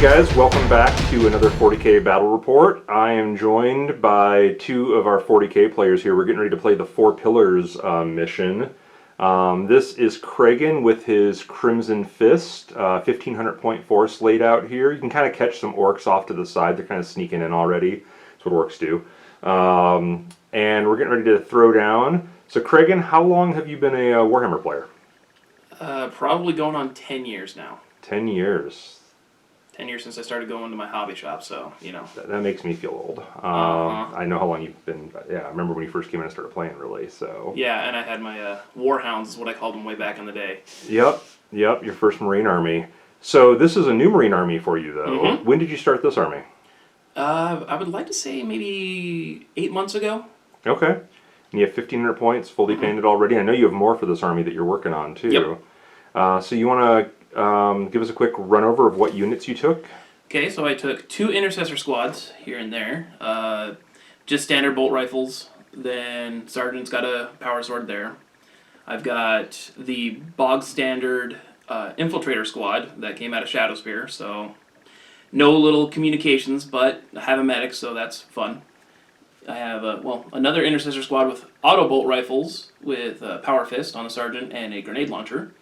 guys, welcome back to another 40k battle report. I am joined by two of our 40k players here. We're getting ready to play the Four Pillars mission. This is Kragan with his Crimson Fist, 1500 point force laid out here. You can kind of catch some orcs off to the side. They're kind of sneaking in already. That's what orcs do. And we're getting ready to throw down. So Kragan, how long have you been a Warhammer player? Probably going on 10 years now. 10 years. 10 years since I started going to my hobby shop, so, you know. That makes me feel old. I know how long you've been, yeah, I remember when you first came in and started playing, really, so. Yeah, and I had my Warhounds, is what I called them way back in the day. Yep, your first Marine Army. So this is a new Marine Army for you, though. Mm-hmm. When did you start this army? I would like to say maybe 8 months ago. Okay. And you have 1,500 points, fully painted already. I know you have more for this army that you're working on, too. Yep. So you want to give us a quick run over of what units you took? Okay, so I took 2 intercessor squads here and there. Just standard bolt rifles. Then Sergeant's got a power sword there. I've got the bog standard infiltrator squad that came out of Shadowspear, so no little communications, but I have a medic, so that's fun. I have another intercessor squad with auto bolt rifles with power fist on the sergeant and a grenade launcher.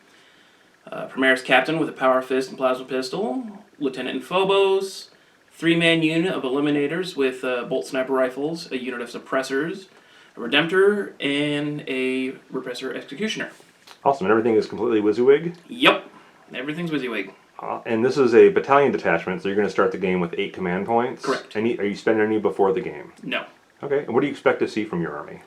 Primaris captain with a power fist and plasma pistol. Lieutenant in Phobos. 3-man unit of eliminators with bolt sniper rifles, a unit of suppressors, a redemptor, and a repressor executioner. Awesome. Everything is completely WYSIWYG? Yep. Everything's WYSIWYG. And this is a battalion detachment, so you're going to start the game with 8 command points? Correct. Are you spending any before the game? No. Okay. And what do you expect to see from your army?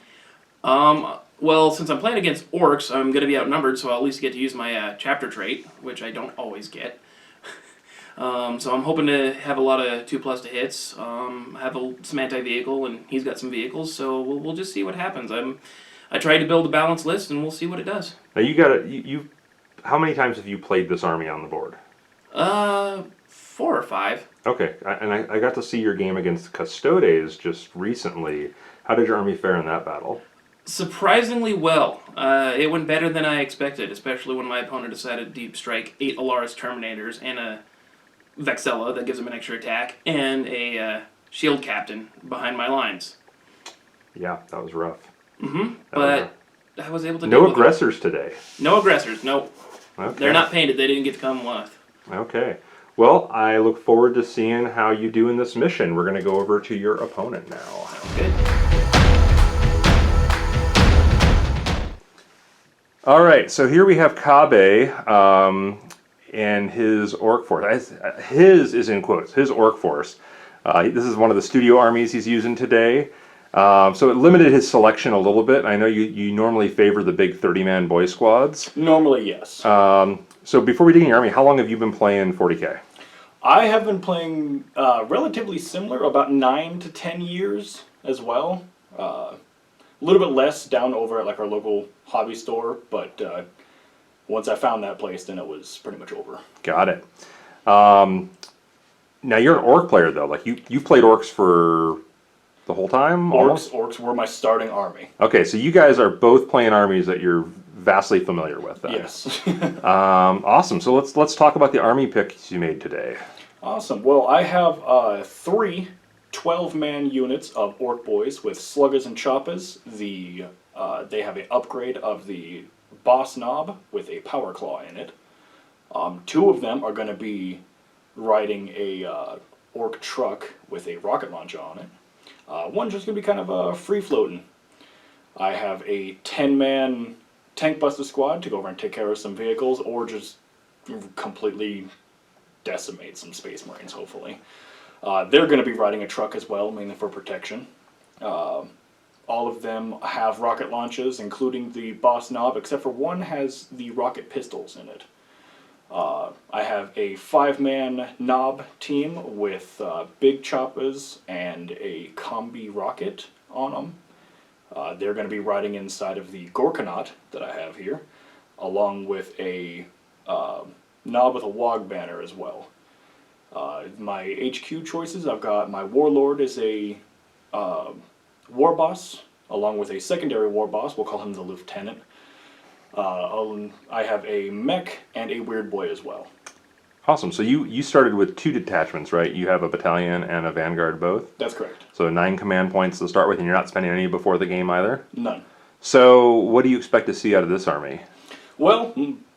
Well, since I'm playing against orcs, I'm going to be outnumbered, so I'll at least get to use my chapter trait, which I don't always get. So I'm hoping to have a lot of 2+ to hits, have some anti-vehicle, and he's got some vehicles, so we'll just see what happens. I tried to build a balanced list, and we'll see what it does. Now how many times have you played this army on the board? 4 or 5. Okay, and I got to see your game against Custodes just recently. How did your army fare in that battle? Surprisingly well. It went better than I expected, especially when my opponent decided to deep strike 8 Alaris Terminators and a Vexella that gives him an extra attack, and a shield captain behind my lines. Yeah, that was rough. But I was able to no aggressors today. No aggressors, no. Okay. They're not painted, they didn't get to come with. Okay. Well, I look forward to seeing how you do in this mission. We're going to go over to your opponent now. Sounds good. All right, so here we have Kabe and his orc force. His is in quotes, his orc force. This is one of the studio armies he's using today. So it limited his selection a little bit. I know you normally favor the big 30-man boy squads. Normally, yes. So before we dig in your army, how long have you been playing 40k? I have been playing relatively similar, about 9 to 10 years as well. A little bit less down over at like our local hobby store, but once I found that place, then it was pretty much over. Got it. Now you're an orc player though. Like you've played orcs for the whole time. Orcs were my starting army. Okay, so you guys are both playing armies that you're vastly familiar with. Then. Yes. Awesome. So let's talk about the army picks you made today. Awesome. Well, I have 3 12-man units of orc boys with sluggers and choppers. They have an upgrade of the boss knob with a power claw in it. 2 of them are going to be riding a orc truck with a rocket launcher on it. One's just going to be kind of free floating. I have a 10-man tank buster squad to go over and take care of some vehicles, or just completely decimate some space marines, hopefully. They're going to be riding a truck as well, mainly for protection. All of them have rocket launches, including the boss knob, except for one has the rocket pistols in it. I have a 5-man knob team with big choppers and a combi rocket on them. They're going to be riding inside of the Gorkanaut that I have here, along with a knob with a wog banner as well. My HQ choices, I've got my Warlord is a war boss, along with a secondary war boss, we'll call him the Lieutenant. I have a mech and a weird boy as well. Awesome. So you started with 2 detachments, right? You have a battalion and a vanguard both. That's correct. So 9 command points to start with, and you're not spending any before the game either? None. So what do you expect to see out of this army? Well,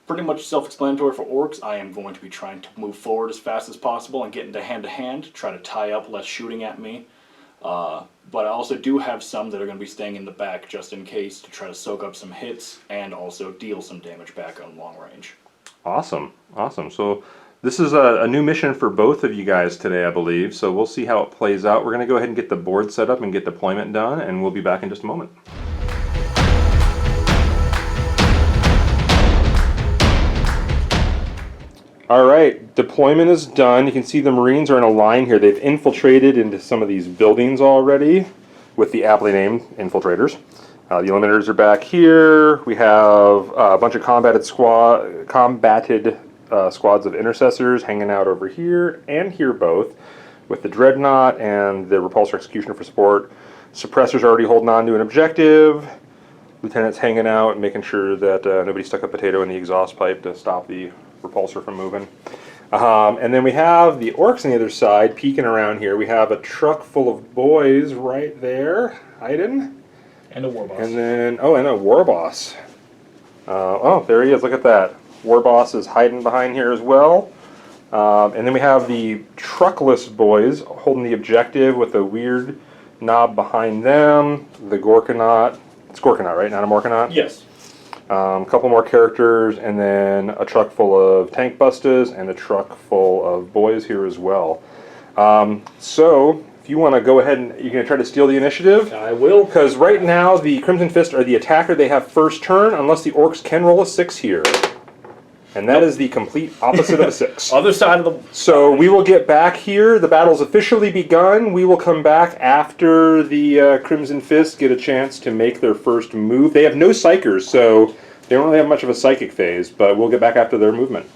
pretty much self-explanatory for Orks. I am going to be trying to move forward as fast as possible and get into hand-to-hand, try to tie up less shooting at me. But I also do have some that are going to be staying in the back just in case to try to soak up some hits and also deal some damage back on long range. Awesome. Awesome. So this is a new mission for both of you guys today, I believe. So we'll see how it plays out. We're going to go ahead and get the board set up and get deployment done, and we'll be back in just a moment. All right, deployment is done. You can see the Marines are in a line here. They've infiltrated into some of these buildings already with the aptly named infiltrators. The eliminators are back here. We have a bunch of combated squads of intercessors hanging out over here and here both, with the dreadnought and the repulsor executioner for support. Suppressors already holding on to an objective. Lieutenant's hanging out and making sure that nobody stuck a potato in the exhaust pipe to stop the repulsor from moving. And then we have the Orks on the other side peeking around here. We have a truck full of boys right there hiding. And a war boss. And then, and a war boss. Oh, there he is. Look at that. War boss is hiding behind here as well. And then we have the truckless boys holding the objective with a weird knob behind them. The Gorkanaut. It's Gorkanaut, right? Not a Morkanaut? Yes. A couple more characters, and then a truck full of tank bustas and a truck full of boys here as well. So, if you want to go ahead and you're going to try to steal the initiative. I will. Because right now the Crimson Fist are the attacker. They have first turn unless the Orks can roll a 6 here. And that is the complete opposite of a 6. Other side of the... So we will get back here. The battle's officially begun. We will come back after the Crimson Fist get a chance to make their first move. They have no psychers, so they don't really have much of a psychic phase, but we'll get back after their movement.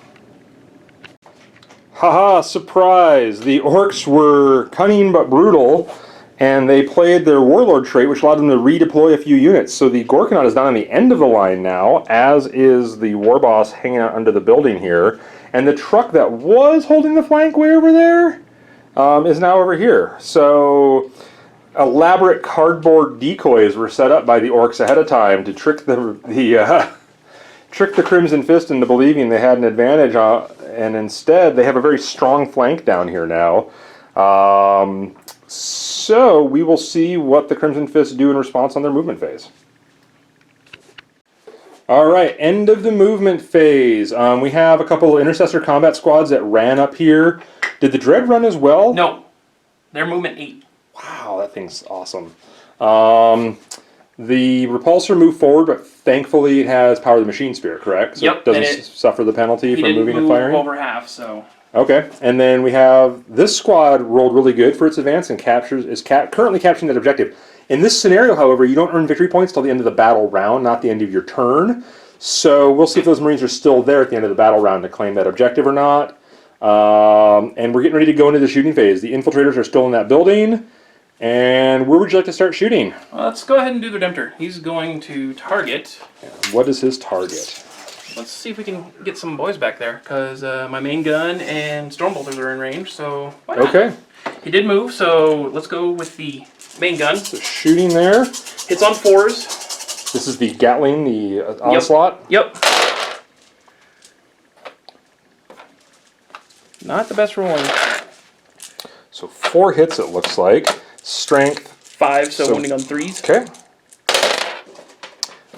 Haha, surprise! The Orks were cunning but brutal, and they played their Warlord trait, which allowed them to redeploy a few units. So the Gorkanaut is down on the end of the line now, as is the War Boss hanging out under the building here. And the truck that was holding the flank way over there is now over here. So elaborate cardboard decoys were set up by the Orks ahead of time to trick trick the Crimson Fist into believing they had an advantage, and instead they have a very strong flank down here now. So we will see what the Crimson Fist do in response on their movement phase. Alright, end of the movement phase. We have a couple of intercessor combat squads that ran up here. Did the Dread run as well? No. They're movement 8. Wow, that thing's awesome. The repulsor moved forward, but thankfully it has Power of the Machine Spear, correct? So Yep, it doesn't suffer the penalty He for didn't moving and move firing? over half, so... Okay, and then we have this squad rolled really good for its advance and is currently capturing that objective. In this scenario, however, you don't earn victory points till the end of the battle round, not the end of your turn. So we'll see if those Marines are still there at the end of the battle round to claim that objective or not. And we're getting ready to go into the shooting phase. The infiltrators are still in that building. And where would you like to start shooting? Let's go ahead and do the Redemptor. He's going to target... What is his target? Let's see if we can get some boys back there, because my main gun and Stormbolters are in range, so why not? Okay. He did move, so let's go with the main gun. So shooting there. Hits on 4s. This is the Gatling, the Onslaught. Yep. Not the best rolling. So 4 hits it looks like. Strength. 5, so wounding on 3s. Okay.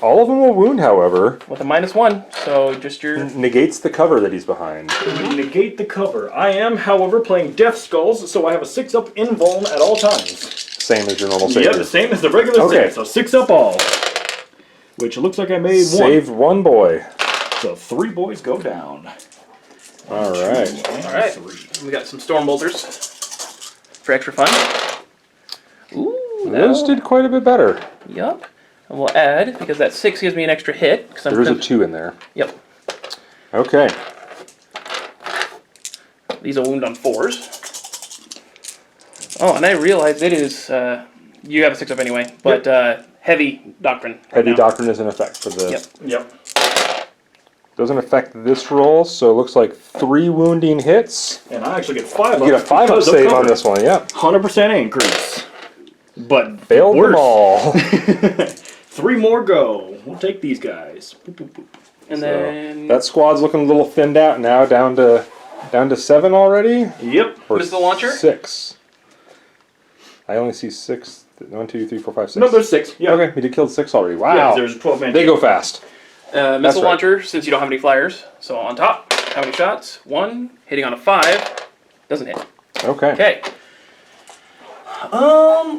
All of them will wound, however. With a -1, so just your... Negates the cover that he's behind. Negate the cover. I am, however, playing Deathskulls, so I have a 6-up invuln at all times. Same as your normal savior. Yeah, the same as the regular Okay. save, so 6-up all. Which looks like I made Saved one boy. So 3 boys go down. All right. Alright, we got some Stormbolters for extra fun. Ooh, Those did quite a bit better. Yup. And we'll add, because that 6 gives me an extra hit. There is a 2 in there. Yep. Okay. These will wound on 4s. Oh, and I realized it is, you have a 6-up anyway, but heavy Doctrine. Heavy Doctrine is in effect for the... Yep. Yep. Doesn't affect this roll, so it looks like 3 wounding hits. And I actually get 5 You get a 5 up save on this one, yeah. 100% increase. But Failed worse. them all. 3 more go. We'll take these guys. Boop, boop, boop. And So, then that squad's looking a little thinned out now, down to 7 already? Yep. Or Who's the launcher? 6. I only see 6. 1, 2, 3, 4, 5, 6. No, there's 6. Yeah. Okay, we did kill 6 already. Wow. Yeah, there's a 12-man. They go fast. missile right. launcher, since you don't have any flyers. So on top, how many shots? 1, hitting on a 5, doesn't hit. Okay. Okay.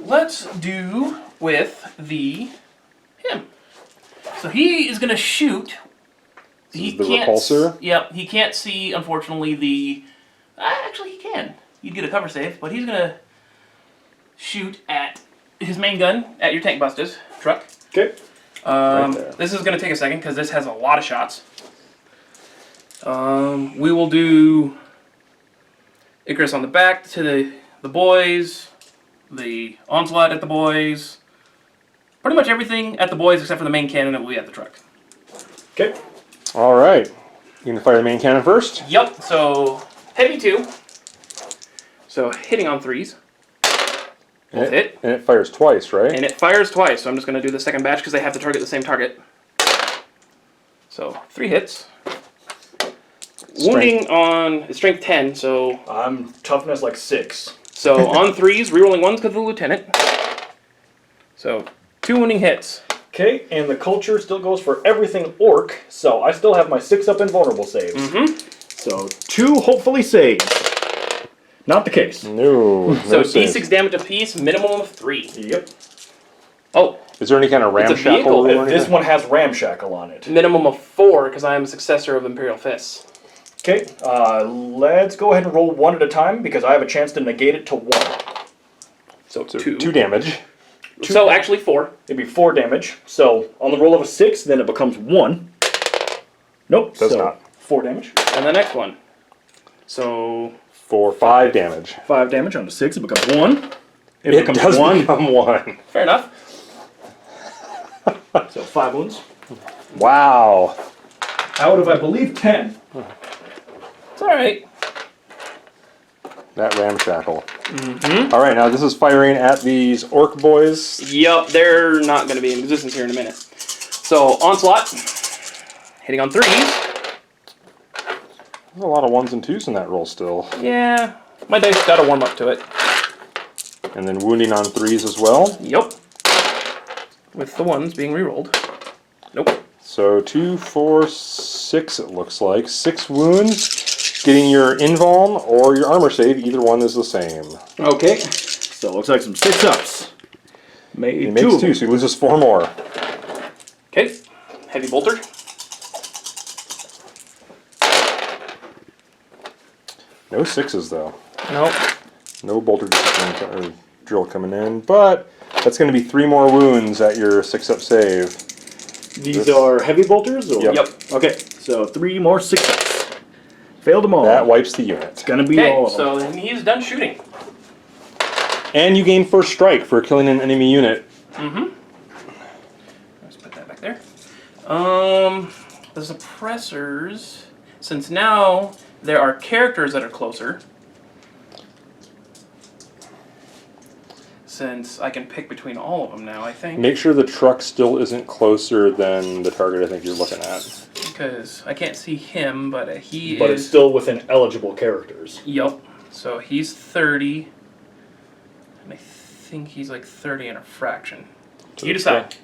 Let's do with him. So he is gonna shoot. He is the can't. repulsor? Yep. He can't see, unfortunately. Actually, he can. You'd get a cover save, but he's gonna shoot at his main gun at your tank busters truck. Okay. there. This is gonna take a second because this has a lot of shots. We will do Icarus on the back to the boys, the onslaught at the boys, pretty much everything at the boys except for the main cannon that will be at the truck. Okay. All right. You gonna fire the main cannon first? Yep. So heavy 2. So hitting on 3s. Both hit. And it fires twice, right? And it fires twice, so I'm just going to do the second batch because they have to target the same target. So 3 hits. Wounding on strength 10, so I'm toughness like 6. so on 3s, rerolling 1s because of the lieutenant. So 2 wounding hits. Okay, and the culture still goes for everything orc, so I still have my 6 up invulnerable saves. Mm-hmm. So 2 hopefully saves. Not the case. No. So saves. D6 damage apiece, minimum of 3. Yep. Oh, Is there any kind of It's a ramshackle vehicle. or This anything? one has ramshackle on it. minimum of 4 because I am a successor of Imperial Fists. Okay, let's go ahead and roll 1 at a time because I have a chance to negate it to 1. So So 2. 2 damage. So actually 4. It'd be 4 damage. So on the roll of a 6, then it becomes 1. Nope, Does so not. 4 damage. And the next one. So 4, 5 damage. 5 damage on the 6, it becomes 1. It, It becomes does 1. become 1. fair enough. So 5 wounds. Wow. Out of, I believe, 10. It's alright. That ramshackle. All right, now this is firing at these orc boys. Yup, they're not going to be in existence here in a minute. So, onslaught. Hitting on 3s. There's a lot of 1s and 2s in that roll still. Yeah, my dice got to warm up to it. And then wounding on 3s as well. Yup. With the 1s being rerolled. Nope. So 2, 4, 6 it looks like. 6 wounds. Getting your invuln or your armor save, either one is the same. Okay. So it looks like some 6-ups. He Made makes 2 of 2, them. so he loses 4 more. Okay. Heavy bolter. No 6s though. Nope. No bolter discipline or drill coming in, but that's going to be 3 more wounds at your 6-up save. These are heavy bolters? Or? Yep. Yep. Okay, so 3 more 6-ups. Failed them all. That wipes the unit. Gonna be Okay, all of them. so then he's done shooting. And you gain first strike for killing an enemy unit. Let's put that back there. The suppressors, since now there are characters that are closer, since I can pick between all of them now, I think, Make sure the truck still isn't closer than the target I think you're looking at. because I can't see him, but he But is. it's still within eligible characters. Yup. So he's 30, and I think he's like 30 and a fraction. To You the decide. truck.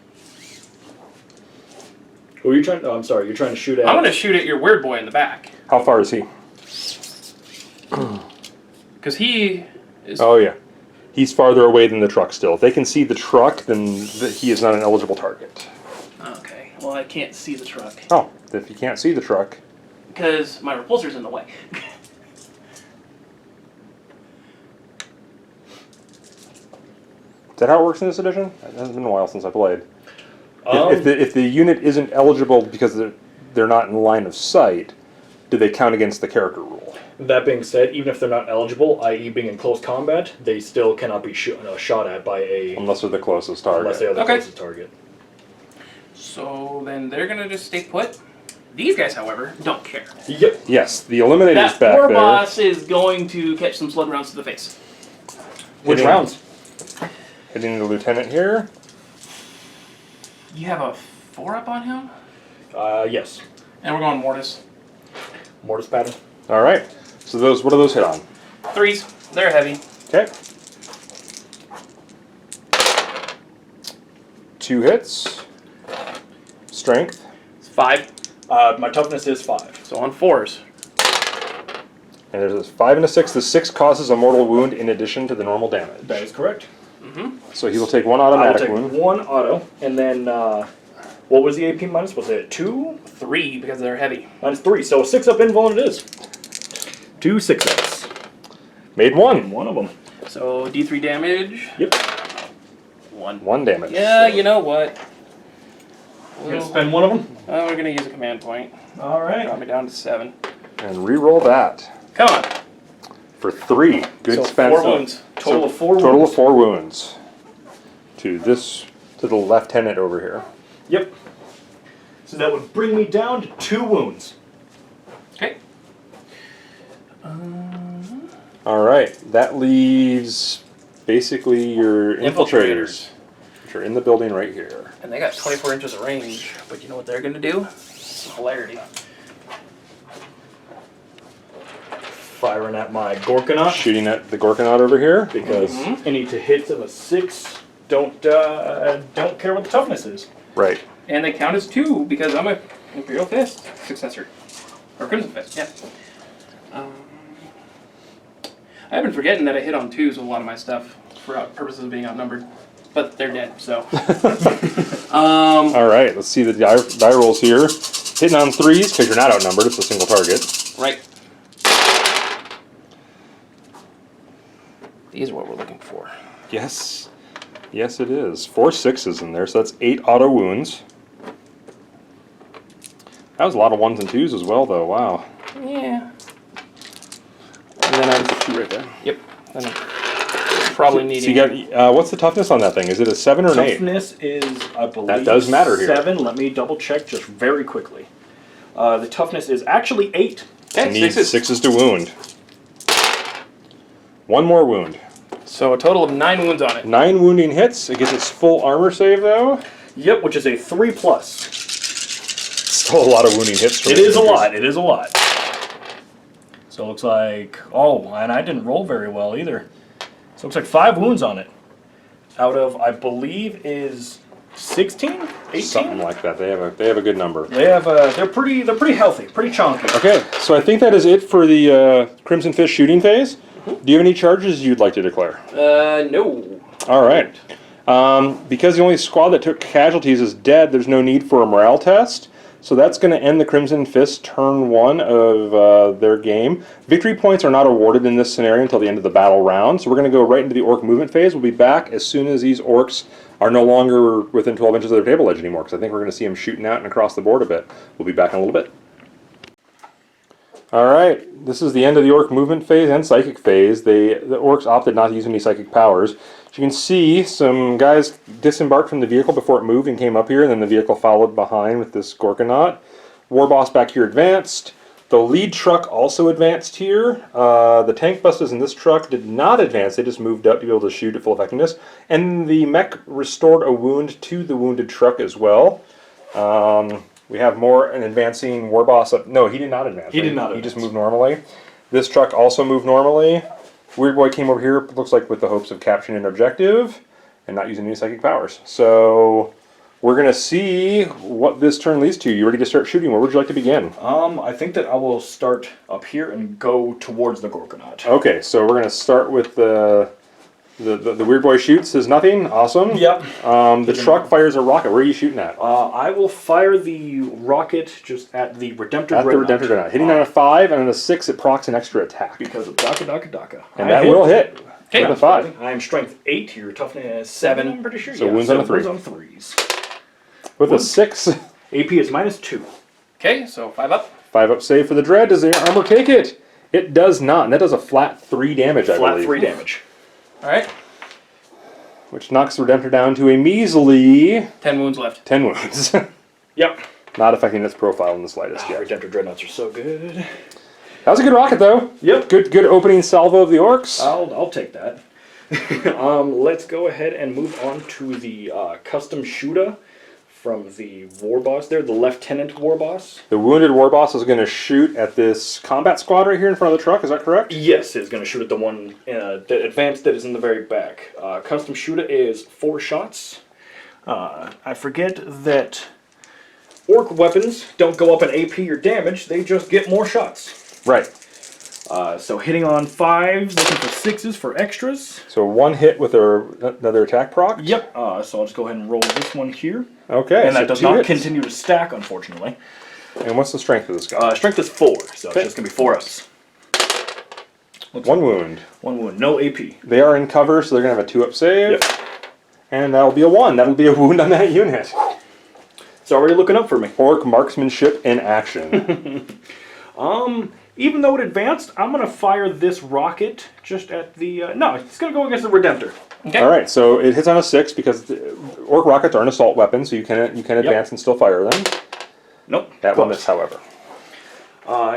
Who are you trying? Oh, I'm sorry. You're trying to shoot at. I'm gonna shoot at your weird boy in the back, How far is he? because he is. Oh yeah. He's farther away than the truck still. If they can see the truck, then he is not an eligible target. Okay. Well, I can't see the truck Oh, if you can't see the truck. because my repulsor's in the way. Is that how it works in this edition? It hasn't been a while since I played. Um, If the unit isn't eligible because they're not in line of sight, do they count against the character rule? That being said, even if they're not eligible, i.e. being in close combat, they still cannot be shot at by a... Unless they're the closest target. Unless they are the Okay. closest target. So then they're gonna just stay put. These guys, however, don't care. Yep. Yes, the Eliminator's That back war there. boss is going to catch some slug rounds to the face. Which Hitting- rounds? Hitting the lieutenant here. You have a 4-up on him? Yes. And we're going Mortis. Mortis pattern. All right. So those, what do those hit on? 3s. They're heavy. Okay. 2 hits. Strength. It's 5. My toughness is 5. So on 4s. And there's a 5 and a 6. The 6 causes a mortal wound in addition to the normal damage. That is correct. So he will take 1 I will automatic take wound. 1 auto, and then what was the AP minus? Was it 2? 3 because they're heavy. Minus 3, so a 6-up invuln it is. 2 6-ups. Made 1. One of them. So D3 damage. Yep. 1. 1 damage. Yeah, you know what? You're gonna spend one of them? We're going to use a command point. All Drop right. me down to 7. And re-roll that Come on. for 3. Good So spend. 4 wounds. Total of 4 Total wounds. of 4 wounds. To the lieutenant over here. Yep. So that would bring me down to 2 wounds. Okay. All right. That leaves basically your infiltrators, which are in the building right here. And they got 24 inches of range. But you know what they're going to do? Celerity. Firing at my Gorkanaut Shooting at the Gorkanaut over here. because any to hits of a 6 don't care what the toughness is. Right. And they count as 2 because I'm a Imperial Fist successor. Or Crimson Fist, yeah. I've been forgetting that I hit on 2s with a lot of my stuff for purposes of being outnumbered. But they're dead, so. All right. Let's see the die rolls here. Hitting on 3s because you're not outnumbered. It's a single target. Right. These are what we're looking for. Yes. Yes, it is. 4 6s in there, so that's 8 auto wounds. That was a lot of 1s and 2s as well, though. Wow. Yeah. And then I'm 2 right there. Yep. Then I'm probably So needing. you got what's the toughness on that thing? Is it a 7 or an 8? Toughness is, I believe, That does matter here. 7. Let me double check just very quickly. The toughness is actually 8. It needs 6s to wound. 1 more wound. So a total of 9 wounds on it. 9 wounding hits. It gets its full armor save though. Yep, which is a 3+. Still a lot of wounding hits. It is a lot. It is a lot. So it looks like, oh, and I didn't roll very well either. So it looks like 5 wounds on it. Out of, I believe, is 16, 18. Something like that. They have a good number. They're pretty healthy, pretty chunky. Okay, so I think that is it for the Crimson Fist shooting phase. Do you have any charges you'd like to declare? No. All right. Because the only squad that took casualties is dead, there's no need for a morale test. So that's going to end the Crimson Fist turn 1 of their game. Victory points are not awarded in this scenario until the end of the battle round. So we're going to go right into the orc movement phase. We'll be back as soon as these orcs are no longer within 12 inches of their table edge anymore, because I think we're going to see them shooting out and across the board a bit. We'll be back in a little bit. Alright, this is the end of the orc movement phase and psychic phase. The orcs opted not to use any psychic powers. As you can see, some guys disembarked from the vehicle before it moved and came up here, and then the vehicle followed behind with this Gorkanaut. War boss back here advanced. The lead truck also advanced here. The tank busters in this truck did not advance, they just moved up to be able to shoot at full effectiveness. And the mech restored a wound to the wounded truck as well. We have an advancing war boss up. No, he did not advance. He did not He just advance. moved normally. This truck also moved normally. Weird Boy came over here, looks like with the hopes of capturing an objective and not using any psychic powers. So we're going to see what this turn leads to. You ready to start shooting? Where would you like to begin? I think that I will start up here and go towards the Gorkanaut. Okay, so we're going to start with the Weird Boy shoots. Says nothing. Awesome. Yep. The truck fires a rocket. Where are you shooting at? I will fire the rocket just at the Redemptor At the Dreadnought. Redemptor Dreadnought. Hitting on a 5 and on a 6, it procs an extra attack. Because of Daka. And that will hit. Okay. With a 5. I am strength 8 here, toughness 7. I'm pretty sure. So wounds on a 3. Wounds on 3s. With a 6. AP is -2. Okay, so 5 up. 5 up save for the Dread. Does the armor take it? It does not. And that does a flat 3 damage, I Flat believe. 3 damage. Alright. Which knocks the Redemptor down to a measly 10 wounds left. 10 wounds. Yep. Not affecting its profile in the slightest yet. Redemptor Dreadnoughts are so good. That was a good rocket, though. Yep. Good opening salvo of the Orks. I'll take that. Let's go ahead and move on to the custom shooter from the war boss there, the Lieutenant War Boss. The wounded war boss is going to shoot at this combat squad right here in front of the truck. Is that correct? Yes, it's going to shoot at the one the advanced that is in the very back. Custom shooter is 4 shots. I forget that orc weapons don't go up in AP or damage; they just get more shots. Right. So hitting on 5s, looking for 6s for extras. So 1 hit with another attack proc? Yep. So I'll just go ahead and roll this one here. Okay. And so that does 2 not hits. continue to stack, unfortunately. And what's the strength of this guy? Strength is 4, so Okay. it's just going to be 4 ups. 1 wound. 1 wound, no AP. They are in cover, so they're going to have a 2-up save. Yep. And that'll be a 1. That'll be a wound on that unit. It's already looking up for me. Orc marksmanship in action. Even though it advanced, I'm going to fire this rocket just at the... no, it's going to go against the Redemptor. Okay. Alright, so it hits on a 6 because the orc rockets are an assault weapon, so you can advance and still fire them. Nope. That one close. missed, however.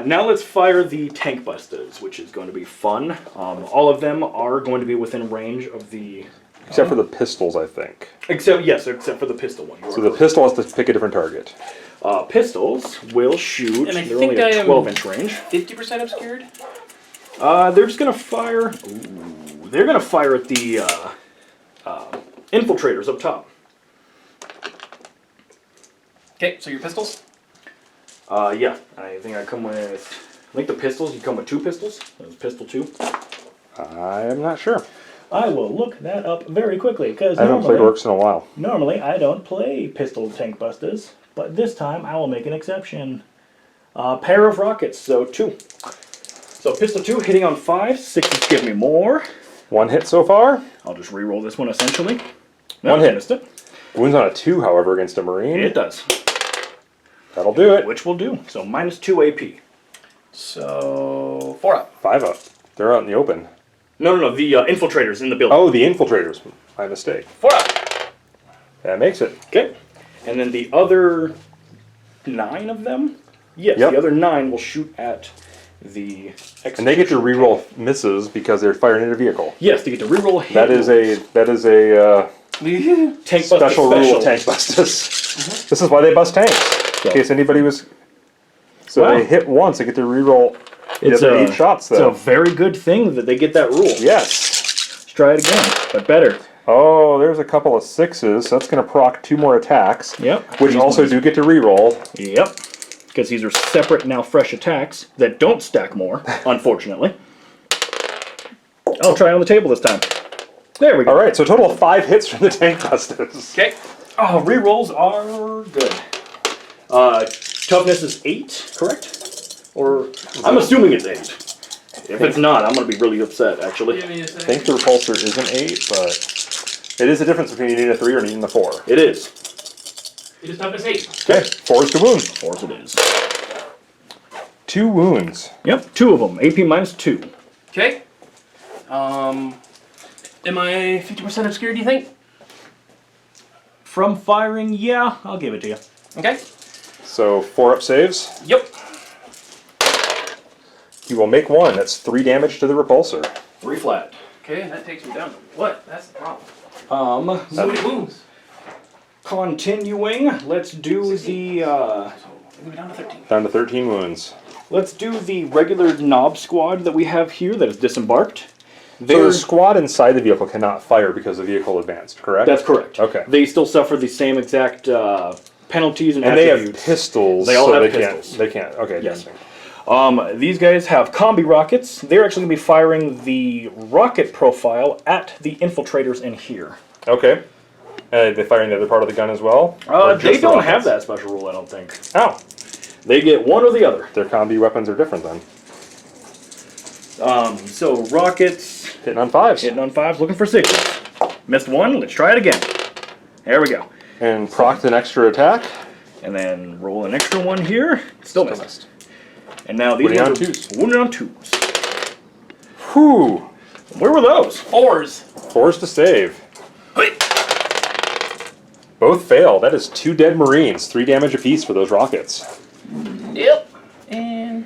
Now let's fire the Tank Busters, which is going to be fun. All of them are going to be within range of the... Except for the pistols, I think. Except for the pistol one. So the pistol has to pick a different target. Pistols will shoot. And I They're think only I at am 12-inch range. 50% obscured? They're just going to fire... Ooh, they're going to fire at the infiltrators up top. Okay, so your pistols? Yeah. I think I come with... I think the pistols, you come with 2 pistols. There's pistol 2. I am not sure. I will look that up very quickly because I haven't played orcs in a while. normally I don't play pistol tank busters, but this time I will make an exception. Pair of rockets, so 2. So pistol 2 hitting on 5. 6s give me more. 1 hit so far. I'll just re-roll this one essentially. One hit. Missed it. Wounds on a 2, however, against a marine. It does. That'll do it. Which will do. So minus 2 AP. So 4 up. 5 up. They're out in the open. No, the infiltrators in the building. Oh, the infiltrators. My mistake. 4 up. That makes it. Okay. And then the other 9 of them? Yes, Yep. the other 9 will shoot at the execution. And they get to reroll misses because they're firing at a vehicle. Yes, they get to reroll hit. That is a tank special buster rule of tank busters. This is why they bust tanks. In case anybody was... So Wow. they hit once, they get to reroll the It's other a 8 shots, It's a though. very good thing that they get that rule. Yes. Let's try it again, but better. Oh, there's a couple of 6s, so that's going to proc 2 more attacks. Yep. Which These also ones- do get to reroll. Yep. Because these are separate, now fresh attacks that don't stack more, unfortunately. I'll try on the table this time. There we go. Alright, so a total of 5 hits from the tank busters. Okay. Oh, rerolls are good. Toughness is 8, correct? Or I'm assuming it's 8. If it's not, I'm going to be really upset, actually. Give me a I second. think the repulsor is an 8, but it is a difference between needing a 3 or needing a 4. It is. You just have to 8. Okay, 4 is to wound. 4 it is. 2 wounds. Yep, 2 of them. AP minus 2. Okay. Am I 50% obscured, do you think? From firing, yeah, I'll give it to you. Okay. So 4 up saves. Yep. He will make 1. That's 3 damage to the repulsor. 3 flat. Okay, that takes me down to what? That's the problem. So many wounds? continuing, let's do the So maybe down to 13. Down to 13 wounds. let's do the regular knob squad that we have here that is disembarked. So They're, the squad inside the vehicle cannot fire because the vehicle advanced, correct? that's correct. Okay. They still suffer the same exact penalties and And they have attributes. pistols. They all so have they pistols. Can't, they can't. Okay. Yes. interesting. These guys have combi rockets. They're actually going to be firing the rocket profile at the infiltrators in here. Okay. They firing the other part of the gun as well? Or They just the don't have rockets? that special rule, I don't think. Oh. They get one or the other. Their combi weapons are different then. So rockets, Hitting on 5s. hitting on 5s, looking for 6s. Missed 1, let's try it again. There we go. And procced an extra attack. And then roll an extra one here. Still missed. And now these Wounded ones on are 2s. wounded on 2s. Whew. Where were those? 4s. 4s to save. Wait. Both fail. That is 2 dead Marines. 3 damage apiece for those rockets. Yep. And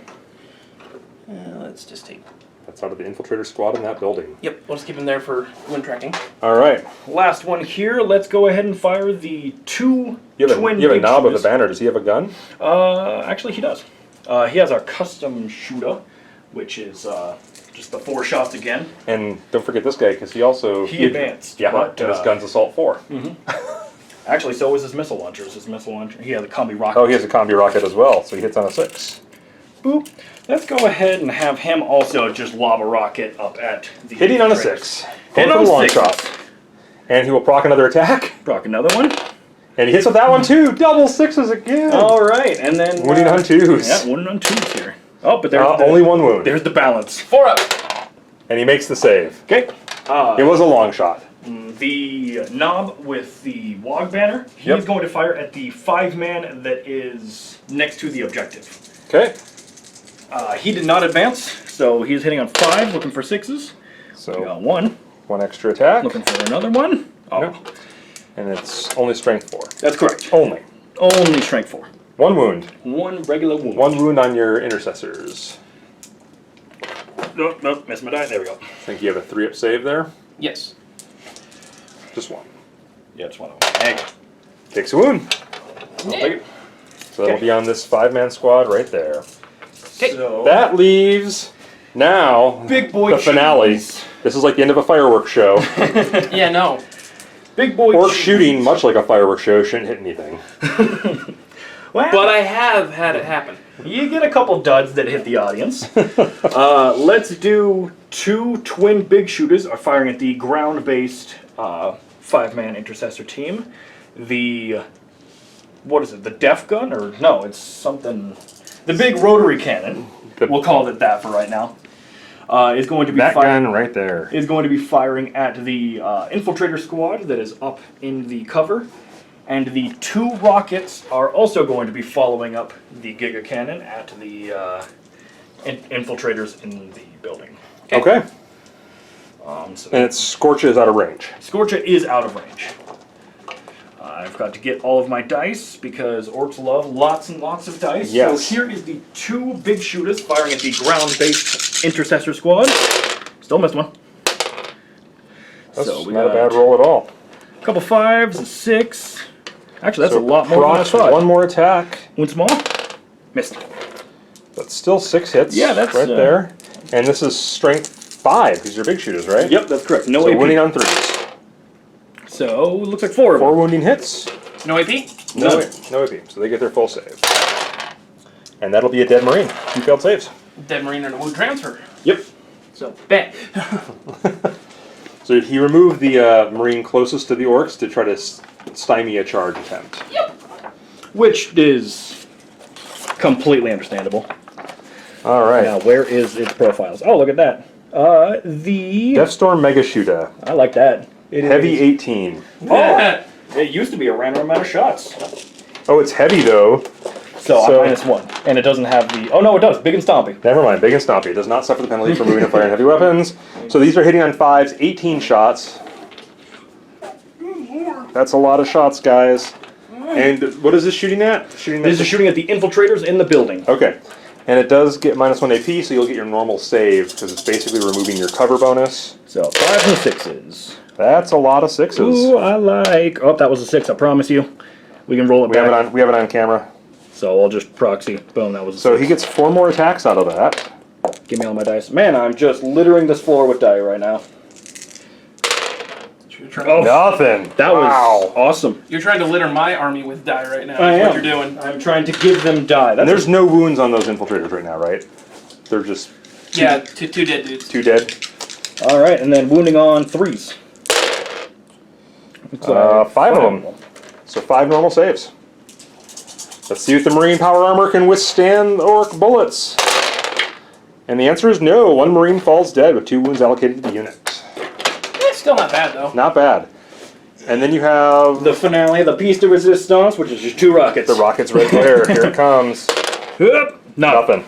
let's just take. That's out of the infiltrator squad in that building. Yep. We'll just keep him there for wind tracking. All right. Last one here. Let's go ahead and fire the 2 You have twin a big knob with a shooters. banner. Does he have a gun? Actually, he does. He has a custom shooter, which is just the 4 shots again. And don't forget this guy, because he also... He advanced. Yeah, but, and his gun's Assault 4. Actually, so is his missile launchers. His missile launcher. He has a combi rocket. Oh, he has a combi rocket as well, so he hits on a 6. Boop. Let's go ahead and have him also just lob a rocket up at the... Hitting on a traitors. 6. Hit Going for on the long 6. shot. And he will proc another attack. Proc another one. And he hits with that one too. Double 6s again. All right, and then... Wounding on 2s. Yeah, wounding on 2s here. Oh, but there's only 1 wound. There's the balance. 4 up. And he makes the save. Okay. It was a long shot. The knob with the WOG banner, he's Yep. going to fire at the 5-man that is next to the objective. Okay. He did not advance, so he's hitting on 5, looking for 6s. We So got 1, 1 extra attack. looking for another one. Oh, Yep. And it's only strength 4. that's correct. Only. Only strength 4. 1 wound. 1 regular wound. 1 wound on your intercessors. Nope, nope, missed my die. There we go. I think you have a 3-up save there. Yes. Just 1. Yeah, just one of them. There you go. Takes a wound. I'll take it. So that'll be on this 5-man squad right there. Okay. So, That leaves now big boy the finale. cheese. This is like the end of a fireworks show. Yeah. No. Big boy Orc cheese. shooting, much like a fireworks show, shouldn't hit anything. Well, But I have had it happen. you get a couple duds that hit the audience. Let's do 2 twin big shooters are firing at the ground-based 5-man intercessor team. The what is it? The def gun or no? It's something. The big rotary cannon. We'll call it that for right now. Is going to be That firing. gun right there. Is going to be firing at the infiltrator squad that is up in the cover. And the 2 rockets are also going to be following up the Giga Cannon at the infiltrators in the building. Okay. So And it's Scorcha is out of range. Scorcha is out of range. I've got to get all of my dice because orcs love lots and lots of dice. Yes. So here is the 2 big shooters firing at the ground-based intercessor squad. Still missed one. That's So we not a got bad roll at all. a couple 5s, a 6. Actually, that's So a lot more than I procs thought. 1 more attack. One small. Missed. That's still 6 hits. Yeah, that's, right there. And this is strength 5. These are big shooters, right? Yep, that's correct. No So AP. wounding on 3s. So it looks like 4 of 4 them. wounding hits. No AP. No, no AP. So they get their full save. And that'll be a dead Marine. 2 failed saves. Dead Marine and a wound transfer. Yep. So bang. So he removed the Marine closest to the Orcs to try to stymie a charge attempt. Which is completely understandable. All right. Now, where is its profiles? Oh, look at that. The Deathstorm Mega Shooter. I like that. It Heavy is- 18. Oh, it used to be a random amount of shots. Oh, it's heavy though. So, So- I'm -1, and it doesn't have the. Oh no, it does. Big and stompy. Never mind. Big and stompy. It does not suffer the penalty for moving and firing heavy weapons. So these are hitting on 5s, 18 shots. That's a lot of shots, guys. And what is this shooting at? Shooting at This is shooting at the infiltrators in the building. Okay. And it does get -1 AP, so you'll get your normal save, because it's basically removing your cover bonus. So 5s and 6s. That's a lot of 6s. Ooh, I like. Oh, that was a 6. I promise you. We can roll it We have back. it on. We have it on camera. So I'll just proxy. Boom. That was a So 6. he gets 4 more attacks out of that. Give me all my dice. Man, I'm just littering this floor with die right now. Oh, Nothing. that was Wow. awesome. You're trying to litter my army with die right now. I That's am. what you're doing. I'm trying to give them die. And That's there's no wounds on those infiltrators right now, right? They're just Yeah, two dead dudes. 2 dead. all right, and then wounding on 3s. Looks like 5 of them. So 5 normal saves. Let's see if the Marine power armor can withstand the Orc bullets. And the answer is no. 1 Marine falls dead with 2 wounds allocated to the unit. It's still not bad though. Not bad. And then you have The finale, the piece de resistance, which is just 2 rockets. the rockets right there. Here it comes. Yep. Nothing.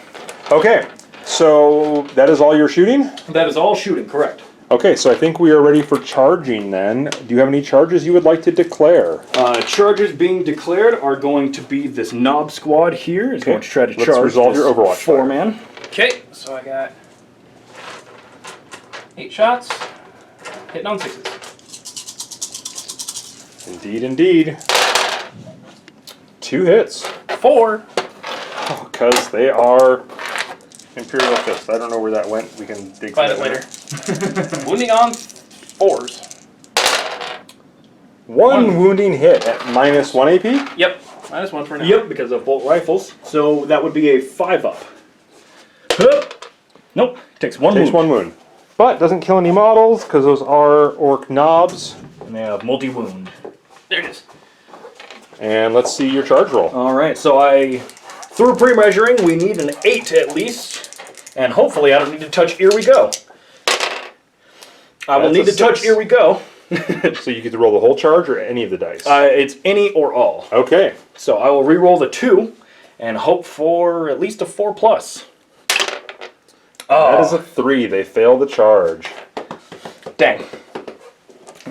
Okay. So that is all your shooting? That is all shooting, correct. Okay, so I think we are ready for charging then. Do you have any charges you would like to declare? Charges being declared are going to be this knob squad here is going to try to Let's charge resolve this your Overwatch fire. 4-man. Okay, so I got 8 shots, hitting on 6s. Indeed, indeed. 2 hits. 4. Because they are Imperial Fist. I don't know where that went. We can dig Find it that later. Wounding on 4s. 1 wounding hit at -1 AP. Yep, -1 for now. Yep, because of bolt rifles. So that would be a 5-up. Nope, takes 1 Takes wound. 1 wound. But doesn't kill any models because those are Ork knobs. And they have multi-wound. There it is. And let's see your charge roll. Alright, so through pre-measuring, we need an 8 at least. And hopefully I don't need to touch Here We Go. I will That's need a to touch 6. Here We Go. So you get to roll the whole charge or any of the dice? It's any or all. Okay. So I will re-roll the 2 and hope for at least a 4+. That is a 3. They fail the charge. Dang.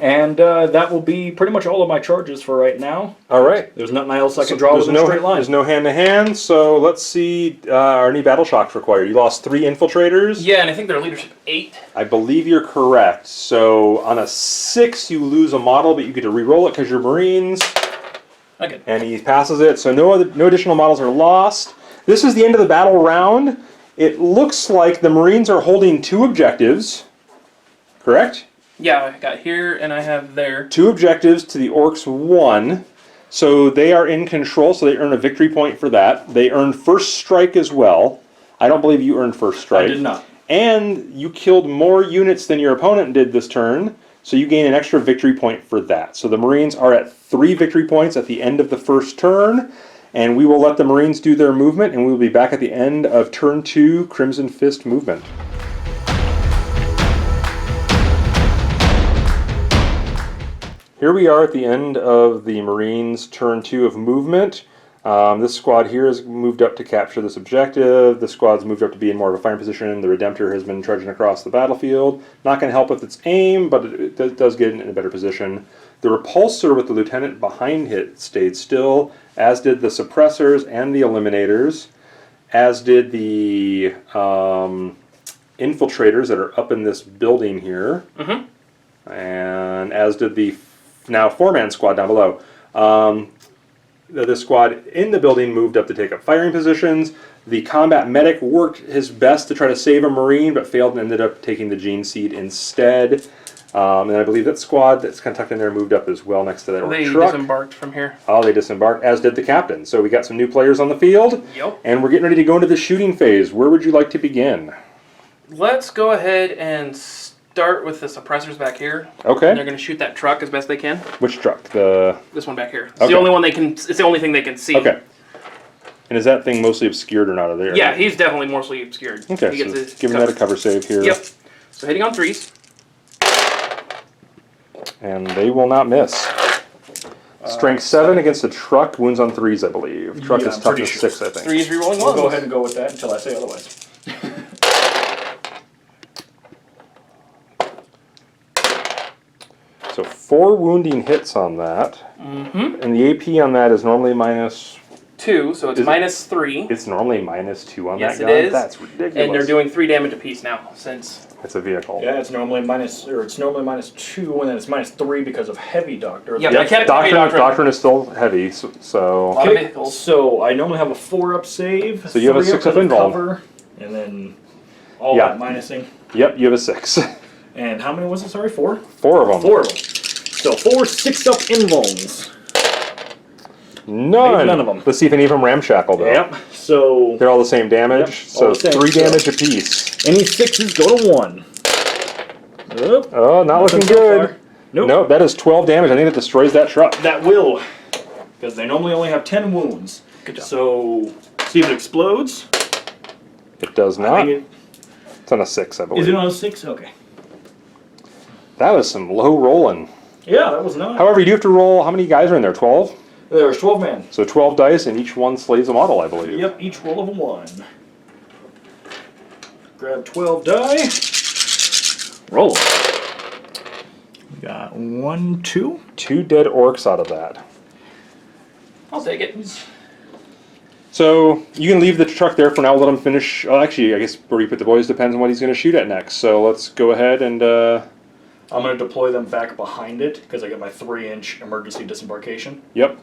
And that will be pretty much all of my charges for right now. All right. There's nothing else I can draw within a straight line. There's no hand-to-hand, so let's see. Are any battle shocks required? You lost 3 infiltrators. Yeah, and I think their leadership 8. I believe you're correct. So on a 6, you lose a model, but you get to re-roll it because you're Marines. Okay. And he passes it, so no additional models are lost. This is the end of the battle round. It looks like the Marines are holding 2 objectives. Correct? Yeah, I got here and I have there. 2 objectives to the Orks 1. So they are in control, so they earn a victory point for that. They earn first strike as well. I don't believe you earned first strike. I did not. And you killed more units than your opponent did this turn, so you gain an extra victory point for that. So the Marines are at 3 victory points at the end of the first turn, and we will let the Marines do their movement, and we will be back at the end of turn 2 Crimson Fist movement. Here we are at the end of the Marines' turn 2 of movement. This squad here has moved up to capture this objective. This squad's moved up to be in more of a firing position. The Redemptor has been trudging across the battlefield. Not going to help with its aim, but it does get in a better position. The Repulsor with the Lieutenant behind it stayed still, as did the Suppressors and the Eliminators, as did the Infiltrators that are up in this building here, and as did the now 4-man squad down below. The squad in the building moved up to take up firing positions. The combat medic worked his best to try to save a Marine, but failed and ended up taking the Gene Seed instead. And I believe that squad that's kind of tucked in there moved up as well next to that They truck. disembarked from here. Oh, they disembarked, as did the captain. So we got some new players on the field. Yep. And we're getting ready to go into the shooting phase. Where would you like to begin? Let's go ahead and start with the suppressors back here. Okay. And they're going to shoot that truck as best they can. Which truck? The... This one back here. It's Okay. the only one they can. It's the only thing they can see. Okay. And is that thing mostly obscured or not of there? Yeah, he's definitely mostly obscured. Okay, He gets so his giving that a cover save here. Yep. So hitting on 3s. And they will not miss. Strength 7 against a truck, wounds on 3s, I believe. Truck Yeah, is I'm toughness pretty sure. 6, I think. 3s rerolling We'll ones. go ahead and go with that until I say otherwise. So 4 wounding hits on that. And the AP on that is normally minus... 2, so it's Is it- -3. It's normally minus 2 on Yes, that it gun? is. That's ridiculous. And they're doing 3 damage apiece now, since... It's a vehicle. Yeah, it's normally -2, and then it's -3 because of heavy doctor. Yeah, Yep, I can't Doctrine is still heavy, so... lot of Okay, vehicles. so I normally have a 4-up save. So you have a 3 up 6-up with invuln. cover, and then all Yeah. that minusing. Yep, you have a 6. And how many was it? Sorry, 4? 4 of them. 4 of them. So 4 6-up invulns. None. Maybe none of them. Let's see if any of them ramshackle, though. Yep. So They're all the same damage, Yep, so all the same. 3 damage apiece. any 6s go to 1. Oop. Oh, not looking Nothing so good. far. Nope. No, that is 12 damage. I think it destroys that truck. That will, because they normally only have 10 wounds. Good job. So see if it explodes. It does I not. think It's on a 6, I believe. is it on a 6? Okay. That was some low rolling. Yeah, that was not. However, you do have to roll, how many guys are in there? 12? There's 12 men. So 12 dice, and each one slays a model, I believe. Yep, each roll of a 1. Grab 12 die. Roll. We got 1, 2. 2 dead orcs out of that. I'll take it. So you can leave the truck there for now. Let him finish. Actually, I guess where you put the boys depends on what he's going to shoot at next. So let's go ahead and. I'm going to deploy them back behind it because I got my 3-inch emergency disembarkation. Yep.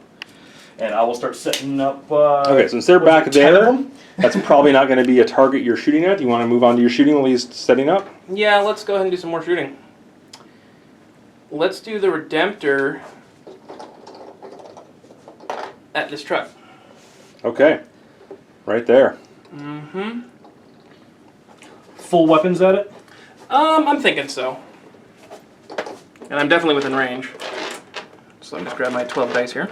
And I will start setting up. Okay, since they're back 10 of there, them? that's probably not going to be a target you're shooting at. You want to move on to your shooting while he's setting up? Yeah, let's go ahead and do some more shooting. Let's do the Redemptor at this truck. Okay. Right there. Mm-hmm. Full weapons at it? I'm thinking so. And I'm definitely within range. So let me just grab my 12 dice here.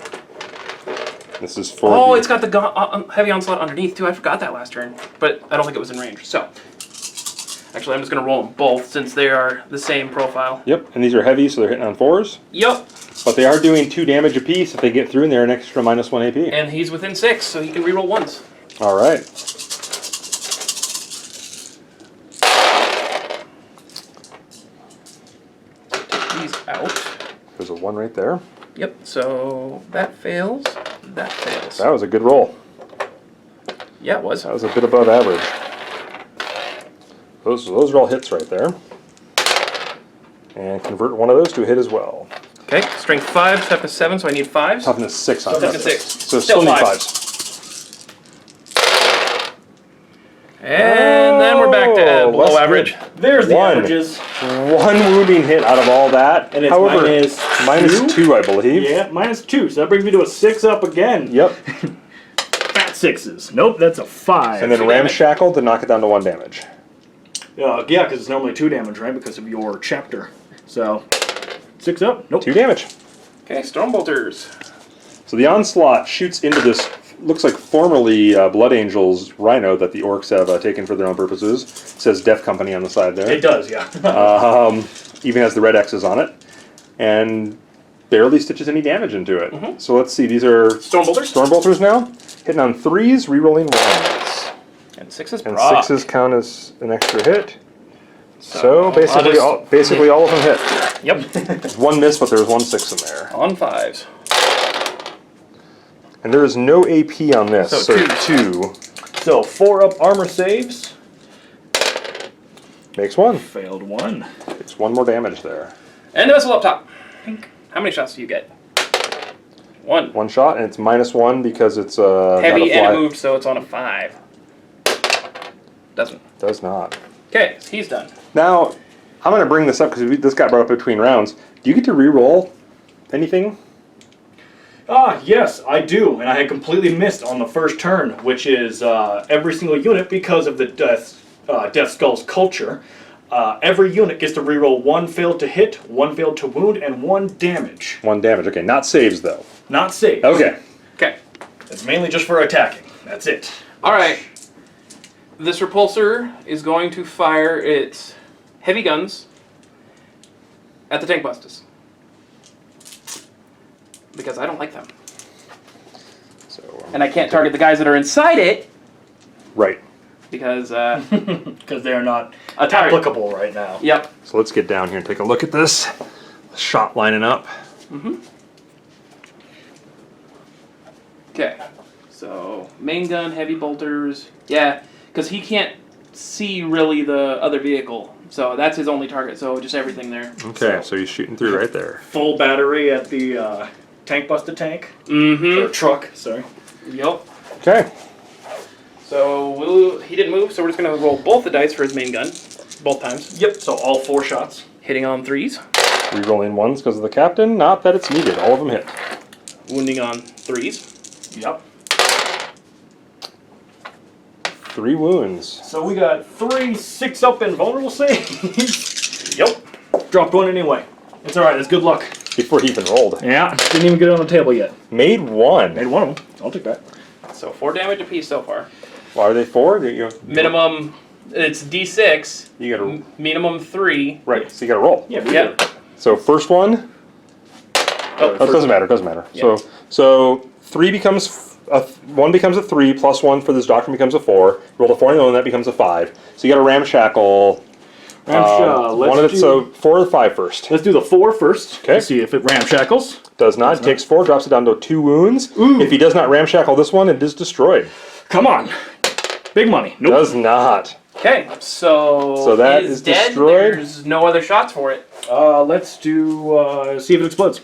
This is for. Oh, it's got the heavy onslaught underneath too. I forgot that last turn, but I don't think it was in range. So, actually, I'm just gonna roll them both since they are the same profile. Yep, and these are heavy, so they're hitting on 4s. Yep. But they are doing 2 damage apiece if they get through, and they're an extra -1 AP. And he's within 6, so he can reroll ones. All right. Take these out. There's a 1 right there. Yep. So that fails. That fails. That was a good roll. Yeah, it was. That was a bit above average. Those are all hits right there. And convert one of those to a hit as well. Okay. Strength 5, toughness 7, so I need 5s. Toughness 6 on Toughness that. 6. So still need 5s. And then we're back to Oh, below less average. good. There's the 1. averages. 1 wounding hit out of all that. And it's However, minus -2, I believe. Yeah, -2. So that brings me to a 6 up again. Yep. Fat 6s. Nope, that's a 5. And then 2 damage. ramshackle to knock it down to 1 damage. Yeah, because it's normally 2 damage, right? Because of your chapter. So, 6 up. Nope. 2 damage. Okay, Stormbolters. So the onslaught shoots into this, looks like formerly Blood Angels rhino that the orcs have taken for their own purposes. It says Death Company on the side there. It does, yeah. Even has the red X's on it. And barely stitches any damage into it. So let's see, these are Stormbolters. Stormbolters now. Hitting on 3s, re-rolling 1s. And 6s. And Brock. 6s count as an extra hit. So So basically, I'll basically all of them hit. Yep. There's 1 miss, but there's 1 6 in there. On 5s. And there is no AP on this, So so two. 2 So, 4 up armor saves. makes 1. Failed 1. It's 1 more damage there. And the vessel up top. How many shots do you get? 1. 1 shot, and it's -1 because it's Heavy not a and fly. it moved, so it's on a 5. Doesn't. Does not. Okay, he's done. Now, I'm going to bring this up because this got brought up between rounds. Do you get to re-roll anything? Ah, yes, I do. And I had completely missed on the first turn, which is every single unit, because of the Deathskull's culture, every unit gets to reroll 1 failed to hit, 1 failed to wound, and 1 damage. 1 damage. Okay, not saves though. Not saves. Okay. Okay. It's mainly just for attacking. That's it. Alright. This repulsor is going to fire its heavy guns at the tank busters. Because I don't like them. So And I can't target the guys that are inside it right. because, Because they are not A target. applicable right now. yep. So let's get down here and take a look at this. Shot lining up. Okay. So, main gun, heavy bolters. Yeah, because he can't see really the other vehicle. So that's his only target. So just everything there. Okay, so he's shooting through right there. Full battery at the tank busted tank. Or Mm-hmm. truck, sorry. Yep. Okay. So he didn't move, so we're just going to roll both the dice for his main gun. Both times. Yep, so all 4 shots. Hitting on 3s. Re-rolling 1s because of the captain. Not that it's needed. All of them hit. Wounding on 3s. Yep. 3 wounds. So we got 3 6 up and vulnerable saves. Yep. Dropped 1 anyway. It's alright, it's good luck. Before he even rolled. Yeah, didn't even get it on the table yet. Made 1. Made 1 of them. I'll take that. So 4 damage apiece so far. Why are they 4? Minimum, it's D6. You gotta Minimum 3. right. So you gotta roll. Yeah, Yep. So first one. Oh, Oh, it doesn't matter. It doesn't matter. Yeah. So 3 becomes 1 becomes a 3 plus 1 for this doctrine becomes a 4. Roll a 4 and that becomes a 5. So you got a ramshackle. So 4 or 5 first. Let's do the 4 first. Okay. See if it ramshackles. Does not. Takes 4, drops it down to 2 wounds. Ooh. If he does not ramshackle this one, it is destroyed. Come on. Big money. Nope. Does not. Okay, so that is is dead. destroyed. There's no other shots for it. Let's do, see if it explodes.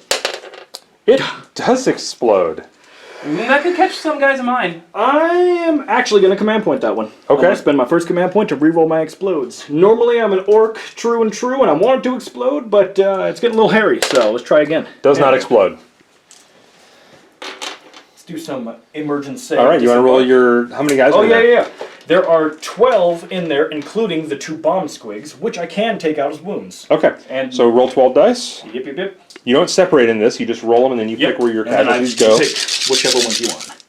It does explode. That could catch some guys of mine. I am actually going to command point that one. Okay. I'm going to spend my first command point to reroll my explodes. Normally I'm an orc, true and true, and I want it to explode, but it's getting a little hairy, so let's try again. Does not explode. Let's do some emergent save. All right, you want to roll your... How many guys Oh, are yeah, there? yeah. There are 12 in there, including the 2 bomb squigs, which I can take out as wounds. Okay, And so roll 12 dice. Yip, yip, yip. You don't separate in this, you just roll them and then you pick where your And then I casualties go. pick whichever ones you want.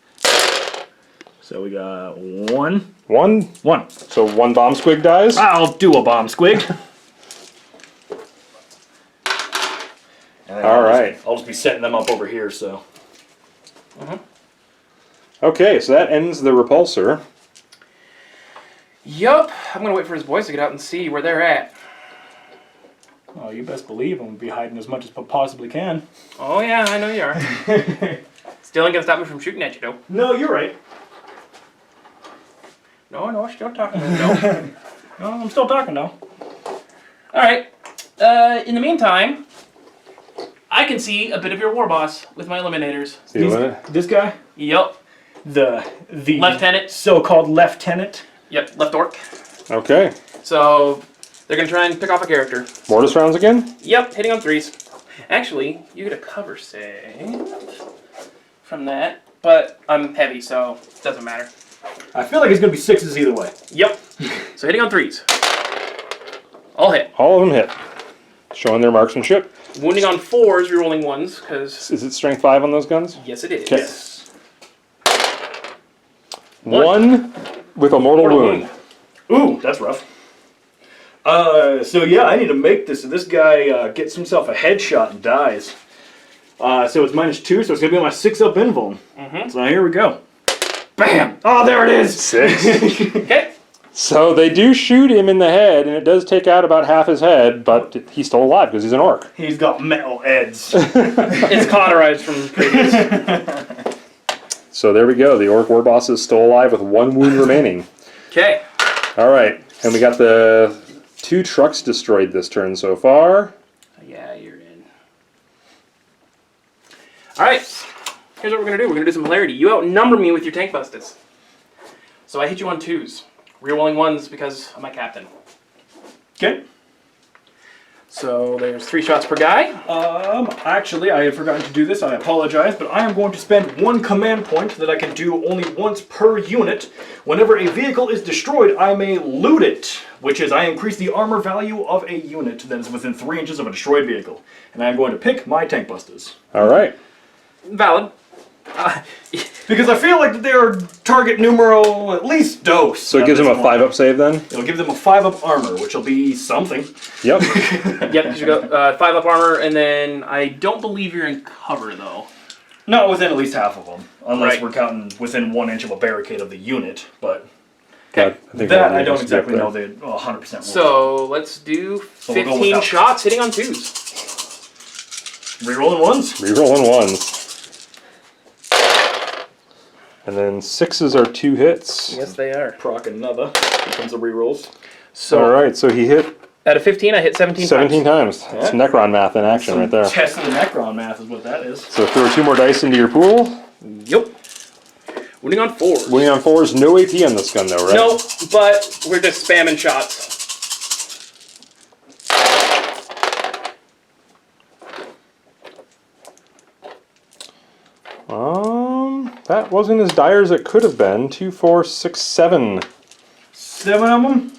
So we got 1. 1. 1. So 1 bomb squig dies. I'll do a bomb squig. And then I'll just be setting them up over here, so. Okay, so that ends the repulsor. Yup. I'm gonna wait for his boys to get out and see where they're at. Oh, you best believe I'm going to be hiding as much as I possibly can. Oh yeah, I know you are. Still ain't gonna stop me from shooting at you, though. No, you're right. No, still talking. No. No, I'm still talking now. All right. In the meantime, I can see a bit of your war boss with my eliminators. See what? This guy? Yup. The Lieutenant. So-called lieutenant. Yep. Left orc. Okay. So they're gonna try and pick off a character. Mortis rounds again? Yep. Hitting on 3s. Actually, you get a cover save from that, but I'm heavy, so it doesn't matter. I feel like it's going to be 6s either way. Yep. So hitting on 3s. All hit. All of them hit. Showing their marksmanship. Wounding on 4s, rerolling 1s, because Is it strength 5 on those guns? yes, it is. Okay. Yes. 1 with a mortal wound. Ooh, that's rough. So yeah, I need to make this so this guy gets himself a headshot and dies. So it's -2, so it's going to be my 6-up invuln. So here we go. Bam! Oh, there it is! 6. Okay. So they do shoot him in the head, and it does take out about half his head, but he's still alive because he's an orc. He's got metal heads. It's cauterized from previous. So there we go. The orc war boss is still alive with 1 wound remaining. Okay. All right, and we got the 2 trucks destroyed this turn so far. Yeah, you're in. All right. Here's what we're gonna do. We're gonna do some hilarity. You outnumber me with your tank busters. So I hit you on 2s. Rerolling 1s because I'm my captain. Okay. So there's 3 shots per guy. Actually, I had forgotten to do this. I apologize, but I am going to spend 1 command point that I can do only once per unit. Whenever a vehicle is destroyed, I may loot it, which is I increase the armor value of a unit that is within 3 inches of a destroyed vehicle. And I'm going to pick my tank busters. All right. Valid. Because I feel like they're target numero at least dose. So it gives him a 5-up save then? It'll give them a 5-up armor, which will be something. Yep. Yep, because you got 5-up armor, and then I don't believe you're in cover, though. Not within at least half of them, unless Right. we're counting within 1 inch of a barricade of the unit. But Okay. that I don't exactly know the 100% rule. So let's do So we'll go 15 without. shots hitting on 2s. Rerolling 1s. Rerolling 1s. And then 6s are 2 hits. Yes, they are. Proc another. Here comes the rerolls. So All right, so he hit out of 15, I hit 17 17 times. times. It's Necron math in action right there. Testing the Necron math is what that is. So throw 2 more dice into your pool. Yep. Wounding on 4s. Winning on 4s, no AP on this gun though, right? Nope, but we're just spamming shots. That wasn't as dire as it could have been. 2, 4, 6, 7. 7 of them.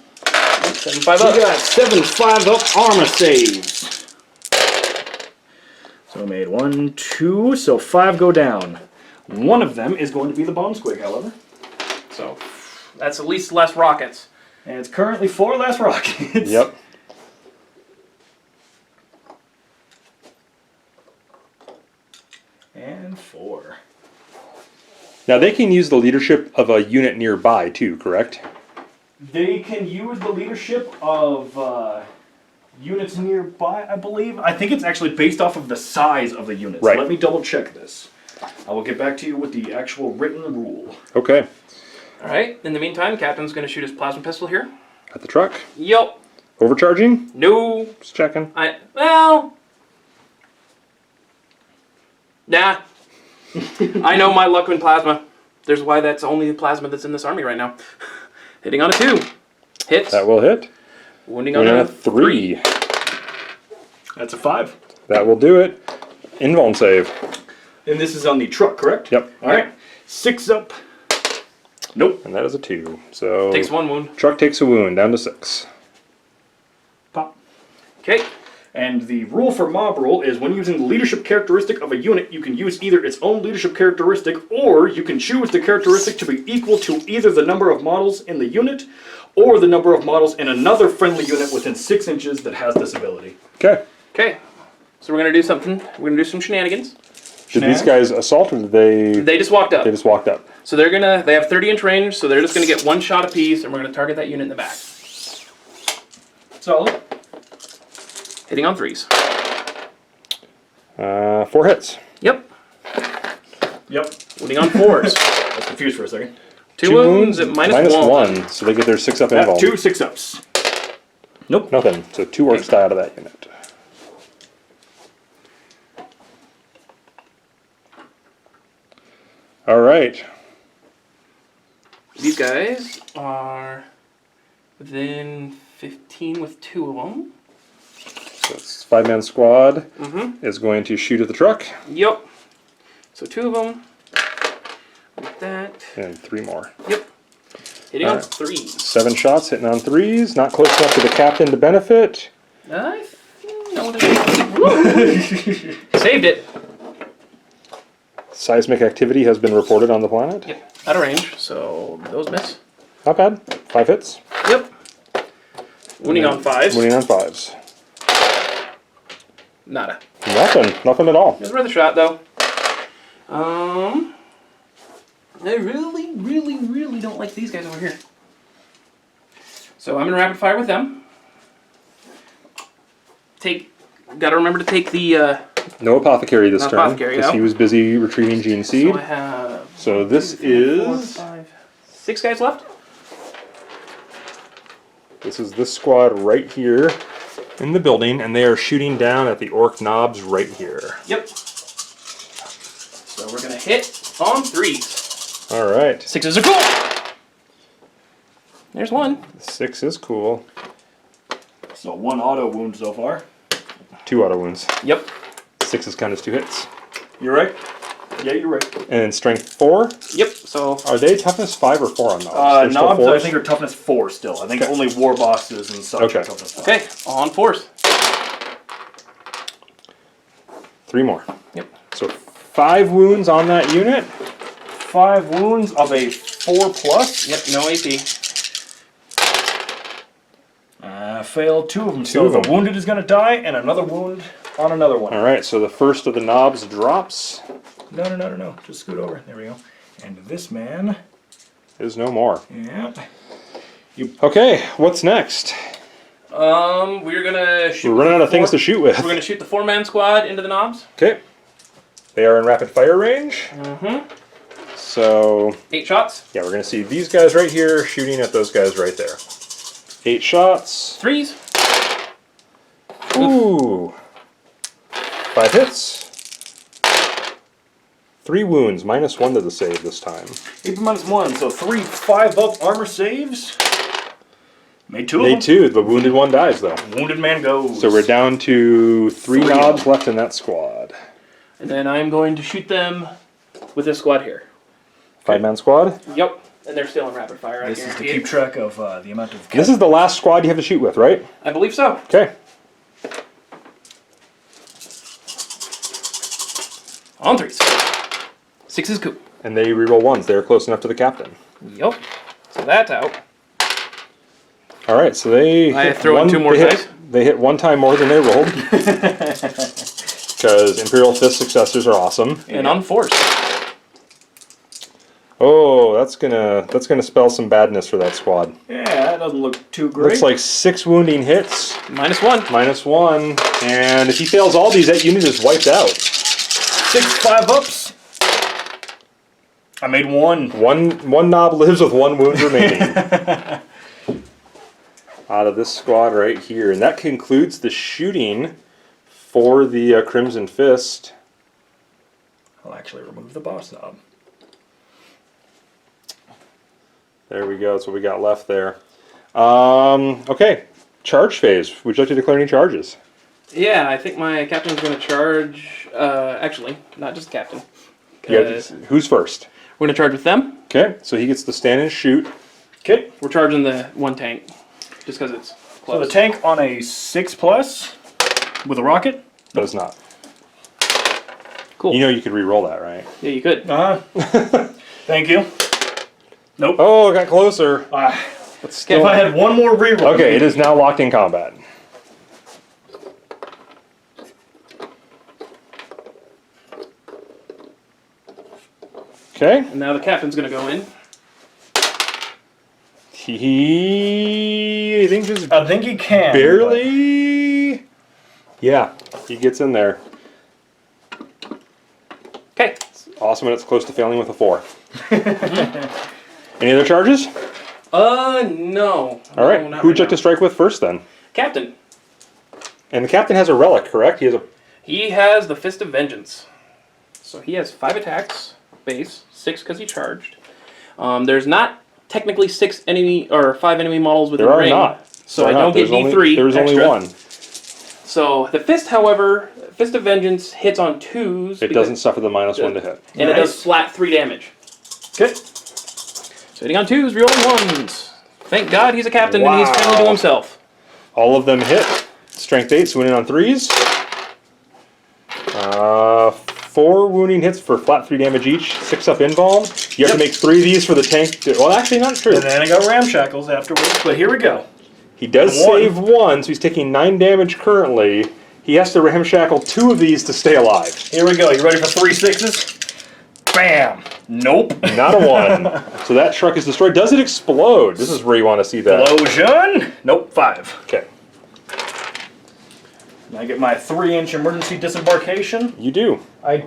7, 5 We up. got 7 5-up armor saves. So I made 1, 2, so 5 go down. One of them is going to be the bomb squig, however. So that's at least less rockets. And it's currently 4 less rockets. Yep. And 4. Now they can use the leadership of a unit nearby too, correct? They can use the leadership of units nearby, I believe. I think it's actually based off of the size of the units. Right. Let me double check this. I will get back to you with the actual written rule. Okay. All right. In the meantime, Captain's going to shoot his plasma pistol here. At the truck. Yup. Overcharging? No. Just checking. Nah. I know my luck in plasma. There's why that's only the plasma that's in this army right now. Hitting on a 2. Hits. That will hit. Wounding on Wounding a on a 3. That's a 5. That will do it. Invuln save. And this is on the truck, correct? Yep. All right. 6 up. Nope. And that is a 2. So Takes 1 wound. truck takes a wound, down to 6. Pop. Okay. And the rule for mob rule is when using the leadership characteristic of a unit, you can use either its own leadership characteristic, or you can choose the characteristic to be equal to either the number of models in the unit, or the number of models in another friendly unit within 6 inches that has this ability. Okay. Okay. So we're going to do something. We're going to do some shenanigans. Did these guys assault or did they... They just walked up. They just walked up. So they have 30-inch range, so they're just going to get 1 shot apiece, and we're going to target that unit in the back. Solid. Hitting on 3s. 4 hits. Yep. Yep. Wounding on 4s. I was confused for a second. 2 wounds at minus 1. So they get their 6 up That, invuln. 2 6-ups. Nope. Nothing. So 2 orcs die out of that unit. All right. These guys are within 15 with 2 of them. So it's 5-man squad is going to shoot at the truck. Yep. So 2 of them. Like that. And 3 more. Yep. Hitting on Alright. 3s. 7 shots, hitting on 3s. Not close enough to the captain to benefit. I know saved it. Seismic activity has been reported on the planet. Yep. Out of range, so those miss. Not bad. 5 hits. Yep. Wounding on 5s. Wounding on 5s. Nada. Nothing. Nothing at all. It was worth a shot, though. I really don't like these guys over here. So I'm gonna rapid fire with them. Gotta remember to take the. No apothecary this No turn. apothecary, Because no. he was busy retrieving gene seed. So I have. So this 3, 4, is... 5, 6 guys left. This is this squad right here in the building, and they are shooting down at the orc knobs right here. Yep. So we're gonna hit on 3s. All right. 6s are cool. There's 1. 6 is cool. So 1 auto wound so far. 2 auto wounds. Yep. 6 is counted as 2 hits. You're right. Yeah, you're right. And strength 4. Yep. So Are they toughness 5 or 4 on knobs? They're still Knobs, I 4s? think, are toughness 4 still. I think Okay. only war bosses and such Okay. are toughness 5. okay, on 4s. 3 more. Yep. So 5 wounds on that unit. 5 wounds of a 4+. Yep. No AP. Failed 2 of them. 2 So of the them. wounded is going to die, and another wound on another one. All right, so the first of the knobs drops. No. Just scoot over. There we go. And this man. There's no more. Yeah. Okay, what's next? We're gonna shoot. We're running out of things to shoot with. We're gonna shoot the 4-man squad into the knobs. Okay. They are in rapid fire range. Mm-hmm. So, 8 shots. yeah, we're going to see these guys right here shooting at those guys right there. 8 shots. 3s. Ooh. 5 hits. 3 wounds, -1 to the save this time. 8 -1, so 3 5-up armor saves. Made 2 of them. Made 2, the wounded one dies though. Wounded man goes. So we're down to 3 3. knobs left in that squad. And then I'm going to shoot them with this squad here. 5-man squad. Yep. And they're still in rapid fire. This is to guarantee keep it. track of the amount of. This is the last squad you have to shoot with, right? I believe so. Okay. On 3s. 6 is cool. And they reroll 1s. They're close enough to the captain. Yep. So that's out. All right, so they I hit throw in 2 more they dice. hit, they hit 1 time more than they rolled. Because Imperial Fist successors are awesome. And on 4s. Oh, that's gonna spell some badness for that squad. Yeah, that doesn't look too great. Looks like 6 wounding hits. -1. -1. And if he fails all these, that unit is wiped out. 6 5-ups. I made one. One knob lives with 1 wound remaining. Out of this squad right here. And that concludes the shooting for the Crimson Fist. I'll actually remove the boss knob. There we go. That's what we got left there. Okay. Charge phase. Would you like to declare any charges? Yeah, I think my captain's going to charge. Actually, not just the captain. Yeah, who's first? We're going to charge with them. Okay, so he gets to stand and shoot. Okay. We're charging the one tank, just because it's close. So the tank on a 6+ with a rocket. Does not. Cool. You know you could re-roll that, right? Yeah, you could. Thank you. Nope. Oh, it got closer. Let's skip. If I had one more reroll. Okay, it is now locked in combat. Okay. And now the captain's going to go in. I think just I think he can. barely. Yeah, he gets in there. Okay. Awesome, and it's close to failing with a 4. Any other charges? No. All right. No, Who would you like to strike with first then? Captain. And the captain has a relic, correct? He has the Fist of Vengeance. So he has 5 attacks, base, 6 because he charged. There's not technically 5 enemy models within There are ring. not. So I don't get D3 There's only extra. 1. So the Fist, however, Fist of Vengeance hits on 2s. It doesn't suffer the -1 to hit. And it does flat 3 damage. Okay. So hitting on 2s, rerolling 1s. Thank God he's a captain and he's friendly to himself. All of them hit. Strength 8, so winning on 3s. 4 wounding hits for flat 3 damage each. 6 up invuln. You have to make 3 of these for the tank. Well, actually, not true. And then I got ramshackles afterwards, but here we go. He does save 1, so he's taking 9 damage currently. He has to ramshackle 2 of these to stay alive. Here we go. You ready for 3 6s? Bam. Nope. Not a 1. So that truck is destroyed. Does it explode? This is where you want to see that. Explosion. Nope. 5. Okay. And I get my 3-inch emergency disembarkation. You do. I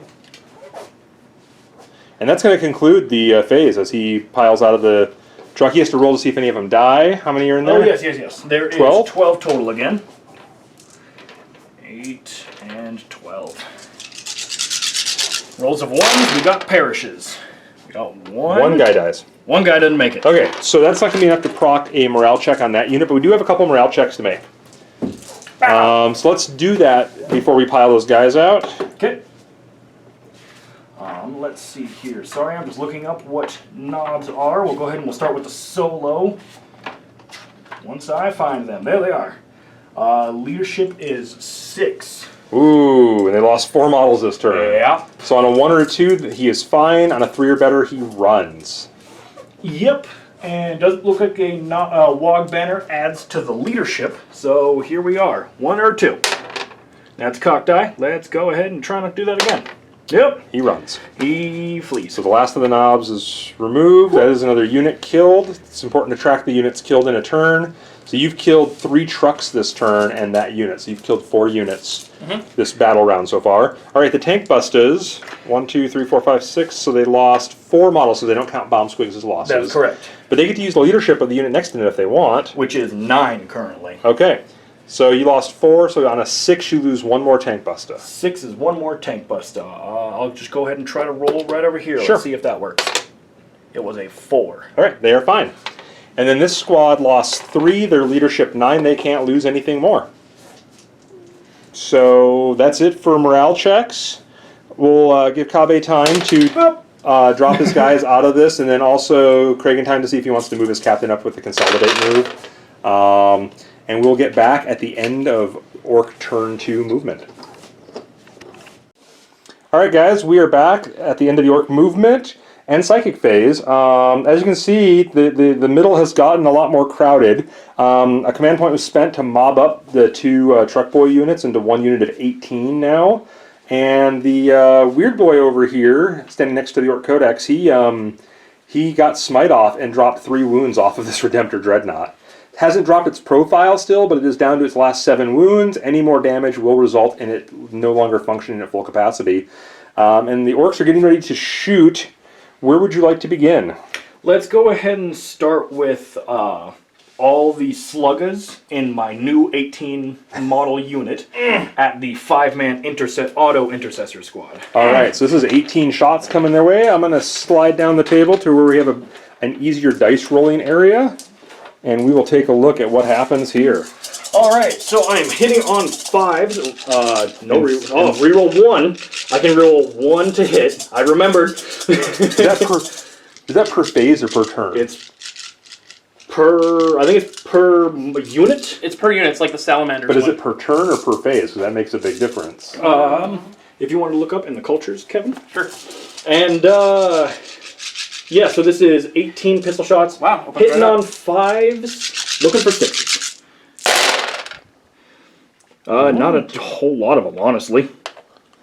And that's going to conclude the phase as he piles out of the truck. He has to roll to see if any of them die. How many are in there? Oh, yes. There is 12? 12 total again. 8 and 12. Rolls of 1s, we got perishes. We got 1. One guy dies. One guy doesn't make it. Okay, so that's not going to be enough to proc a morale check on that unit, but we do have a couple morale checks to make. So let's do that before we pile those guys out. Okay. Let's see here. Sorry, I'm just looking up what knobs are. We'll go ahead and we'll start with the solo. Once I find them. There they are. Leadership is 6. Ooh, and they lost 4 models this turn. Yeah. So on a 1 or a 2, he is fine. On a 3 or better, he runs. Yep. And it doesn't look like a WOG banner adds to the leadership. So here we are. 1 or 2. That's cocked eye. Let's go ahead and try not to do that again. Yep. He runs. He flees. So the last of the knobs is removed. That is another unit killed. It's important to track the units killed in a turn. So you've killed 3 trucks this turn and that unit. So you've killed 4 units this battle round so far. All right, the tank bustas. 1, 2, 3, 4, 5, 6. So they lost 4 models, so they don't count bomb squigs as losses. That's correct. But they get to use the leadership of the unit next to it if they want. Which is 9 currently. Okay. So you lost 4, so on a 6 you lose 1 more tank busta. 6 is 1 more tank busta. I'll just go ahead and try to roll right over here. Sure. Let's see if that works. It was a 4. All right, they are fine. And then this squad lost 3, their leadership 9, they can't lose anything more. So that's it for morale checks. We'll give Kabe time to drop his guys out of this, and then also Kragan time to see if he wants to move his captain up with the consolidate move. And we'll get back at the end of Orc turn 2 movement. Alright guys, we are back at the end of the Orc movement and Psychic phase. As you can see, the middle has gotten a lot more crowded. A command point was spent to mob up the 2 truck boy units into 1 unit of 18 now. And the weird boy over here, standing next to the Orc Codex, he got smite off and dropped 3 wounds off of this Redemptor Dreadnought. Hasn't dropped its profile still, but it is down to its last 7 wounds. Any more damage will result in it no longer functioning at full capacity. And the Orks are getting ready to shoot. Where would you like to begin? Let's go ahead and start with all the sluggers in my new 18 model unit at the 5-man auto intercessor squad. All right, so this is 18 shots coming their way. I'm going to slide down the table to where we have an easier dice rolling area, and we will take a look at what happens here. All right, so I'm hitting on 5s. No reroll. Oh, reroll 1. I can roll 1 to hit. I remembered. Is that per phase or per turn? It's per. I think it's per unit. It's per unit. It's like the salamanders. But is it per turn or per phase? Because that makes a big difference. If you want to look up in the cultures, Kevin. Sure. And yeah, so this is 18 pistol shots. Wow. Hitting on 5s, looking for 6s. Not a whole lot of them, honestly.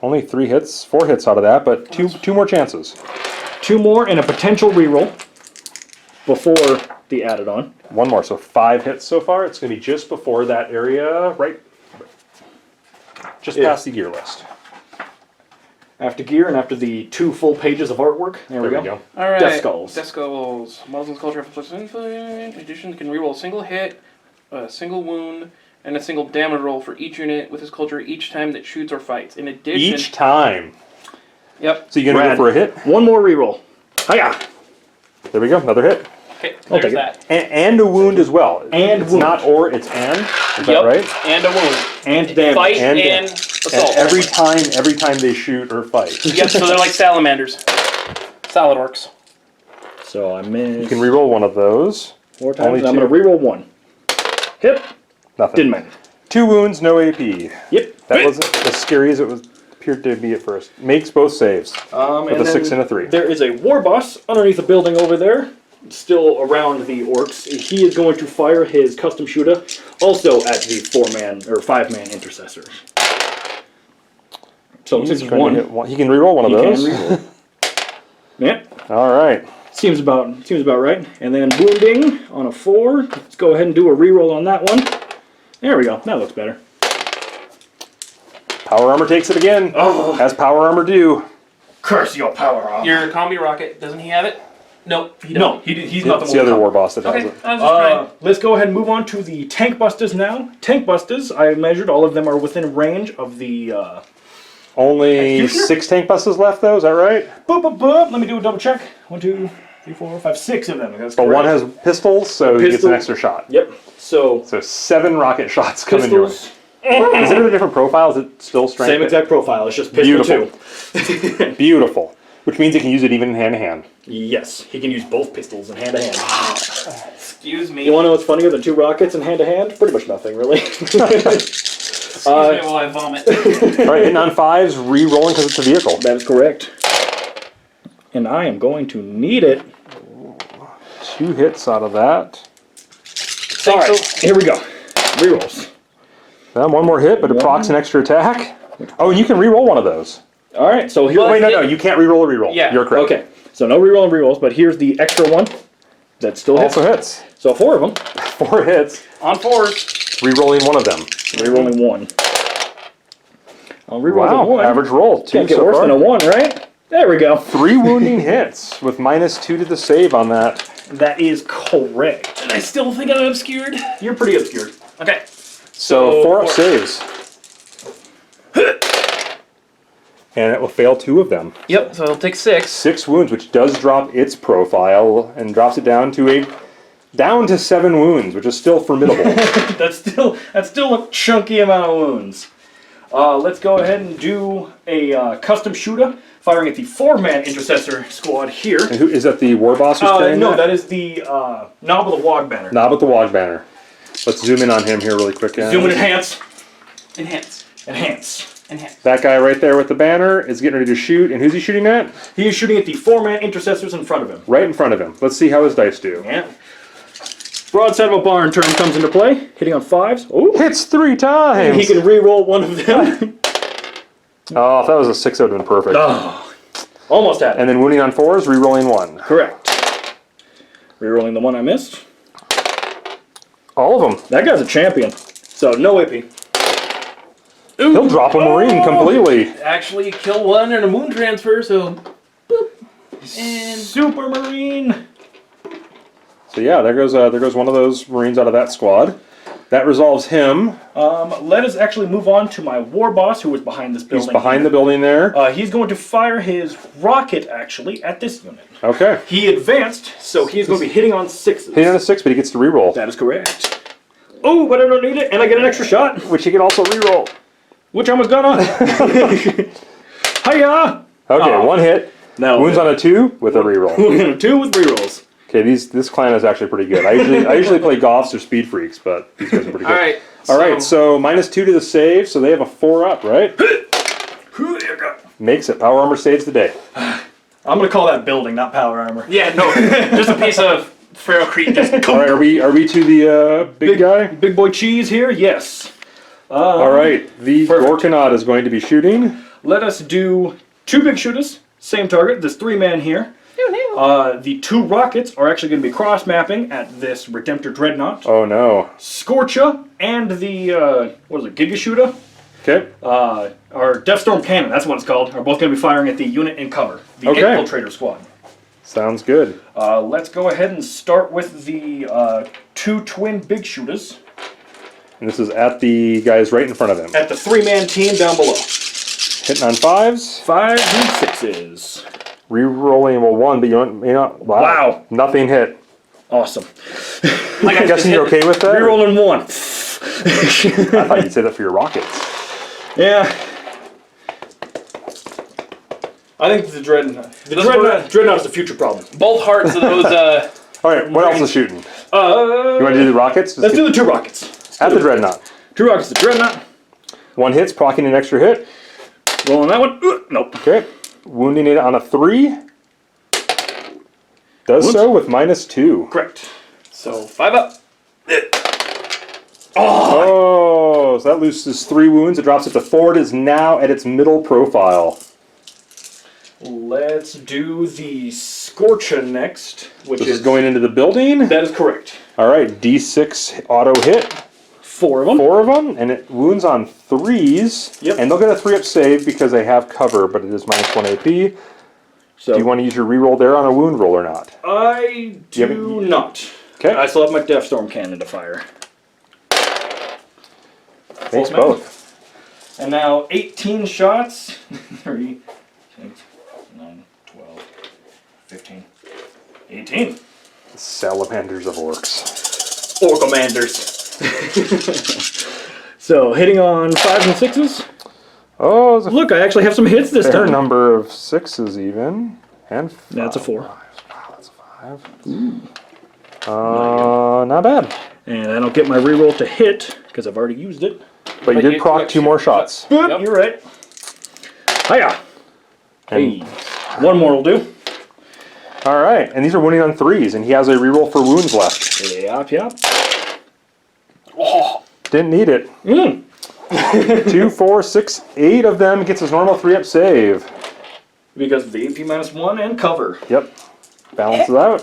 Only 4 hits out of that, but two more chances. 2 more and a potential reroll before the added on. 1 more, so 5 hits so far. It's going to be just before that area, right? Just past the gear list. After gear and after the 2 full pages of artwork. There we go. All right. Deathskulls. Deathskulls. Models in culture have in addition, can reroll a single hit, a single wound, and a single damage roll for each unit with his culture each time that shoots or fights. In addition, Each time. Yep. So you're going to go for a hit? 1 more reroll. Hiya! There we go, another hit. Okay, I'll there's take it. that. And a wound as well. And it's wound. not or, it's and. Is that Yep. right? And a wound. And damage. Fight And and, damage. assault. And every time they shoot or fight. Yep. So they're like salamanders. Salad orcs. So I missed You can reroll one of those. 4 times, only and I'm 2. going to reroll 1. Hit. Nothing. Didn't matter. 2 wounds, no AP. Yep. That wasn't as scary as it appeared to be at first. Makes both saves. With a 6 and a 3. There is a war boss underneath the building over there, still around the Orks. He is going to fire his custom shooter, also at the 4-man or 5-man intercessor. So He's it's going to 1. hit one. He can reroll one of those. Yeah, All right. seems about right. And then wounding on a 4. Let's go ahead and do a reroll on that one. There we go. That looks better. Power armor takes it again. Oh. As power armor do. Curse your power off. Your combi rocket, doesn't he have it? Nope, he No, don't. he's not the It's one. the other war boss that has Okay, it. I was just trying. Let's go ahead and move on to the tank busters now. Tank busters, I measured, all of them are within range of the Only Executioner? 6 tank busters left, though. Is that right? boop, boop, boop. Let me do a double check. 1, 2, 3, 4, 5, 6 of them. That's But one correct. has pistols, so he gets Pistol. an extra shot. Yep. So So 7 rocket shots coming your way. pistols, Is it a different profile? Is it still strength? same exact profile. It's just pistol Beautiful. 2. Beautiful. Which means he can use it even in hand to hand. Yes, he can use both pistols in hand to hand. Excuse me. You want to know what's funnier than 2 rockets in hand to hand? Pretty much nothing, really. Excuse me while I vomit. All right, hitting on 5s, re-rolling because it's a vehicle. That is correct. And I am going to need it. 2 hits out of that. All right, here we go. Rerolls. Then 1 more hit, but it procs an extra attack. Oh, and you can re-roll one of those. All right, so here. Wait, no, you can't re-roll a re-roll. Yeah. You're correct. Okay, so no reroll and rerolls, but here's the extra one that still hits. Also hits. So 4 of them. 4 hits, On 4s. re-rolling one of them. Rerolling 1. I'll reroll the Wow, 1. average roll. 2 Can't get so worse far. than a 1, right? There we go. 3 wounding hits with -2 to the save on that. That is correct. And I still think I'm obscured. You're pretty obscured. Okay. So 4 up 4. saves. And it will fail 2 of them. Yep, so it'll take 6. 6 wounds, which does drop its profile and drops it down to 7 wounds, which is still formidable. That's still a chunky amount of wounds. Let's go ahead and do a custom shooter firing at the 4-man intercessor squad here. And who is that? The war boss who's playing No, that? that is the Knob of the Wog banner. Knob with the Wog banner. Let's zoom in on him here really quick. Zoom and enhance. Enhance. Enhance. Enhance. That guy right there with the banner is getting ready to shoot. And who's he shooting at? He is shooting at the 4-man intercessors in front of him. Right in front of him. Let's see how his dice do. Yeah. Broadside of a barn turn comes into play. Hitting on 5s. Ooh. Hits 3 times! He can re-roll one of them. Oh, if that was a 6, that would have been perfect. Oh. Almost had it. And then wounding on 4s, re-rolling 1. Correct. Rerolling the one I missed. All of them. That guy's a champion. So no AP. He'll drop a Marine completely. Actually, kill one and a wound transfer, so boop. And Super Marine. So yeah, there goes one of those Marines out of that squad. That resolves him. Let us actually move on to my war boss, who is behind this building. He's behind the building there. He's going to fire his rocket, actually, at this unit. Okay. He advanced, so he's going to be hitting on 6s. Hitting on a 6, but he gets to reroll. That is correct. Oh, but I don't need it, and I get an extra shot, Which he can also reroll. which I was gonna. Hiya! Okay, Oh. one hit. No. Wounds on a 2 with a reroll. 2 with rerolls. Okay, this clan is actually pretty good. I usually play Goths or Speed Freaks, but these guys are pretty good. alright. All right, so -2 to the save, so they have a 4 up, right? Makes it. Power armor saves the day. I'm gonna call that building, not power armor. Yeah, no, just a piece of ferrocrete just All right, are we to the big guy? Big boy cheese here? Yes. All right, the Perfect. Gorkanaut is going to be shooting. Let us do 2 big shooters, same target. There's 3 man here. The 2 rockets are actually going to be cross mapping at this Redemptor Dreadnought. Oh no. Scorcha and the what is it, Giga Shooter? Okay. Or Deathstorm Cannon, that's what it's called, are both going to be firing at the unit in cover, the Okay. Infiltrator Squad. Sounds good. Let's go ahead and start with the 2 twin big shooters And this is at the guys right in front of him. at the 3 man team down below. Hitting on 5s. 5s and 6s. Rerolling a 1, but you know. Wow. Nothing hit. Awesome. I'm guessing you're okay with that? Rerolling 1. I thought you'd say that for your rockets. Yeah. I think the Dreadnought is a future problem. both hearts of those. All right, what else is shooting? You Uh, want to do the rockets? let's do the 2 rockets. At the Dreadnought. 2 rockets to Dreadnought. 1 hits, proccing an extra hit. Rolling that one. Nope. Okay. Wounding it on a 3. Does so with -2. Correct. So 5 up. Oh, so that loses 3 wounds. It drops it to 4. It is now at its middle profile. Let's do the Scorcha next, which This is is going into the building. That is correct. All right, D6 auto hit. 4 of them. 4 of them, and it wounds on 3s. Yep. And they'll get a 3-up save because they have cover, but it is -1 AP. So Do you want to use your reroll there on a wound roll or not? I You do not. Okay. I still have my Deathstorm Cannon to fire. Thanks Full amount. both. And now 18 shots. 3, 6, 9, 12, 15, 18. Salamanders of Orks. Orcomanders. So hitting on 5s and 6s. Oh, it's a Look, I actually have some hits this fair time. number of 6s even. And That's a 4. Wow, that's a 5. Not bad. And I don't get my reroll to hit because I've already used it. But you But did proc 2 more shots. Good, Yep. you're right. Hiya. And- Hey. 1 more will do. All right, and these are wounding on 3s, and he has a reroll for wounds left. Yep, yep. Didn't need it. 2, 4, 6, 8 of them gets his normal 3-up save. Because of the AP -1 and cover. Yep, balances out.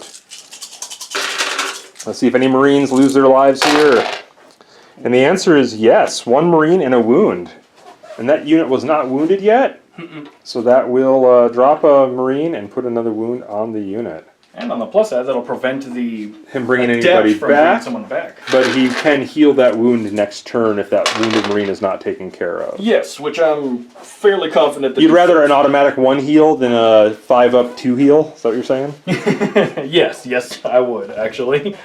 Let's see if any Marines lose their lives here. And the answer is yes, 1 Marine and a wound. And that unit was not wounded yet, so that will drop a Marine and put another wound on the unit. And on the plus side, that'll prevent the Him bringing adept anybody from bringing back, someone back. but he can heal that wound next turn if that wounded Marine is not taken care of. Yes, which I'm fairly confident that You'd rather an automatic 1 heal than a 5-up 2 heal? Is that what you're saying? Yes, I would actually.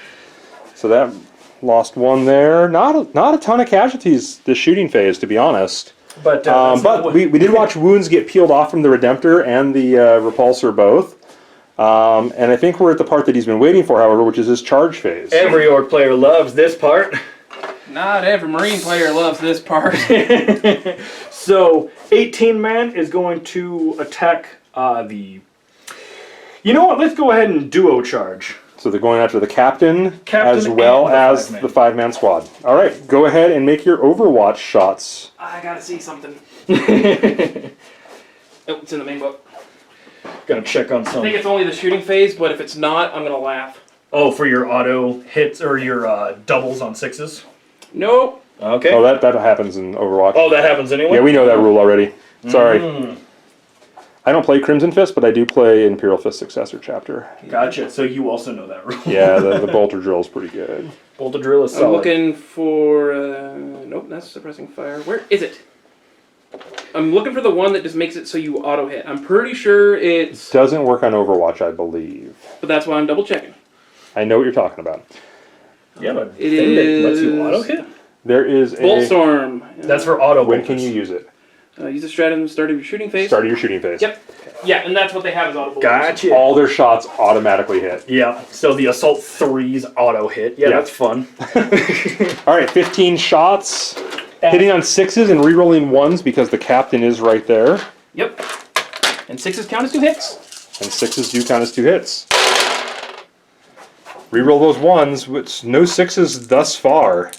So that lost 1 there. Not a ton of casualties this shooting phase, to be honest. But that's not But what- we did watch wounds get peeled off from the Redemptor and the Repulsor both. And I think we're at the part that he's been waiting for, however, which is his charge phase. every orc player loves this part. Not every Marine player loves this part. So 18 man is going to attack the. You know what? Let's go ahead and duo charge. So they're going after the captain as and well the as 5-man. the 5-man squad. All right, go ahead and make your Overwatch shots. I gotta see something. Oh, it's in the main book. Gotta check on I some. think it's only the shooting phase, but if it's not, I'm gonna laugh. Oh, for your auto hits or your doubles on 6s? Nope. Okay. Oh, that happens in Overwatch. Oh, that happens anyway? Yeah, we know that rule already. Sorry. I don't play Crimson Fist, but I do play Imperial Fist Successor Chapter. Gotcha. So you also know that rule. Yeah, the Bolter Drill is pretty good. Bolter Drill is solid. I'm looking for. Nope, that's suppressing fire. Where is it? I'm looking for the one that just makes it so you auto hit. I'm pretty sure it's. Doesn't work on Overwatch, I believe. But that's why I'm double checking. I know what you're talking about. Yeah, but It thing that lets you is- auto hit? There is Bolt a... Storm. That's for auto When bolters. can you use it? Use a stratagem start of your shooting phase. Start of your shooting phase. Yep. Yeah, and that's what they have as auto bolters. Gotcha. All their shots automatically hit. Yeah, so the Assault 3's auto hit. Yeah, Yeah. that's fun. All right, 15 shots. Hitting on 6s and rerolling 1s because the captain is right there. Yep. And 6s count as 2 hits. And 6s do count as 2 hits. Reroll those 1s, which no 6s thus far.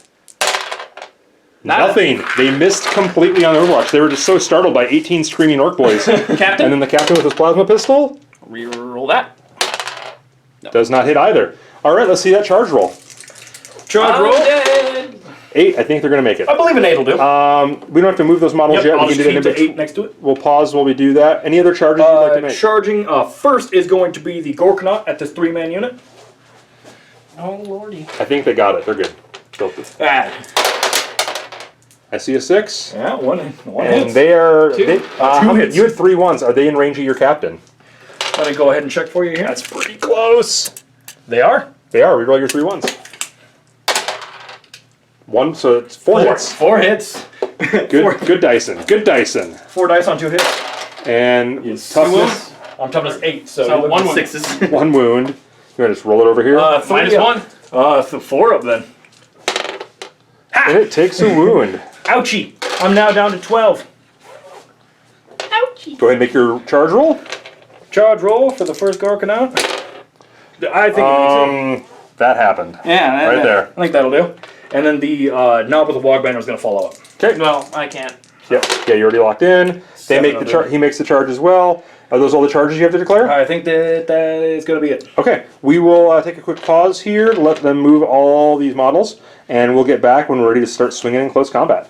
Nada. Nothing. They missed completely on Overwatch. They were just so startled by 18 screaming orc boys. Captain. And then the captain with his plasma pistol Reroll that. does not hit either. All right, let's see that charge roll. Charge I'm roll. dead. 8, I think they're going to make it. I believe an 8 will do. We don't have to move those models Yep, yet. I'll We just can do keep that the in 8 next to it. We'll pause while we do that. Any other charges you'd like to make? Charging first is going to be the Gorkanaut at this 3-man unit. Oh lordy. I think they got it. They're good. Built it. Ah. I see a 6. Yeah, one And hits. they are... Two. They, Two how many- hits. You had 3 1s. Are they in range of your captain? Let me go ahead and check for you here. That's pretty close. They are. They are. Reroll your 3 1s. 1, so it's 4 hits. 4 hits. Good Dyson. Good Dyson. 4 dice on 2 hits. And Yes. toughness, On toughness 8, so, So you look one at wound. 6s. 1 wound. You want to just roll it over here? Minus 1. So 4 up then. And it takes a wound. Ouchie. I'm now down to 12. Ouchie. Go ahead and make your charge roll. Charge roll for the first Gorkanaut. I think it makes That happened. it. Yeah, right there. I think that'll do. And then the knob with the wog banner is going to follow up. Okay. Well, I can't. Yep. Yeah, you already locked in. They 7 make the of charge. them. He makes the charge as well. Are those all the charges you have to declare? I think that is going to be it. Okay. We will take a quick pause here to let them move all these models, and we'll get back when we're ready to start swinging in close combat.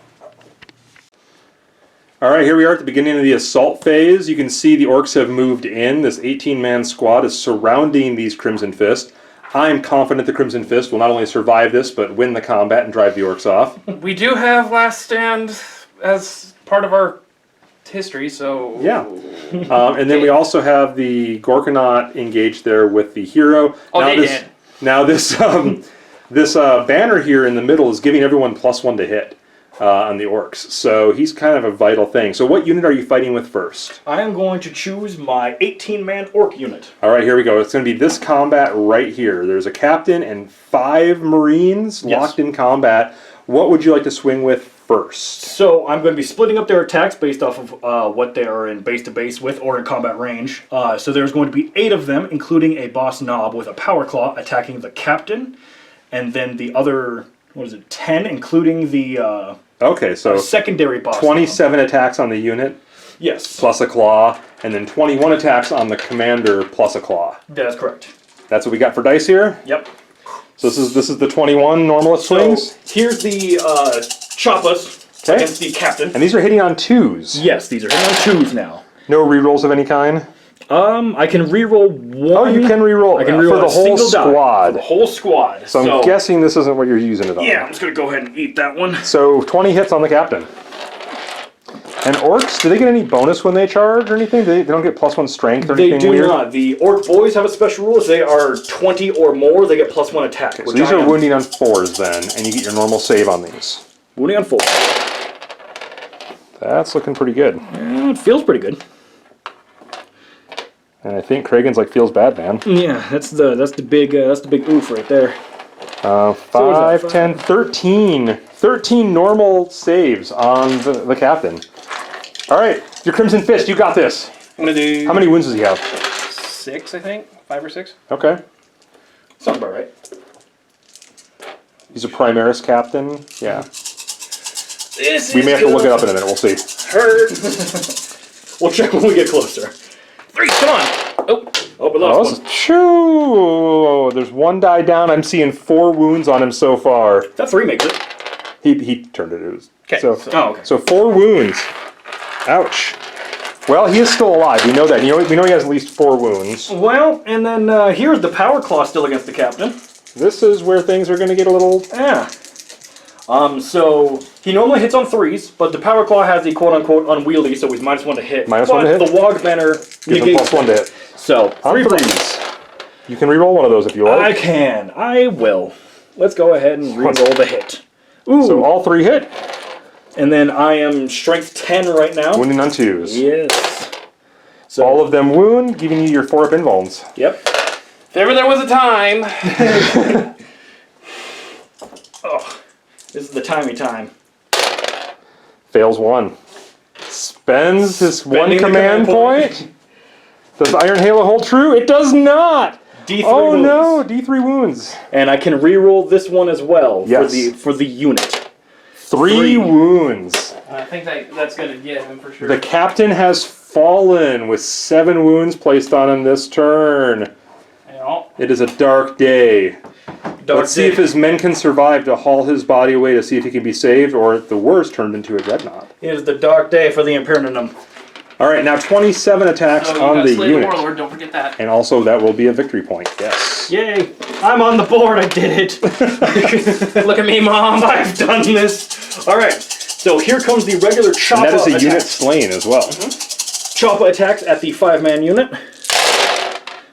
All right, here we are at the beginning of the assault phase. You can see the orcs have moved in. This 18-man squad is surrounding these Crimson Fist. I'm confident the Crimson Fist will not only survive this, but win the combat and drive the orcs off. We do have Last Stand as part of our history, so... Yeah. And then we also have the Gorkanaut engaged there with the hero. Oh, now they this, did. Now this banner here in the middle is giving everyone +1 to hit on the orcs. So he's kind of a vital thing. So what unit are you fighting with first? I am going to choose my 18-man orc unit. All right, here we go. It's going to be this combat right here. There's a captain and 5 marines Yes. locked in combat. What would you like to swing with first? So I'm going to be splitting up their attacks based off of what they are in base-to-base with or in combat range. So there's going to be 8 of them, including a boss knob with a power claw attacking the captain. And then the other, 10, including the Okay, so secondary boss knob. 27 attacks on the unit Yes, plus a claw, and then 21 attacks on the commander plus a claw. that's correct. That's what we got for dice here. Yep. So this is the 21 normalist swings, So here's the choppas Okay. against the captain. and these are hitting on 2s. Yes, these are hitting on 2s now. No rerolls of any kind. I can reroll 1. Oh, you can reroll. I can for reroll the a whole single die. squad. For the whole squad. So I'm guessing this isn't what you're using it on. Yeah, I'm just gonna go ahead and eat that one. So 20 hits on the captain. And orcs, do they get any bonus when they charge or anything? They don't get +1 strength or They anything do weird? not. The orc boys have a special rule. If they are 20 or more, they get +1 attack. So these are wounding on 4s then, and you get your normal save on these. wounding on 4. That's looking pretty good. Yeah, it feels pretty good. And I think Kragen's like feels bad, man. Yeah, that's the big oof right there. 5, 10, 13. 13 normal saves on the captain. All right, your Crimson Fist, you got this. I'm gonna do... How many wounds does he have? 6, I think? 5 or 6? Okay. Sounds about right. He's a Primaris captain. Yeah. This We may have to look it up in a minute. We'll see. hurt. We'll check when we get closer. 3, come on! Oh, Oh, but lost one. Shoo! There's one die down. I'm seeing 4 wounds on him so far. That 3 makes it. He turned it. It was, Okay. so, Oh, okay. so 4 wounds. Ouch. Well, he is still alive. We know that. We know he has at least 4 wounds. Well, and then here's the power claw still against the captain. This is where things are going to get a little... Yeah. So he normally hits on 3s, but the power claw has the quote-unquote unwieldy, so he's -1 to hit. -1 but to hit? the Wog Banner Gives him negates +1 to hit. So, On 3 threes. You can reroll one of those if you I like. can. I will. Let's go ahead and re-roll the hit. Ooh. So all 3 hit. And then I am strength 10 right now. Wounding on 2s. Yes. So, All of them wound, giving you your 4-up invulns. Yep. If ever there was a time. Oh, this is the timey time. Fails 1. Spends his Spending 1 the command command point. Does the Iron Halo hold true? It does not! D3 Oh wounds. no, D3 wounds. And I can re-roll this one as well Yes. for the unit. 3 wounds. I think that's going to get him for sure. The captain has fallen with 7 wounds placed on him this turn. Yeah. It is a dark day. Dark Let's see if his men can survive to haul his body away to see if he can be saved, or at the worst, turned into a dreadnought. It is the dark day for the Imperium. All right, now 27 attacks So you on got the Slay the unit. Warlord, don't forget that. And also, that will be a victory point, yes. Yay! I'm on the board. I did it. Look at me, Mom. I've done this. All right. So here comes the regular And Choppa that is a unit attacks. slain as well. Choppa attacks at the 5-man unit.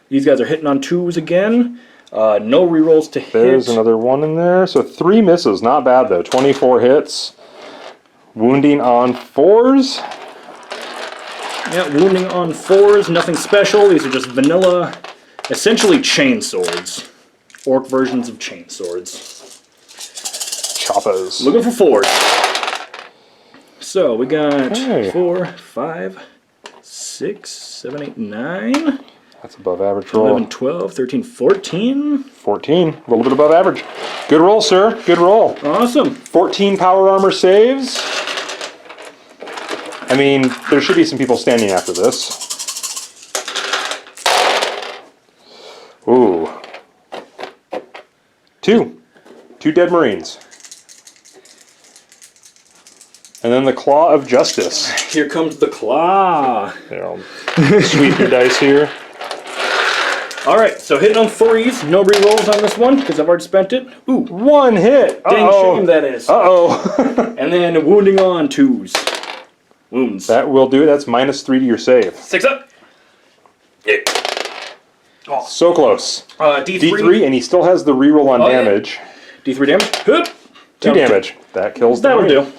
These guys are hitting on 2s again. No rerolls to hit. There's another 1 in there. So 3 misses, not bad though. 24 hits. Wounding on 4s. Yeah, wounding on 4s, nothing special. These are just vanilla, essentially chain swords. Orc versions of chain swords. Choppas. Looking for 4s. So we got Hey. 4, 5, 6, 7, 8, 9, That's above average roll. 11, 12, 13, 14. 14. A little bit above average. Good roll, sir. Good roll. Awesome. 14 power armor saves. I mean, there should be some people standing after this. Ooh. 2. 2 dead Marines. And then the Claw of Justice. Here comes the claw. Here, I'll sweep your dice here. All right, so hitting on 3s. No rerolls on this one because I've already spent it. Ooh, 1 hit. dang Uh-oh. shame that is. Uh-oh. And then wounding on 2s. Wounds. That will do it. That's -3 to your save. 6 up. So close. D3. D3, and he still has the reroll on Oh, yeah. damage. D3 damage. Hup. 2 damage. That kills the That'll Marine. do.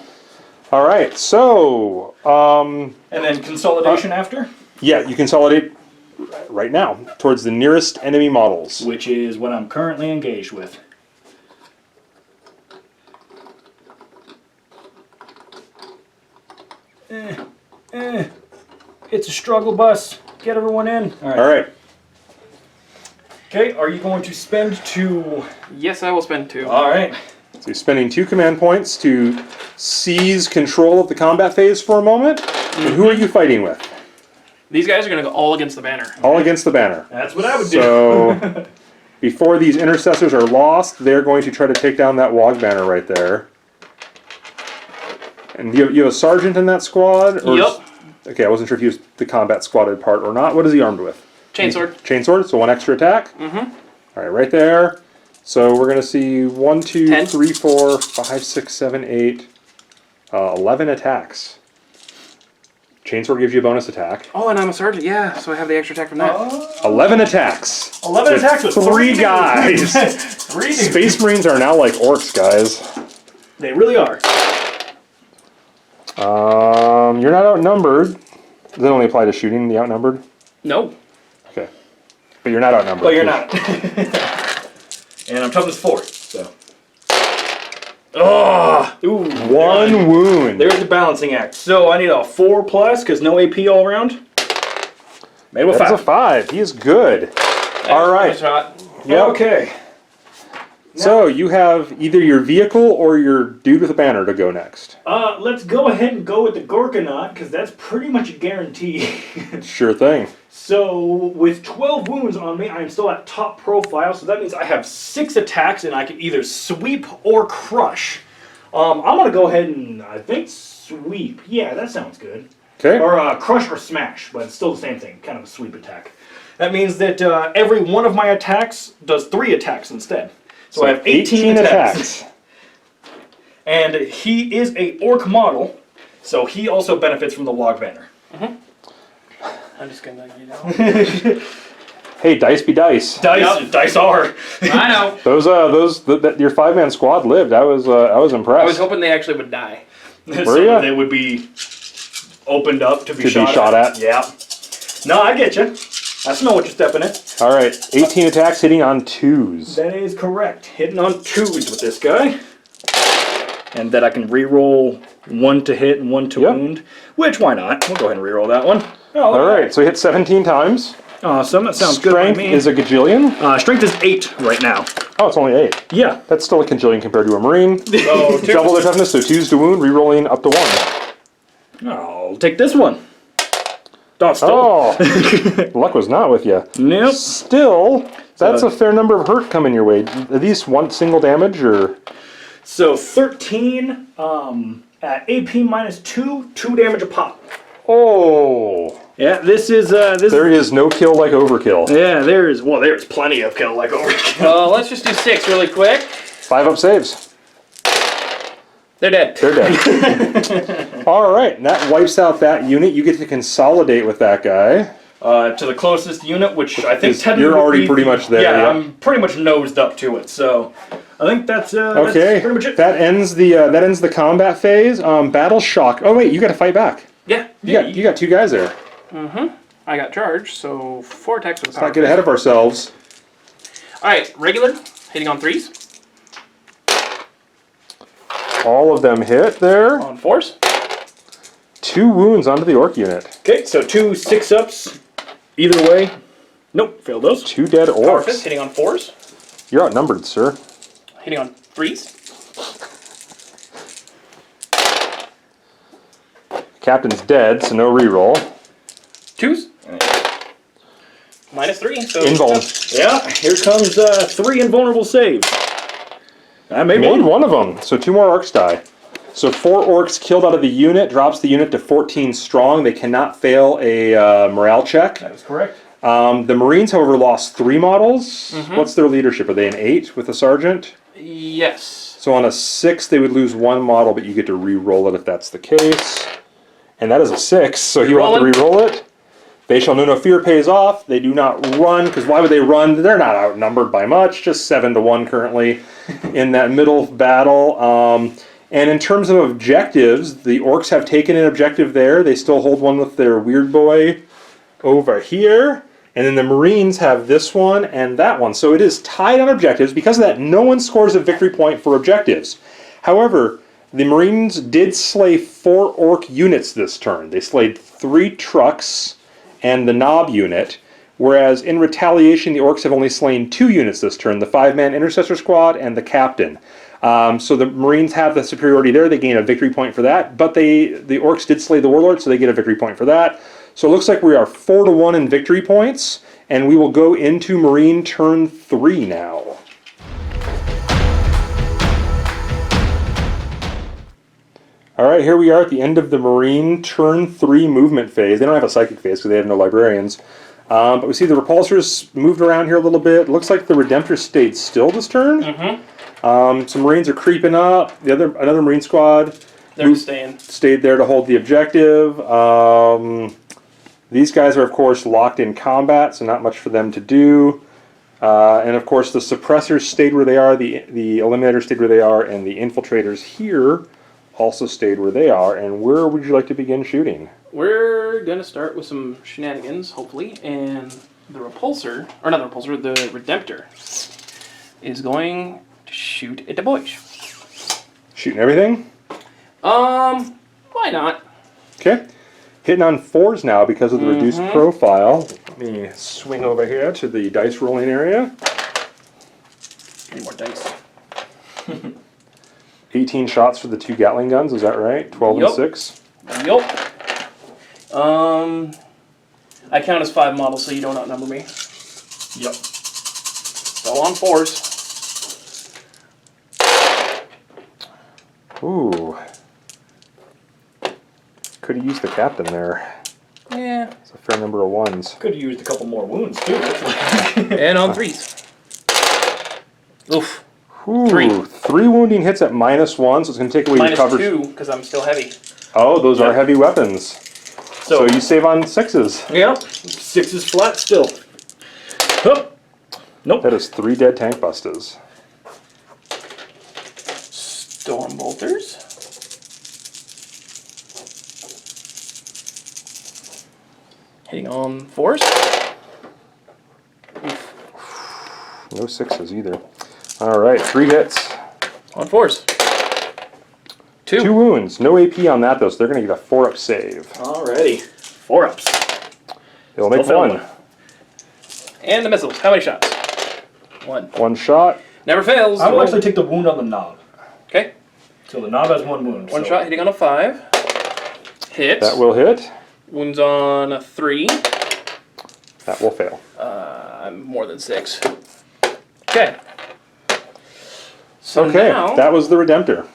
All right, so And then consolidation after, yeah, you consolidate right now towards the nearest enemy models. which is what I'm currently engaged with. It's a struggle bus. Get everyone in. All right. All right, Okay, are you going to spend 2? Yes, I will spend 2. All right. so you're spending 2 command points to seize control of the combat phase for a moment. And who are you fighting with? These guys are going to go all against the banner. All against the banner. That's what I would do. So before these intercessors are lost, they're going to try to take down that Wog banner right there. And you have a sergeant in that squad? Or Yep. Okay, I wasn't sure if he was the combat squatted part or not. What is he armed with? Chainsword. Chainsword, so 1 extra attack. Mm-hmm. All right, right there. So we're going to see 1, 2, 10. 3, 4, 5, 6, 7, 8, 11 attacks. Chainsword gives you a bonus attack. Oh, and I'm a sergeant. Yeah, so I have the extra attack from that. 11 attacks. 11 attacks with 3 guys. 3 dudes. Space Marines are now like orcs, guys. They really are. You're not outnumbered. Does that only apply to shooting, the outnumbered? No. Okay. But you're not outnumbered. But you're not. And I'm toughness 4, so. Oh! Ooh. 1 wound. There's the balancing act. So I need a 4+ because no AP all around. Made with That's a 5. 5. He is good. All right. Shot. Yep. Okay. So you have either your vehicle or your dude with a banner to go next. Let's go ahead and go with the Gorkanaut because that's pretty much a guarantee. Sure thing. So with 12 wounds on me, I am still at top profile, so that means I have 6 attacks and I can either sweep or crush. I'm going to go ahead and, I think, sweep. Yeah, that sounds good. Okay. Or crush or smash, but it's still the same thing, kind of a sweep attack. That means that every one of my attacks does 3 attacks instead. So I have 18 attacks. And he is a orc model, so he also benefits from the log banner. I'm just gonna, you know. Hey, dice be dice. Dice are. I know. Your 5-man squad lived. I was impressed. I was hoping they actually would die. So ya? they would be opened up to be To be shot at. Yeah. No, I get you. I smell what you're stepping in. All right, 18 attacks hitting on 2s. That is correct. Hitting on 2s with this guy. And then I can re-roll 1 to hit and 1 to wound. Which, why not? We'll go ahead and re-roll that one. Oh, All right, so he hit 17 times. Awesome, that sounds good Strength by me. is a gajillion. Strength is 8 right now. Oh, it's only 8. Yeah. That's still a cajillion compared to a marine. Oh, Double their toughness, so 2s to wound, re-rolling up to 1. I'll take this one. Dot still. Oh, luck was not with you. Nope. Still, that's a fair number of hurt coming your way. Are these one single damage or? So 13 at AP minus 2, 2 damage a pop. Oh. Yeah, this is There is no kill like overkill. Yeah, there's plenty of kill like overkill. Let's just do 6 really quick. 5 up saves. They're dead. They're dead. All right, and that wipes out that unit. You get to consolidate with that guy. To the closest unit, which I think technically You're already would be pretty much there. Yeah, I'm pretty much nosed up to it. So I think that's Okay, pretty much it. that ends the combat phase. Battle shock. Oh wait, you got to fight back. Yeah. You got 2 guys there. I got charged, so 4 attacks with a Let's power. not get ahead of ourselves. Alright, regular, hitting on 3s. All of them hit there. On 4s. 2 wounds onto the orc unit. Okay, so 2 6-ups. Either way. Nope, failed those. 2 dead Power fist, orcs. hitting on 4s. You're outnumbered, sir. Hitting on 3s. Captain's dead, so no reroll. 2s. Minus 3. So Invuln. Yeah, here comes 3 invulnerable saves. I made Made one. one of them, so 2 more orcs die. So 4 orcs killed out of the unit, drops the unit to 14 strong. They cannot fail a morale check. That is correct. The Marines, however, lost 3 models. What's their leadership? Are they an 8 with a sergeant? Yes. So on a 6, they would lose 1 model, but you get to re-roll it if that's the case. And that is a 6, so you have to re-roll it. They shall know no fear pays off. They do not run, because why would they run? They're not outnumbered by much, just 7 to 1 currently in that middle battle. And in terms of objectives, the orcs have taken an objective there. They still hold one with their weird boy over here. And then the Marines have this one and that one. So it is tied on objectives. Because of that, no one scores a victory point for objectives. However, the Marines did slay 4 orc units this turn. They slayed 3 trucks and the knob unit. Whereas in retaliation, the orcs have only slain 2 units this turn. The 5-man intercessor squad and the captain. So the Marines have the superiority there. They gain a victory point for that. But the orcs did slay the warlord, so they get a victory point for that. So it looks like we are 4 to 1 in victory points. And we will go into Marine turn 3 now. Alright, here we are at the end of the Marine turn 3 movement phase. They don't have a psychic phase because they have no librarians. But we see the repulsors moved around here a little bit. It looks like the Redemptors stayed still this turn. Some Marines are creeping up. Another Marine squad They're staying. stayed there to hold the objective. These guys are, of course, locked in combat, so not much for them to do. And, of course, the suppressors stayed where they are, the eliminators stayed where they are, and the infiltrators here also stayed where they are. And where would you like to begin shooting? We're going to start with some shenanigans, hopefully, and the repulsor, or not the repulsor, the Redemptor is going to shoot at the boys. Shooting everything? Why not? Okay. Hitting on 4s now because of the reduced profile. Let me swing over here to the dice rolling area. Need more dice. 18 shots for the 2 Gatling guns, is that right? 12 Yup. and 6? Yup. I count as 5 models, so you don't outnumber me. Yep. So on 4s. Ooh. Could have used the captain there. Yeah. It's a fair number of 1s. Could have used a couple more wounds too. And on 3s. Oof. Ooh, 3. 3 wounding hits at -1, so it's going to take away your coverage. -2, because I'm still heavy. Oh, those are heavy weapons. So you save on 6s. Yep. 6 is flat still. Oh. Nope. That is 3 dead tank busters. Storm bolters. Hitting on 4s. No 6s either. Alright, 3 hits. On 4s. 2. 2 wounds. No AP on that though, so they're going to get a 4-up save. Alrighty. 4 ups. They'll make Still 1. failing. And the missiles. How many shots? 1. 1 shot. Never fails. I will actually take the wound on the knob. Okay. So the knob has 1 wound. 1 so. shot hitting on a 5. Hit. That will hit. Wounds on a 3. That will fail. I'm more than 6. Okay. So Okay, now, that was the Redemptor.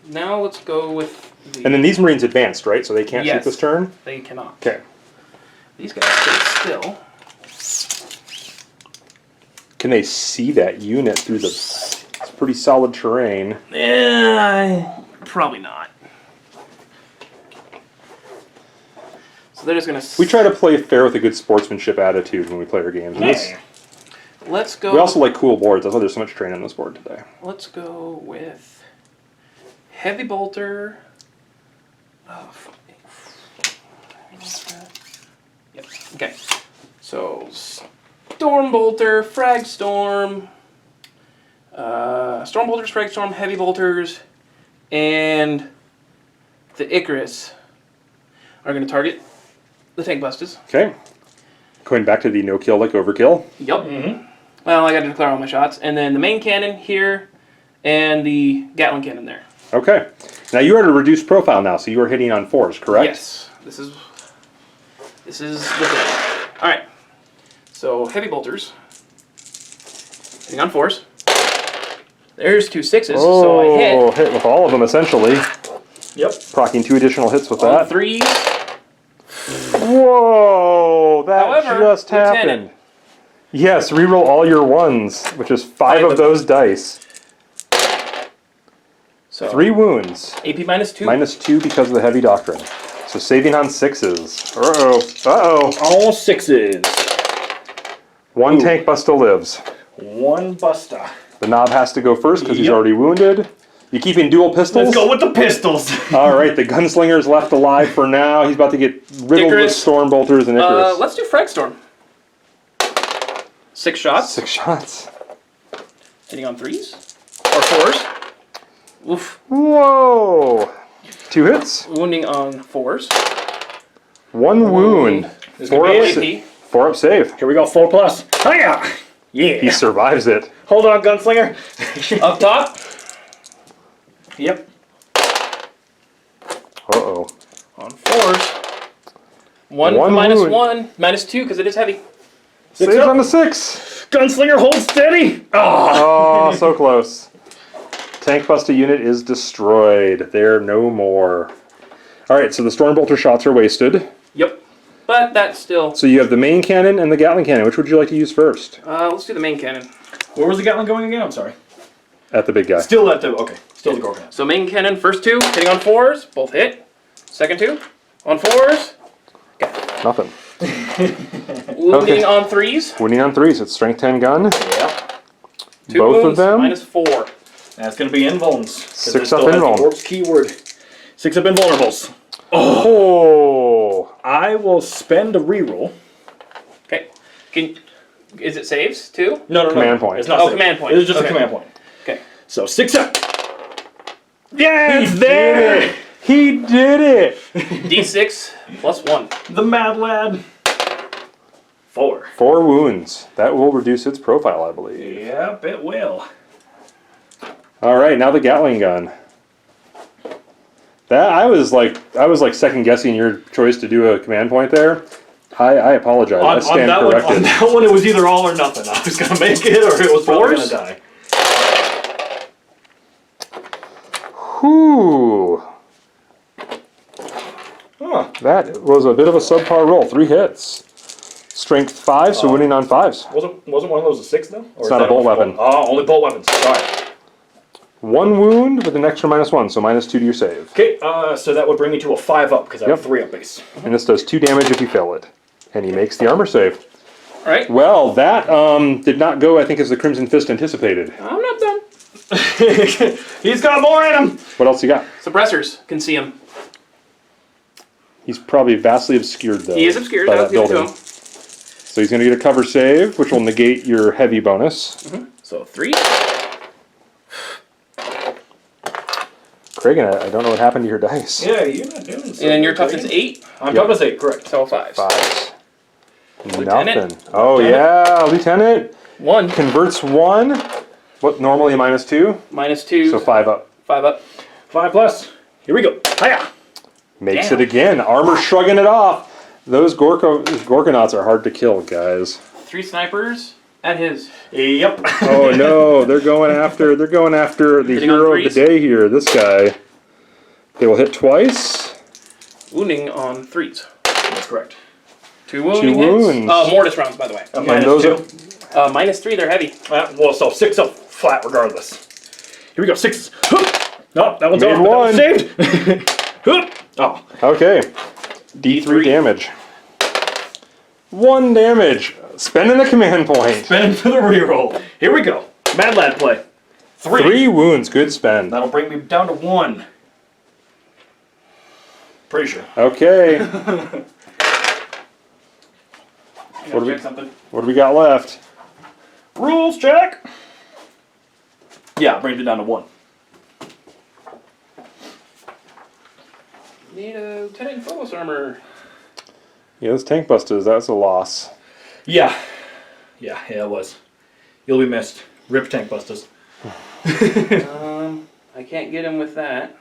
now let's go with the... And then these Marines advanced, right? So they can't shoot Yes. this turn? They cannot. Okay. These guys stay still. Can they see that unit through the... It's pretty solid terrain. Probably not. So they're just gonna... We try to play fair with a good sportsmanship attitude when we play our games. And this- Let's go... we also like cool boards. That's why there's so much terrain on this board today. Let's go with... Heavy bolter... Oh, fuck. Yep. Okay. So, Storm Bolter, Frag Storm, Storm Bolters, Frag Storm, Heavy Bolters, and the Icarus are going to target the Tank Busters. Okay. Going back to the no-kill like overkill. Yup. Well, I got to declare all my shots. And then the main cannon here, and the Gatling cannon there. Okay. Now you are at a reduced profile now, so you are hitting on 4s, correct? Yes. This is the thing. Alright. So, heavy bolters. Hitting on 4s. There's 2 6s, Oh, so I hit. hit with all of them, essentially. Yep. Procking 2 additional hits with On that. 3s. Whoa! That However, just Lieutenant. happened. Yes, reroll all your 1s, which is 5 of those dice. So, 3 wounds. AP -2. -2 because of the heavy doctrine. So saving on 6s. Uh-oh. Uh-oh. All 6s. 1 tank buster lives. 1 buster. The knob has to go first because he's Yep. already wounded. You keeping dual pistols? Let's go with the pistols. All right, the gunslinger's left alive for now. He's about to get riddled with Icarus. storm bolters and Icarus. Let's do Frag Storm. 6 shots. 6 shots. Hitting on 3s. Or 4s. Oof. Whoa! 2 hits. Wounding on 4s. 1 wound. This 4 could up, be sa- AP. 4 up save. Here we go, 4+. Hiya! Yeah. He survives it. Hold on, gunslinger. Up top. Yep. Uh-oh. On 4s. 1 One minus wound. 1. -2 because it is heavy. Saves up. on the 6. Gunslinger, hold steady. Oh. Oh, so close. Tank buster unit is destroyed. They're no more. All right, so the Stormbolter shots are wasted. Yep. But that's still... So you have the main cannon and the Gatling cannon. Which would you like to use first? let's do the main cannon. Where was the Gatling going again? I'm sorry. At the big guy. Still at the, okay. Still the Gorgon. So main cannon, first 2, hitting on 4s. Both hit. Second 2, on 4s. Nothing. Wounding on 3s. Winning on 3s. It's strength 10 gun. Yep. 2 Both wounds, of them. -4. That's going to be invulns. 6 up invuln. Orks keyword. 6 up invulnerables. Oh! I will spend a reroll. Okay. Is it saves too? No. Command point. It's not Oh, save. command point. It is just Okay. a command point. Okay. So 6 up. Yeah, He's there. He did it! D6 +1. The mad lad. 4. 4 wounds. That will reduce its profile, I believe. Yep, it will. All right, now the Gatling gun. That I was like second guessing your choice to do a command point there. I apologize. I On stand that corrected. one, it was either all or nothing. I was gonna make it, or it was probably gonna die. Whew. Huh. That was a bit of a subpar roll. 3 hits. Strength 5, so winning on 5s. Wasn't one of those a 6 though? Or It's not a bolt weapon. Oh, only bolt weapons. Sorry. 1 wound with an extra -1, so -2 to your save. Okay, so that would bring me to a 5 up because I have Yep. 3 up base. And this does 2 damage if you fail it. And he makes the armor save. All right. Well, that did not go, I think, as the Crimson Fist anticipated. I'm not done. He's got more in him. What else you got? Suppressors can see him. He's probably vastly obscured, though. He is obscured. by I'll that give it to building. him. So he's going to get a cover save, which will negate your heavy bonus. So 3. Craig, I don't know what happened to your dice. Yeah, you're not doing so. And your toughness 8. I'm toughness 8, correct. So 5. 5s. Lieutenant. Nothing. Oh, Lieutenant. yeah. Lieutenant 1. converts 1. What, normally a -2? -2. So 5 up. 5 up. 5 plus. Here we go. Hiya. Makes Damn. it again. Armor shrugging it off. Those Gorkonauts are hard to kill, guys. 3 snipers at his. Yep. Oh no, they're going after the Hitting on hero of the 3s. day here, this guy. They will hit twice. Wounding on 3s. That's correct. 2 wounding wounds. hits. Mortis rounds, by the way. And those are -3, they're heavy. Well, so 6 up flat regardless. Here we go. 6s. No, that one's Made off. But that one. one's saved. Oh. okay. D3 damage. 1 damage. Spending the command point. Spend for the reroll. Here we go. Mad Lad play. 3 wounds. Good spend. That'll bring me down to 1. Pretty sure. Okay. What do we something? What do we got left? Rules check. Yeah, brings it down to 1. Need a Lieutenant Phobos armor. Yeah, those tank busters, that's a loss. Yeah, it was. You'll be missed. Rip tank busters. I can't get him with that.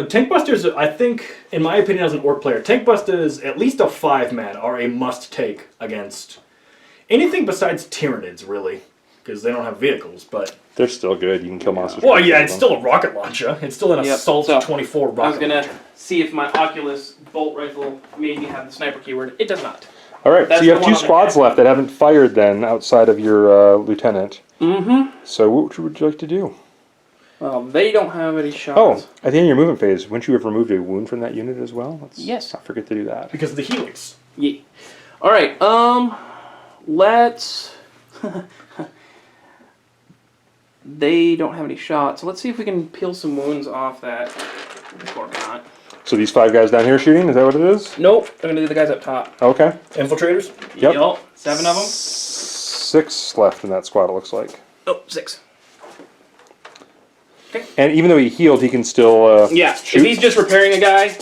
Tank busters, I think, in my opinion, as an orc player, tank busters, at least a 5-man, are a must-take against anything besides Tyranids, really, because they don't have vehicles. But They're still good. You can kill monsters. well, yeah, it's still a rocket launcher. It's still an Yep, assault so 24 rocket I was gonna launcher. see if my Oculus bolt rifle made me have the sniper keyword. It does not. All right, That's so you the have one 2 on the squads head. left that haven't fired then outside of your lieutenant. Mm-hmm. So what would you like to do? Well, they don't have any shots. Oh, at the end of your movement phase, wouldn't you have removed a wound from that unit as well? Let's Yes. not forget to do that. Because of the helix. Yeah. All right. Let's. They don't have any shots, so let's see if we can peel some wounds off that Gorkonaut. So these 5 guys down here shooting, is that what it is? Nope. I'm gonna do the guys up top. Okay. Infiltrators? Yep. 7 of them. 6 left in that squad, it looks like. Oh, 6. And even though he healed, he can still Yeah. shoot. If he's just repairing a guy,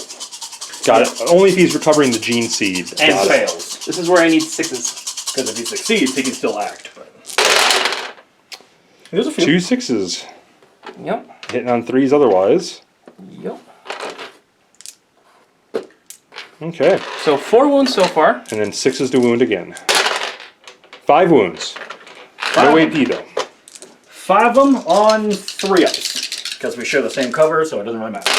Got it. Only if he's recovering the gene seed. And Got it. fails. this is where I need 6s. Because if he succeeds, he can still act. But there's a few. 2 6s. Yep. Hitting on 3s otherwise. Yep. Okay. So 4 wounds so far. And then 6s to wound again. 5 wounds. No AP though. 5 of them on 3 ups. Because we share the same cover, so it doesn't really matter.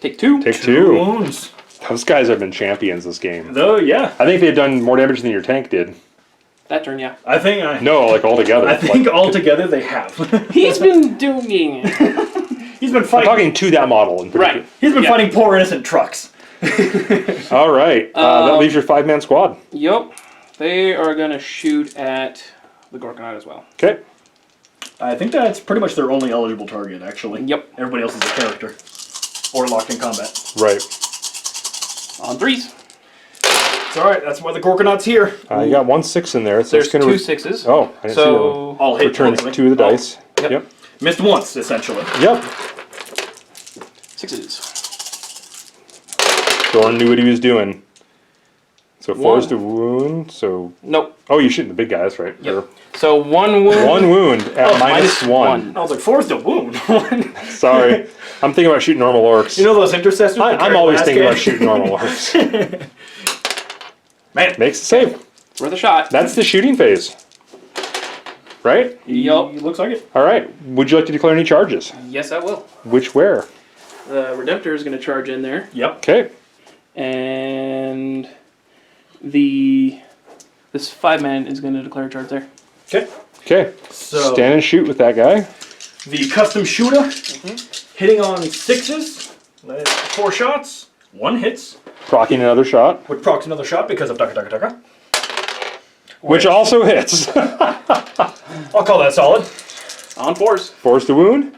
Take 2. Take 2 2. wounds. Those guys have been champions this game. Though, yeah. I think they had done more damage than your tank did. That turn, yeah. I think No, like altogether. I think Like, altogether they have. He's been doing it. He's been I'm fighting. talking to that model in particular. Right. He's been Yeah. fighting poor innocent trucks. All right. That leaves your 5-man squad. Yup. They are going to shoot at the Gorkonaut as well. Okay. I think that's pretty much their only eligible target, actually. Yep. Everybody else is a character. Or locked in combat. Right. On 3s. It's alright, that's why the Gorkonaut's here. You got 1 6 in there. So There's it's gonna 2 6s. Oh, I didn't see So, All that. hit. Returns totally. 2 of the Oh, dice. Yep. Yep. Missed once, essentially. Yep. 6s. Thorn knew what he was doing. So 4 is to wound. So Nope. oh, you're shooting the big guys, right? Yep. So 1 wound. 1 wound at minus one. I was like, 4's the wound. Sorry, I'm thinking about shooting normal orcs. You know those intercessors? that I'm carry always last thinking game? about shooting normal orcs. Man, Makes the save. It's worth a shot. That's the shooting phase, right? Yup. looks like it. All right. Would you like to declare any charges? Yes, I will. Which where? The Redemptor is going to charge in there, Yep. Okay. and this 5-man is going to declare a charge there. Okay. Okay. So Stand and shoot with that guy. the custom shooter hitting on 6s. 4 shots. 1 hits. Procking another shot, Which procs another shot because of Daka. which also hits. I'll call that solid. On 4s. Force to wound.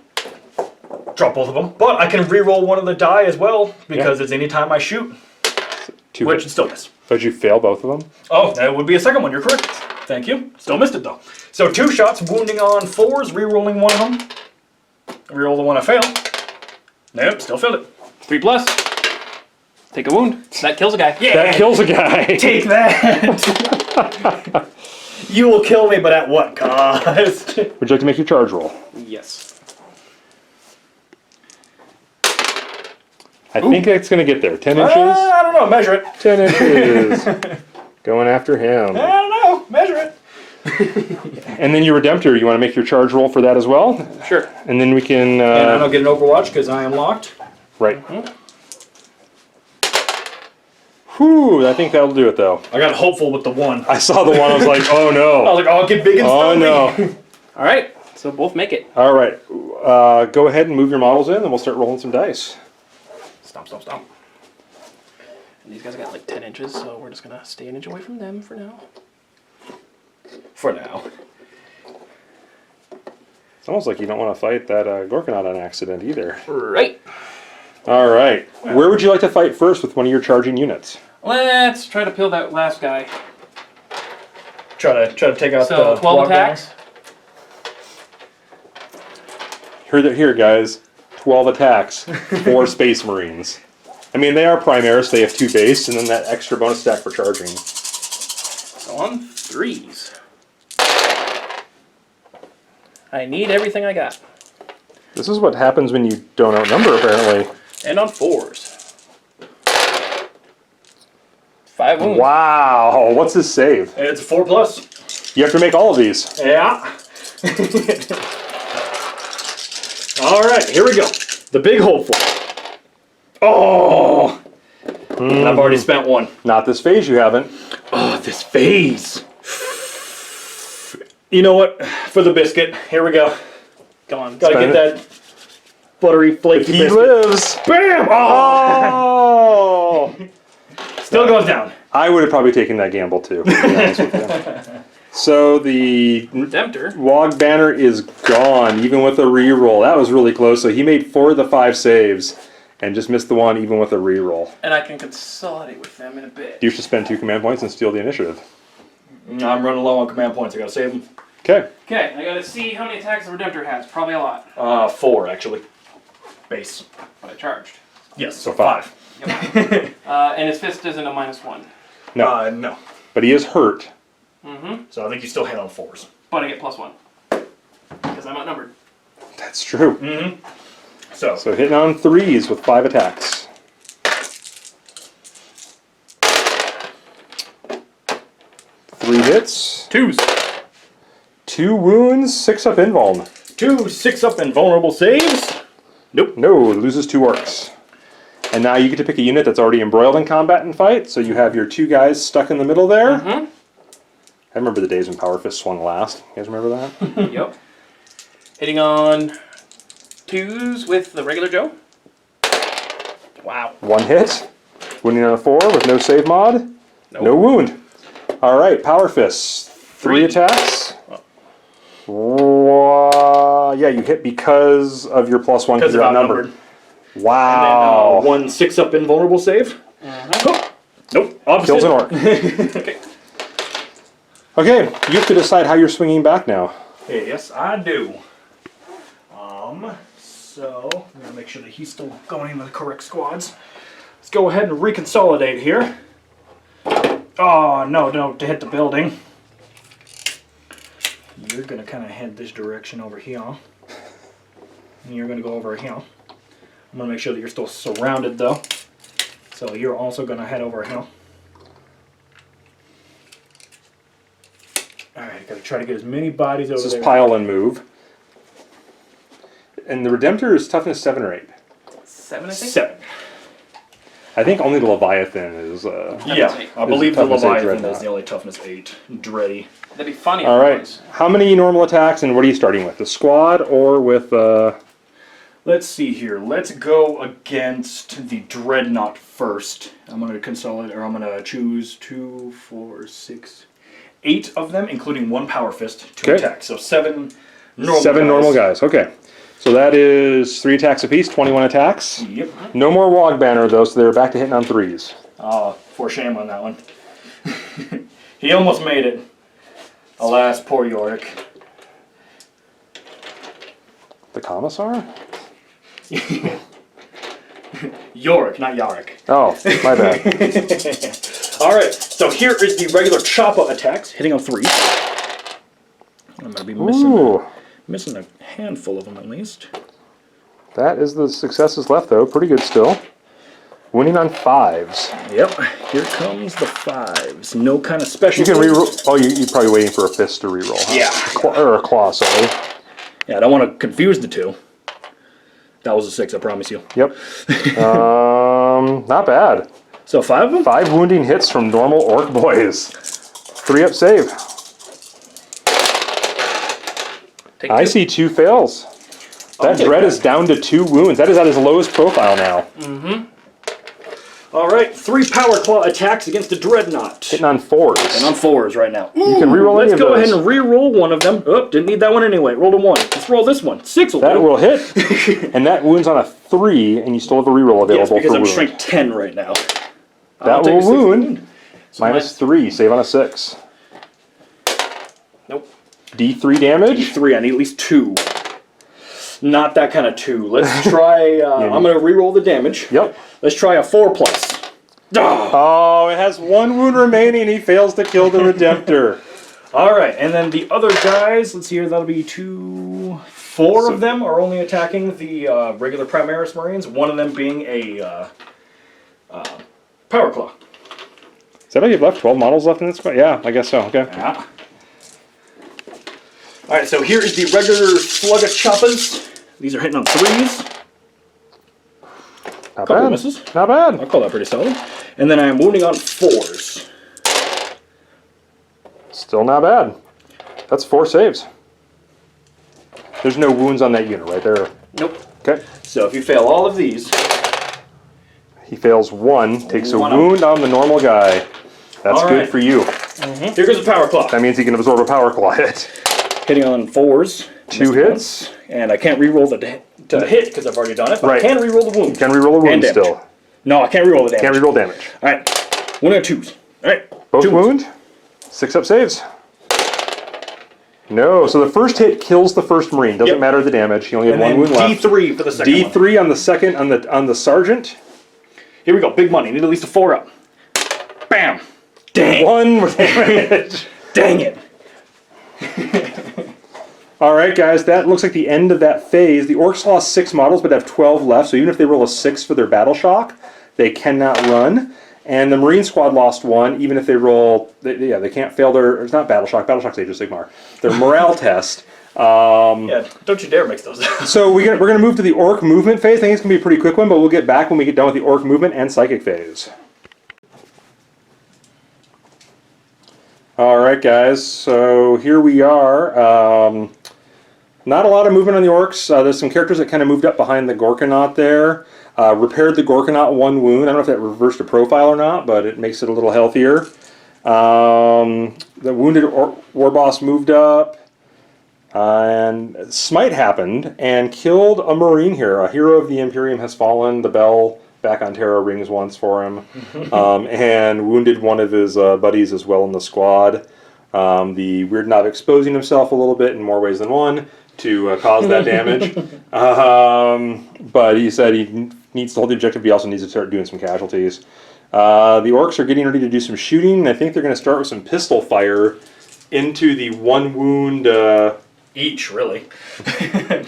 Drop both of them. But I can re-roll one of the die as well because it's any time I shoot, 2 which hits. still miss. But you fail both of them. Oh, that would be a second one. You're correct. Thank you. Still missed it though. So 2 shots, wounding on 4s, re-rolling one of them. Re-roll the one I failed. Nope, still failed it. 3 plus. Take a wound. That kills a guy. Yeah. That kills a guy. Take that. You will kill me, but at what cost? Would you like to make your charge roll? Yes. I think it's going to get there. 10 inches? I don't know. Measure it. 10 inches. Going after him. I don't know. Measure it. And then your Redemptor, you want to make your charge roll for that as well? Sure. And then we can... And I don't get an Overwatch because I am locked. right. Whew, I think that'll do it though. I got hopeful with the 1. I saw the one, I was like, oh I no. was like, oh, get big and Oh stuff. no. All right. So both make it. All right. Go ahead and move your models in and we'll start rolling some dice. Stop. And these guys got like 10 inches, so we're just going to stay an inch away from them for now. For now. It's almost like you don't want to fight that Gorkanaut on accident either. Right. All right. Where would you like to fight first with one of your charging units? Let's try to peel that last guy. Try to take out So the 12 rock attacks. Here, guys. 12 attacks. 4 Space Marines. I mean, they are Primaris. They have 2 base, and then that extra bonus stack for charging. So on 3s. I need everything I got. This is what happens when you don't outnumber, apparently. And on 4s. 5 wounds. Wow. What's his save? It's a 4+. You have to make all of these. Yeah. All right, here we go. The big hopeful. Oh! And I've already spent 1. Not this phase, you haven't. Oh, this phase. You know what? For the biscuit, here we go. Come on. Gotta Spend get that buttery, flaky He biscuit. lives. Bam! Oh! Oh! Still goes down. I would have probably taken that gamble too, to be honest with you. So the Redemptor. Wog banner is gone, even with a reroll. That was really close. So he made 4 of the 5 saves and just missed the one, even with a reroll. And I can consolidate with them in a bit. You should spend 2 command points and steal the initiative. I'm running low on command points. I gotta save them. Okay. Okay, I gotta see how many attacks the Redemptor has. Probably a lot. 4, actually. Base. But I charged. Yes, So 5. Yep. And his fist isn't a -1. No, No. but he is hurt. Mm-hmm. So I think you still hit on 4s. But I get +1. Because I'm outnumbered. That's true. Mm-hmm. So So hitting on 3s with 5 attacks. Three hits, 2s. 2 wounds, 6 up invuln. 2 6-up invulnerable saves. Nope. No, loses 2 orcs. And now you get to pick a unit that's already embroiled in combat and fight, so you have your 2 guys stuck in the middle there. Mm-hmm. I remember the days when Power Fist swung last. You guys remember that? Yep. Hitting on 2s with the regular Joe. Wow. 1 hit, wounding on a 4 with no save mod, Nope. no wound. All right, Power Fists, 3 attacks. Yeah, you hit because of your +1 because you're outnumbered. Wow. And then 1 6-up invulnerable save. Oh, nope. Opposite. Kills an orc. Okay. Okay, you have to decide how you're swinging back now. Hey, yes, I do. So I'm gonna make sure that he's still going into the correct squads. Let's go ahead and reconsolidate here. Oh, no, to hit the building. You're going to kind of head this direction over here. And you're going to go over here. I'm going to make sure that you're still surrounded, though. So you're also going to head over here. Alright, got to try to get as many bodies over there. This is pile and move. And the Redemptor is toughness 7 or 8. 7, I think? 7. I think only the Leviathan is. Yeah, I believe the toughness 8 Leviathan Dreadnought. is the only toughness 8. Dready. That'd be funny. All right. otherwise. How many normal attacks and what are you starting with? The squad or with? Let's see here. Let's go against the Dreadnought first. I'm going to consolidate, or I'm going to choose 2, 4, 6, 8 of them, including 1 Power Fist to Okay. attack. So 7 normal 7 guys. normal guys. Okay. So that is 3 attacks apiece, 21 attacks. Yep. No more Wog Banner though, so they're back to hitting on 3s. Oh, for shame on that one. He almost made it. Alas, poor Yorick. The Commissar? Yorick, not Yarick. Oh, my bad. Alright, so here is the regular Choppa attacks, hitting on 3. I'm going to be Ooh, missing a handful of them at least. that is the successes left though. Pretty good still. Winning on 5s. Yep, here comes the 5s. No kind of special. You can reroll. Oh, you're probably waiting for a fist to reroll. Huh? Yeah. Or a claw, sorry. Yeah, I don't want to confuse the two. That was a 6, I promise you. Yep. Not bad. So 5 of them? 5 wounding hits from normal orc boys. 3 up save. Take I 2. see 2 fails. That take dread that. is down to 2 wounds. That is at his lowest profile now. Alright, 3 Power Claw attacks against the Dreadnought. Hitting on 4s. And on 4s right now. You can reroll any Let's of go those. ahead and re-roll one of them. Oh, didn't need that one anyway. Rolled a 1. Let's roll this one. 6 will That do. will hit. And that wounds on a 3, and you still have a reroll Yes, available because for I'm wound. strength 10 right now. That take a will 6 wound. So Minus 3, save on a 6. Nope. D3 damage. 3, I need at least 2. Not that kind of 2. Let's try, I'm going to re-roll the damage. Yep. Let's try a 4 plus. Oh, it has 1 wound remaining. He fails to kill the Redemptor. Alright, and then the other guys, let's see here, that'll be 2, 4 of them are only attacking the regular Primaris Marines, one of them being a Power Claw. Is that all you've left? 12 models left in this squad? Yeah, I guess so. Okay. Yeah. Alright, so here is the regular Slugga Choppas. These are hitting on 3s. Not Couple bad. misses. Not bad. I'll call that pretty solid. And then I'm wounding on 4s. Still not bad. That's 4 saves. There's no wounds on that unit right there. Nope. Okay. So if you fail all of these, He fails 1, takes a 1 up. wound on the normal guy. That's All good right. for you. here goes a Power Claw. That means he can absorb a power claw hit. Hitting on 4s. 2 hits. And I can't re-roll the hit because I've already done it, but Right. I can re-roll the wound. Can reroll a wound And damage. still. No, I can't re-roll the damage. Can't reroll damage. Alright, 1 and 2s. Alright, Both 2 wound. 6 up saves. No, so the first hit kills the first Marine. Doesn't Yep. matter the damage. He only had And 1 then wound left. D3 for the second one. D3 on the second on the sergeant. Here we go, big money. Need at least a 4 up. Bam! Dang! 1 damage. Dang it! All right, guys, that looks like the end of that phase. The Orcs lost 6 models, but have 12 left. So even if they roll a 6 for their battle shock, they cannot run. And the Marine squad lost 1, even if they roll. They can't fail their. It's not battle shock. Battle shock's Age of Sigmar. Their morale test. Yeah, don't you dare mix those. So we're going to move to the Orc movement phase. I think it's going to be a pretty quick one, but we'll get back when we get done with the Orc movement and Psychic phase. All right, guys. So here we are. Not a lot of movement on the Orcs. There's some characters that kind of moved up behind the Gorkanaut there. Repaired the Gorkanaut 1 wound. I don't know if that reversed a profile or not, but it makes it a little healthier. The wounded War Boss moved up. And Smite happened and killed a Marine here. A hero of the Imperium has fallen. The bell back on Terra rings once for him. And wounded one of his buddies as well in the squad. The Weird Knob exposing himself a little bit in more ways than one to cause that damage. But he said he needs to hold the objective, but he also needs to start doing some casualties. The Orks are getting ready to do some shooting. I think they're going to start with some pistol fire into the 1 wound. Each, really.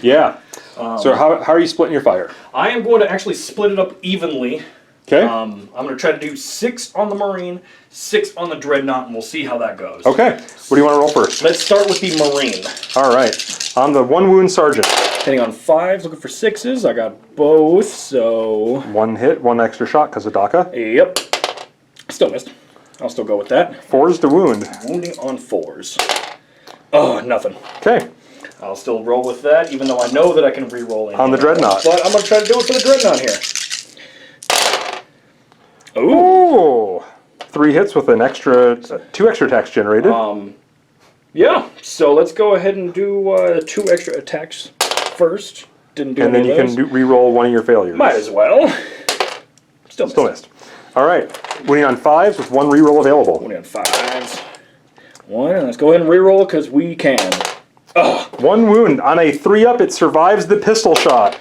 Yeah. So how are you splitting your fire? I am going to actually split it up evenly. Okay. I'm going to try to do 6 on the Marine, 6 on the Dreadnought, and we'll see how that goes. Okay. What do you want to roll first? Let's start with the Marine. All right. On the 1 wound sergeant. Hitting on 5s, looking for 6s. I got both, so... 1 hit, 1 extra shot because of DACA. Yep. Still missed. I'll still go with that. 4's to wound. Wounding on 4s. Oh, nothing. Okay. I'll still roll with that, even though I know that I can re-roll in On the Dreadnought. But I'm going to try to do it for the Dreadnought here. Ooh. Ooh. 3 hits with an extra, 2 extra attacks generated. Yeah, so let's go ahead and do 2 extra attacks first. Didn't do and any then of you those. can re-roll 1 of your failures. Might as well. Still missed. All right. Winning on 5s with 1 re-roll available. Winning on 5s. 1, and let's go ahead and re-roll because we can. Oh. 1 wound. On a 3-up, it survives the pistol shot.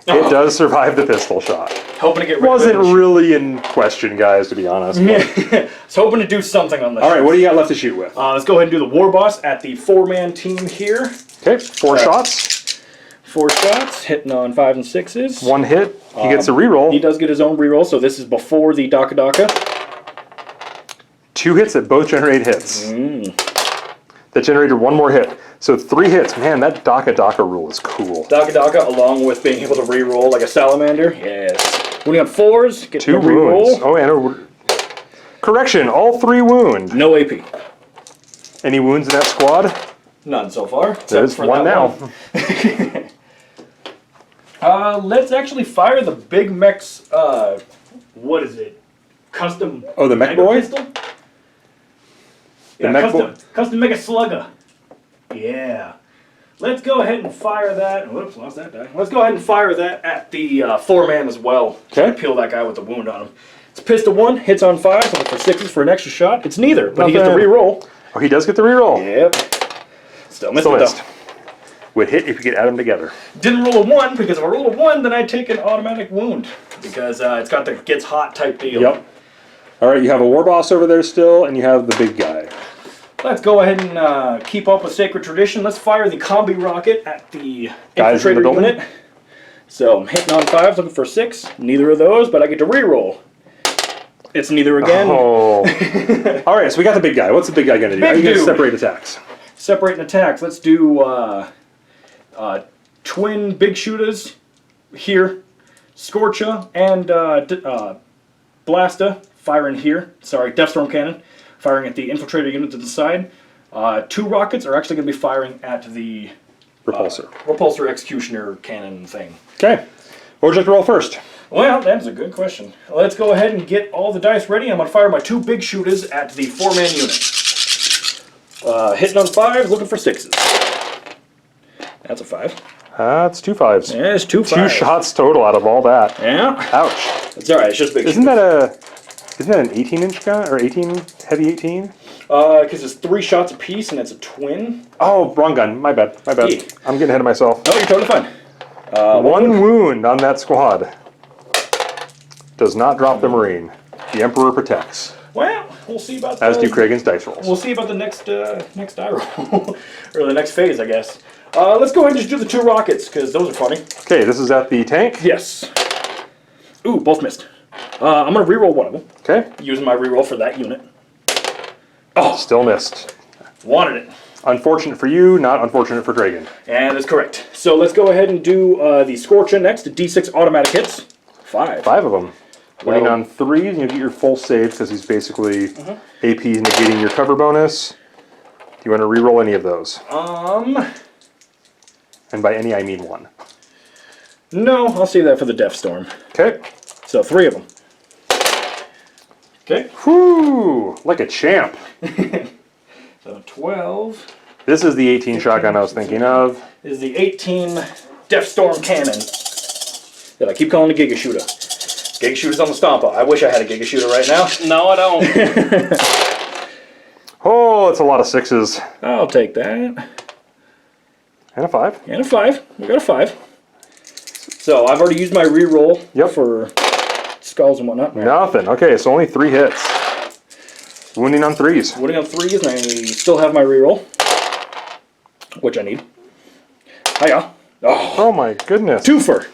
It does survive the pistol shot. Hoping to get rid Wasn't of it. really in question, guys, to be honest. I was hoping to do something on this. All right, what do you got left to shoot with? Let's go ahead and do the War Boss at the 4-man team here. Okay, 4 shots. 4 shots, hitting on 5s and 6s. 1 hit. He gets a reroll. He does get his own reroll, so this is before the DACA. 2 hits that both generate hits. That generated 1 more hit. So 3 hits. Man, that DACA rule is cool. DACA, along with being able to reroll like a salamander. Yes. Winning on 4s, get 2 the reroll. wounds. Oh, and correction, all 3 wound. No AP. Any wounds in that squad? None so far. There's 1 now. Let's actually fire the big mech's, what is it? Custom... Oh, the mech mega boy? pistol? The Yeah, mech boy? custom mega slugger. Yeah. Let's go ahead and fire that. Whoops, lost that die. Let's go ahead and fire that at the 4-man as well. Okay. Peel that guy with the wound on him. It's pistol 1, hits on 5, looking for 6s for an extra shot. It's neither, but he gets to re-roll. Oh, he does get the reroll. Yep. Still missed Still it missed. though. Would hit if you could add them together. Didn't roll a 1, because if I roll a 1, then I take an automatic wound. Because it's got the gets hot type deal. Yep. All right, you have a war boss over there still, and you have the big guy. Let's go ahead and keep up with sacred tradition. Let's fire the combi rocket at the Guys in the infiltrator building? unit. So I'm hitting on 5s, looking for 6. Neither of those, but I get to re-roll. It's neither again. Oh. All right, so we got the big guy. What's the big guy going to do? Big Are you going to dude. separate attacks? Separating attacks. Let's do twin big shooters here. Scorcha and Blasta firing here. Sorry, Deathstorm cannon firing at the infiltrator unit to the side. 2 rockets are actually going to be firing at the Repulsor. repulsor executioner cannon thing. Okay. What would you like to roll first? Well, that's a good question. Let's go ahead and get all the dice ready. I'm going to fire my 2 big shooters at the 4-man unit. Hitting on 5s, looking for 6s. That's a 5. That's 2 5s. Yeah, it's 2 5s. 2 shots total out of all that. Yeah. Ouch. It's alright, it's just big Isn't shooters. that an 18-inch gun? Or 18, heavy 18? Because it's 3 shots apiece and it's a twin. Oh, wrong gun. My bad. My bad. Yeah. I'm getting ahead of myself. Oh, you're totally fine. 1 wound on that squad. Does not drop the Marine. The Emperor protects. Well, we'll see about As do Kragan's dice rolls. We'll see about the next die roll. Or the next phase, I guess. Let's go ahead and just do the 2 rockets, because those are funny. Okay, this is at the tank. Yes. Ooh, both missed. I'm going to reroll one of them, Okay. using my reroll for that unit. Still missed. Wanted it. Unfortunate for you, not unfortunate for Kragan. And that's correct. So let's go ahead and do the Scorcha next. D6 automatic hits. 5. 5 of them. Winning Well- on 3s, and you get your full saves because he's basically AP negating your cover bonus. Do you want to reroll any of those? And by any, I mean 1. No, I'll save that for the Deathstorm. Okay. So 3 of them. Okay. Whoo! Like a champ. So 12 This is the 18 shotgun I was thinking of. is the 18 Deathstorm cannon that I keep calling the Giga Shooter. Giga Shooter's on the Stomper. I wish I had a Giga Shooter right now. No, I don't. Oh, it's a lot of 6s. I'll take that. And a 5. And a 5. We got a 5. So I've already used my reroll Yep. for skulls and whatnot. Nothing. Okay, so only 3 hits. Wounding on 3s. Wounding on 3s, and I still have my reroll, which I need. Hiya. Oh, Oh my goodness. twofer.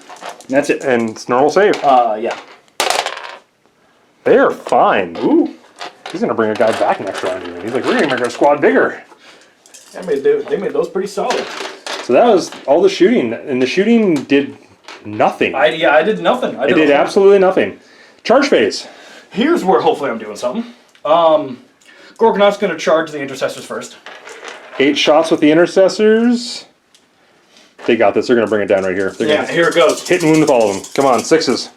That's it. And it's normal save. Yeah. They are fine. Ooh. He's going to bring a guy back next round even. He's like, we're going to make our squad bigger. They made those pretty solid. So that was all the shooting. And the shooting did nothing. I did nothing. It did absolutely nothing. Charge phase. Here's where hopefully I'm doing something. Gorgonaut's going to charge the intercessors first. 8 shots with the intercessors. They got this. They're going to bring it down right here. They're gonna Here it goes. hit and wound with all of them. Come on, 6s.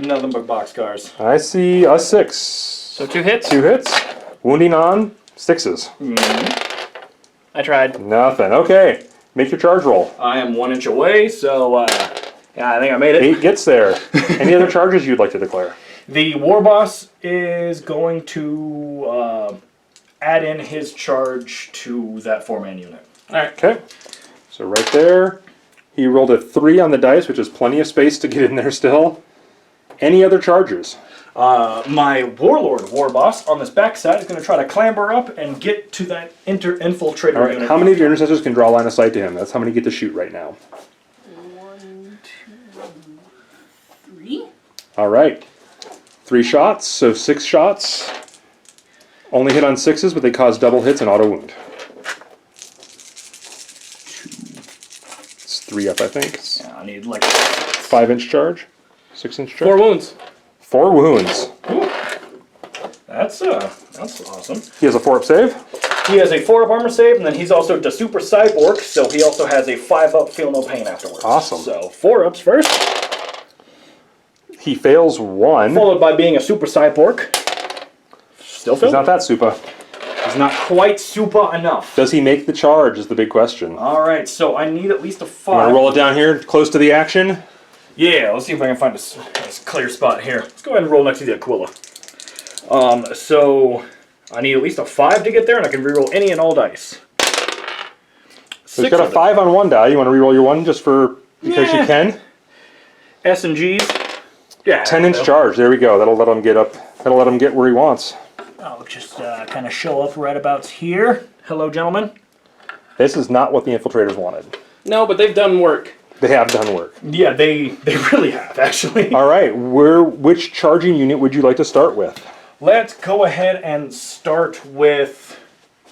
Nothing but boxcars. I see a 6. So 2 hits. 2 hits. Wounding on 6s. I tried. Nothing. Okay. Make your charge roll. I am 1 inch away, so yeah, I think I made it. 8 gets there. Any other charges you'd like to declare? The war boss is going to add in his charge to that 4-man unit. Alright. Okay. So right there, he rolled a 3 on the dice, which is plenty of space to get in there still. Any other charges? My warlord war boss on this backside is going to try to clamber up and get to that infiltrator All right. unit. How many of your intercessors can draw line of sight to him? That's how many get to shoot right now. 1, 2, 3. All right. 3 shots, so 6 shots. Only hit on 6s, but they cause double hits and auto wound. It's 3 up, I think. Yeah, I need like 5-inch charge, 6-inch charge. 4 wounds. 4 wounds. that's awesome. He has a 4-up save. He has a 4-up armor save, and then he's also the super cyborg, so he also has a 5-up feel no pain afterwards. Awesome. So 4-ups first, He fails 1. followed by being a super cyborg. Still He's failed. not that super. He's not quite super enough. Does he make the charge is the big question. All right, so I need at least a Want 5. to roll it down here, close to the action? Yeah, let's see if I can find a clear spot here. Let's go ahead and roll next to the Aquila. So I need at least a 5 to get there, and I can reroll any and all dice. So he's got a 5 on 1 die. You want to reroll your 1 just for because you can? S and G's. Yeah. 10-inch charge. There we go. That'll let him get up. That'll let him get where he wants. I'll just kind of show up right about here. Hello, gentlemen. This is not what the infiltrators wanted. No, but they've done work. They have done work. Yeah, they really have, actually. All right. Which charging unit would you like to start with? Let's go ahead and start with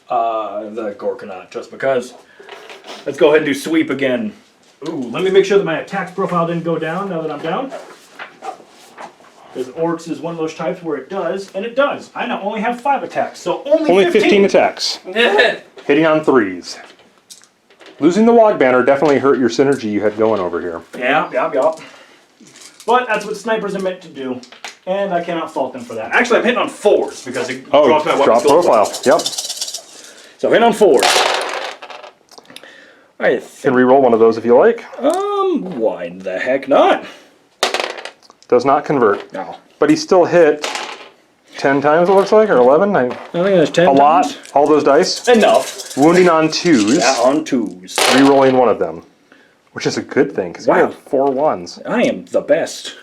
the Gorgonaut, just because. Let's go ahead and do sweep again. Ooh, let me make sure that my attacks profile didn't go down now that I'm down. Because Orks is one of those types where it does, and it does. I now only have 5 attacks, so only 15 attacks. Hitting on 3s. Losing the Wog Banner definitely hurt your synergy you had going over here. Yeah. But that's what snipers are meant to do, and I cannot fault them for that. Actually, I'm hitting on 4s because it drops my weapon drop skill profile. points. Yep. So I'm hitting on 4s. I Can re-roll one of those if you like. why the heck not? Does not convert. No. But he still hit 10 times, it looks like, or 11. I think there's 10 A lot. All those dice. Enough. Wounding on 2s. Yeah, on 2s. Re-rolling one of them. Which is a good thing, because you Wow. had 4 1s. I am the best.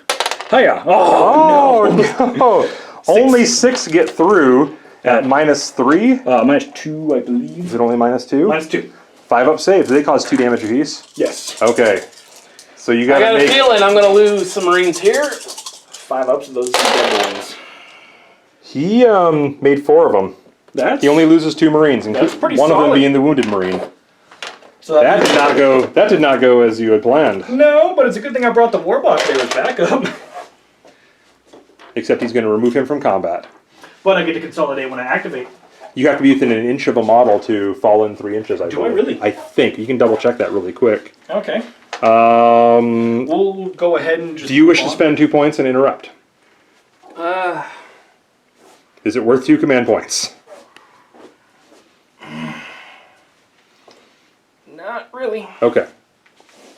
Hiya. Oh, no. Only 6 get through at -3. -2, I believe. Is it only -2? -2. 5-up saves. They cause 2 damage apiece. Yes. Okay. So you I gotta got a make... feeling I'm gonna lose some Marines here. 5 ups of those dead boys. He made 4 of them. That's He only loses 2 Marines, and That's pretty one of them solid. being the wounded Marine. so That did not go. That did not go as you had planned. No, but it's a good thing I brought the Warboss there as backup. Except he's going to remove him from combat. But I get to consolidate when I activate. You have to be within an inch of a model to fall in 3 inches. Do I really? I think you can double check that really quick. Okay. Um, We'll go ahead and just. do you wish move to on. spend 2 points and interrupt? Is it worth 2 command points? Not really, Okay.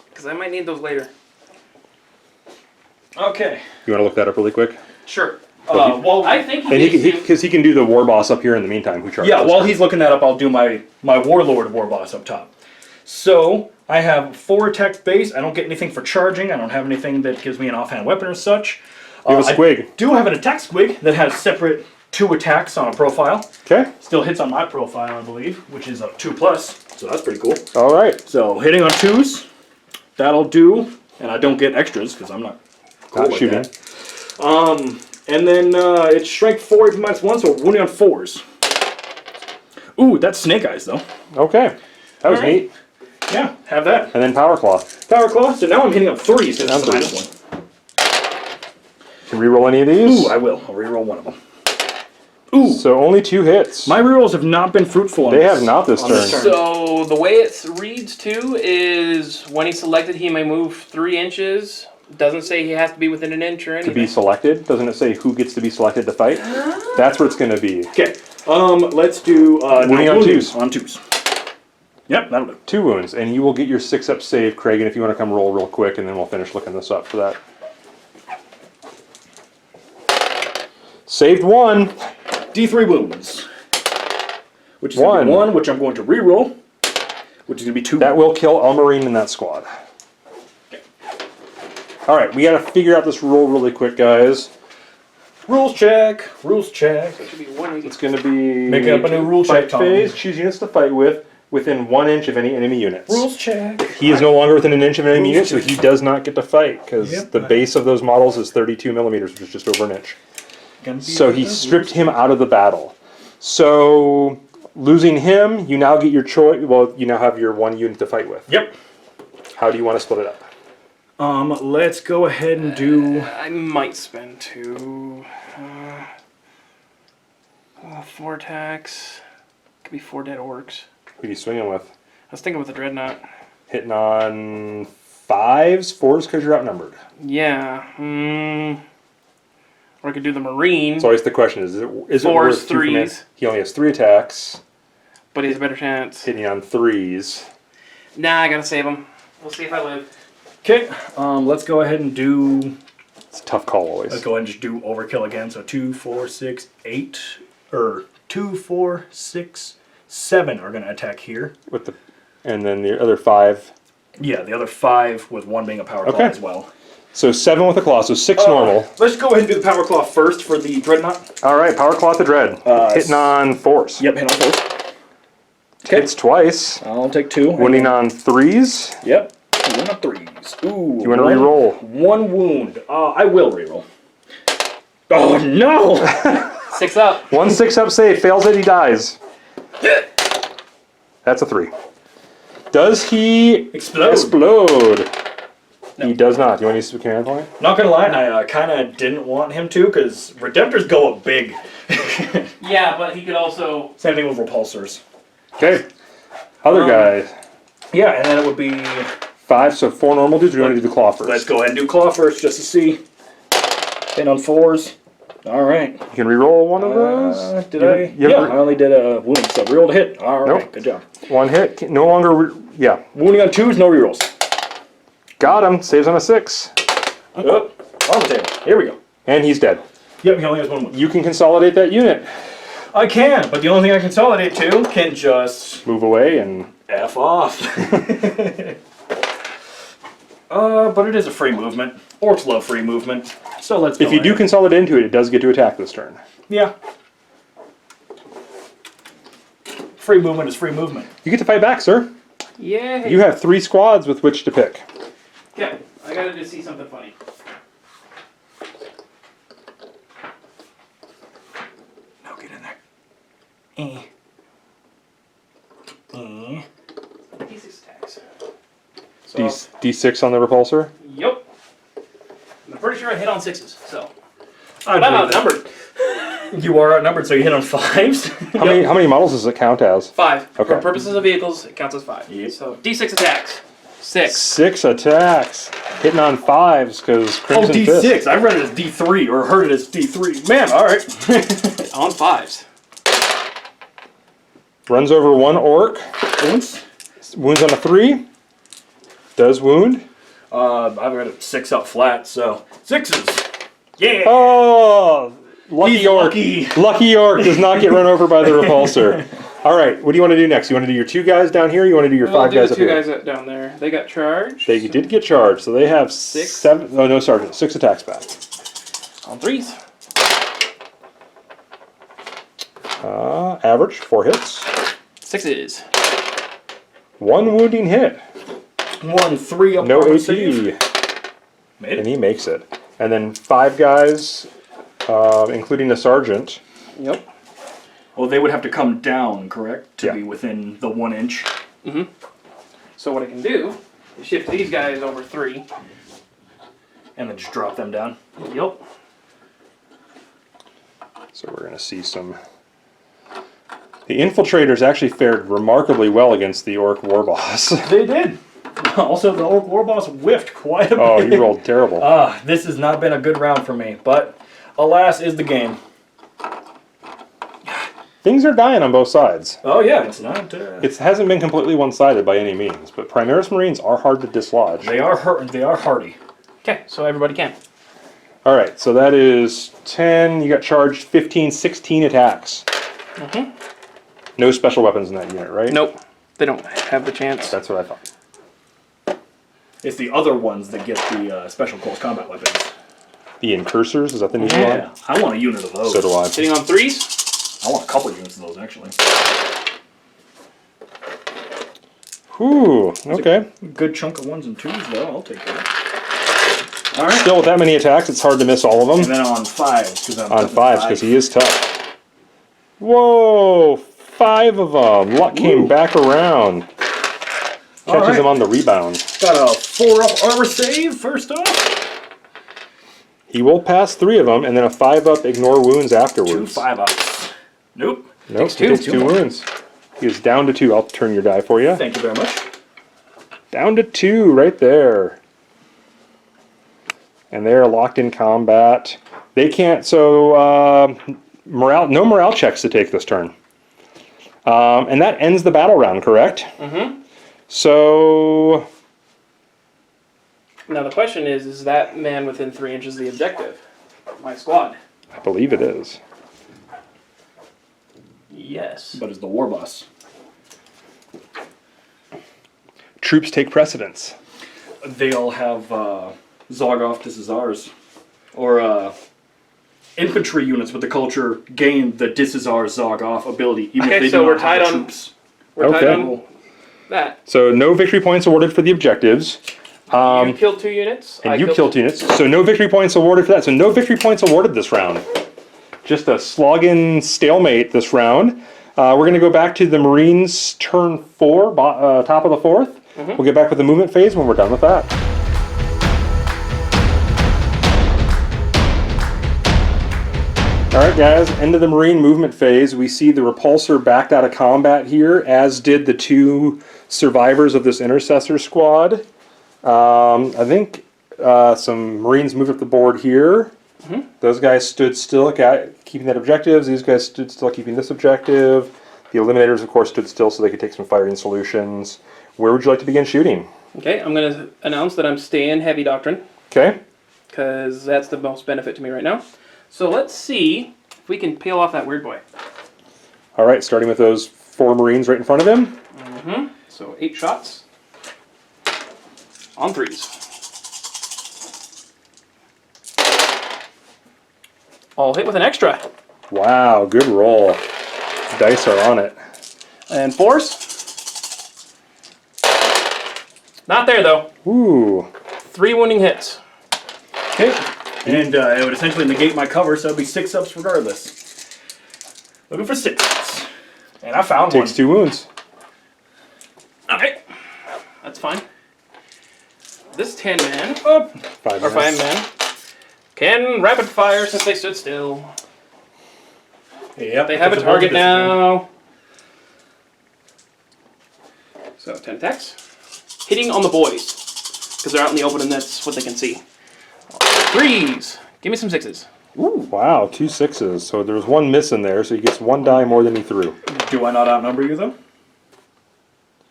because I might need those later. Okay. You want to look that up really quick? Sure. Well, Well, I think And because he can do the war boss up here in the meantime. Who charges? yeah, while he's looking that up, I'll do my Warlord Warboss up top. So, I have 4 attack base. I don't get anything for charging. I don't have anything that gives me an offhand weapon or such. You have a squig. I do have an attack squig that has separate 2 attacks on a profile. Okay. Still hits on my profile, I believe, which is a 2+, so that's pretty cool. All right. So hitting on 2s, that'll do, and I don't get extras because I'm not cool Not like shooting. that. And then it's strength 4 AP -1, so wounding on 4s. Ooh, that's Snake Eyes though. Okay. That was Alright. neat. Yeah, have that. And then Power Claw. Power Claw, so now I'm hitting on 3s because Down it's a threes. -1. Can reroll any of these? Ooh, I will. I'll reroll one of them. Ooh, So only 2 hits. my rerolls have not been fruitful on They this. have not this on turn. So the way it reads too is when he's selected, he may move 3 inches. Doesn't say he has to be within an inch or To anything. be selected. Doesn't it say who gets to be selected to fight? That's where it's going to be. Okay, let's do Wounding now on wounding 2s. On 2s. Yep, that'll do. 2 wounds, and you will get your 6-up save, Craig, and if you want to come roll real quick, and then we'll finish looking this up for that. Saved 1. D3 wounds. Which is 1. gonna be 1, which I'm going to reroll. Which is gonna be 2. That will kill a Marine in that squad. Alright, we got to figure out this roll really quick, guys. Rules check. Rules check. It should be 180. It's going to be... Making up a new rule fight check, Tom. phase. Choose units to fight with within 1 inch of any enemy units. Rules check. He is no longer within an inch of an enemy Rules unit, so he does not get to fight, because Yep. the base of those models is 32 millimeters, which is just over an inch. So he stripped him out of the battle. So losing him, you now get your choice. Well, you now have your 1 unit to fight with. Yep. How do you want to split it up? Let's go ahead and do. I might spend 2. 4 attacks. Could be 4 dead orcs. Who are you swinging with? I was thinking with the dreadnought. Hitting on 5s, 4s, because you're outnumbered. Yeah. Or I could do the marine, It's always the question: is it 4s, worth 2 3s. command? He only has 3 attacks, but he has a better chance. hitting on 3s. Nah, I gotta save him. We'll see if I live. Okay. Let's go ahead and do. It's a tough call always. Let's go ahead and just do overkill again. So 2, 4, 6, 8, or 2, 4, 6, 7 are gonna attack here. With the, and then the other 5. Yeah, the other 5 with 1 being a power claw Okay. as well. So 7 with a claw, so 6 normal. Let's go ahead and do the power claw first for the dreadnought. All right, power claw to dread. Hitting on 4s. Yep, hit on 4. Hits twice. I'll take 2. Wounding on 3s. Yep. 1 on 3s. Ooh. You want to re-roll? 1 wound. I will reroll. Oh no! 6 up. 1 6-up save, fails it, he dies. That's a 3. Does he explode? No. He does not. You want to use a command point? Not gonna lie, and I kind of didn't want him to, because Redemptors go up big. Yeah, but he could also. Same thing with Repulsors. Okay. Other guy. Yeah, and then it would be. 5, so 4 normal dudes. We want to do the claw first. Let's go ahead and do claw first, just to see. Hit on 4s. All right. You can re-roll one of those. Did I? You Yeah, have I only did a wound, so rerolled a hit. All right, Nope. good job. 1 hit. No longer. Yeah. Wounding on 2s, no rerolls. Got him. Saves on a 6. Oh, on the table. Here we go. And he's dead. Yep, he only has 1 wound. You can consolidate that unit. I can, but the only thing I consolidate to can just Move away and. F off. But it is a free movement. Orcs love free movement. So let's go If you do ahead. consolidate into it, it does get to attack this turn. Yeah. Free movement is free movement. You get to fight back, sir. Yeah. You have 3 squads with which to pick. Okay, I gotta just see something funny. No, get in there. D6 attacks. So, D6 on the repulsor. Yep. I'm pretty sure I hit on 6s, so. I But I'm believe that. outnumbered. You are outnumbered, so you hit on 5s. How many models does it count as? 5. Okay. For purposes of vehicles, it counts as 5. Yep. So D6 attacks. 6. 6 attacks. Hitting on 5s because Oh, Crimson D6. Fist. I read it as D3 or heard it as D3. Man, all right. On 5s. Runs over 1 orc. Wounds. Wounds on a 3. Does wound. I've got a 6 up flat, so 6s. Yeah. Oh, lucky He's orc. lucky. Lucky orc does not get run over by the repulsor. All right, what do you want to do next? You want to do your 2 guys down here? Or you want to do your 5 I'll do guys the up 2 here? guys down there. They got charged. They did get charged, so they have 6. 7. Oh no, sergeant. 6 attacks back. On threes. Average, 4 hits. Sixes. 1 wounding hit. 1-3 up No armor AP. save. Made And it. he makes it. And then 5 guys, including the sergeant. Yep. Well, they would have to come down, correct? To Yeah. be within the 1 inch. So what I can do is shift these guys over 3. And then just drop them down. Yep. So we're going to see some... The infiltrators actually fared remarkably well against the Orc war boss. They did. Also, the Orc War Boss whiffed quite a bit. Oh, you rolled terrible. This has not been a good round for me, but alas is the game. Things are dying on both sides. Oh yeah, it's not. It hasn't been completely one-sided by any means, but Primaris Marines are hard to dislodge. They are hurt. They are hardy. Okay, so everybody can. All right, so that is 10. You got charged 15, 16 attacks. No special weapons in that unit, right? Nope. They don't have the chance. That's what I thought. It's the other ones that get the special close combat weapons. The Incursors, is that the new Yeah, one? I want a unit of those. So do I. Hitting on threes. I want a couple units of those actually. Whew, okay. Good chunk of 1s and 2s though. I'll take that. All right. Still with that many attacks, it's hard to miss all of And them. then on 5s because I'm On 5s, because he is tough. Whoa, 5 of them. Luck came back around. Catches right. him on the rebound. Got a 4-up armor save first off. He will pass 3 of them, and then a 5-up ignore wounds 2 afterwards. 5-ups. Nope. Nope, Takes two. he takes 2 wounds. He is down to 2. I'll turn your die for you. Thank you very much. Down to 2 right there. And they're locked in combat. They can't, so no morale checks to take this turn. And that ends the battle round, correct? So, Now the question is that man within 3 inches of the objective? My squad. I believe it is. Yes. But it's the war boss. Troops take precedence. They all have Zargoth, this is ours. Or infantry units with the culture gain the this is ours Zargoth ability, even Okay, if they so do not we're have tied the on- troops. We're tied Okay. on that. So no victory points awarded for the objectives. You killed 2 units. And I you killed 2 units. So no victory points awarded for that. So no victory points awarded this round. Just a slog-in stalemate this round. We're going to go back to the Marines' turn 4, top of the 4th. We'll get back with the movement phase when we're done with that. Alright guys, end of the Marine movement phase. We see the repulsor backed out of combat here, as did the 2 survivors of this intercessor squad. I think some Marines moved up the board here. Those guys stood still, keeping that objectives. These guys stood still, keeping this objective. The Eliminators, of course, stood still so they could take some firing solutions. Where would you like to begin shooting? Okay, I'm going to announce that I'm staying heavy doctrine, Okay. because that's the most benefit to me right now. So let's see if we can peel off that weird boy. All right, starting with those 4 Marines right in front of him. So 8 shots. On threes. All hit with an extra. Wow, good roll. Dice are on it. And 4s. Not there though. Ooh. 3 wounding hits. Okay. And it would essentially negate my cover, so it'd be 6-ups regardless. Looking for 6-ups. And I found Takes one. 2 wounds. Okay. That's fine. This 10-man, 5 or 5-man, can rapid fire since they stood still. Yep, They have a because of target discipline. now. So 10 attacks. Hitting on the boys. Because they're out in the open and that's what they can see. 3s. Give me some 6s. Ooh, wow, 2 6s. So there was 1 miss in there, so he gets 1 die more than he threw. Do I not outnumber you though?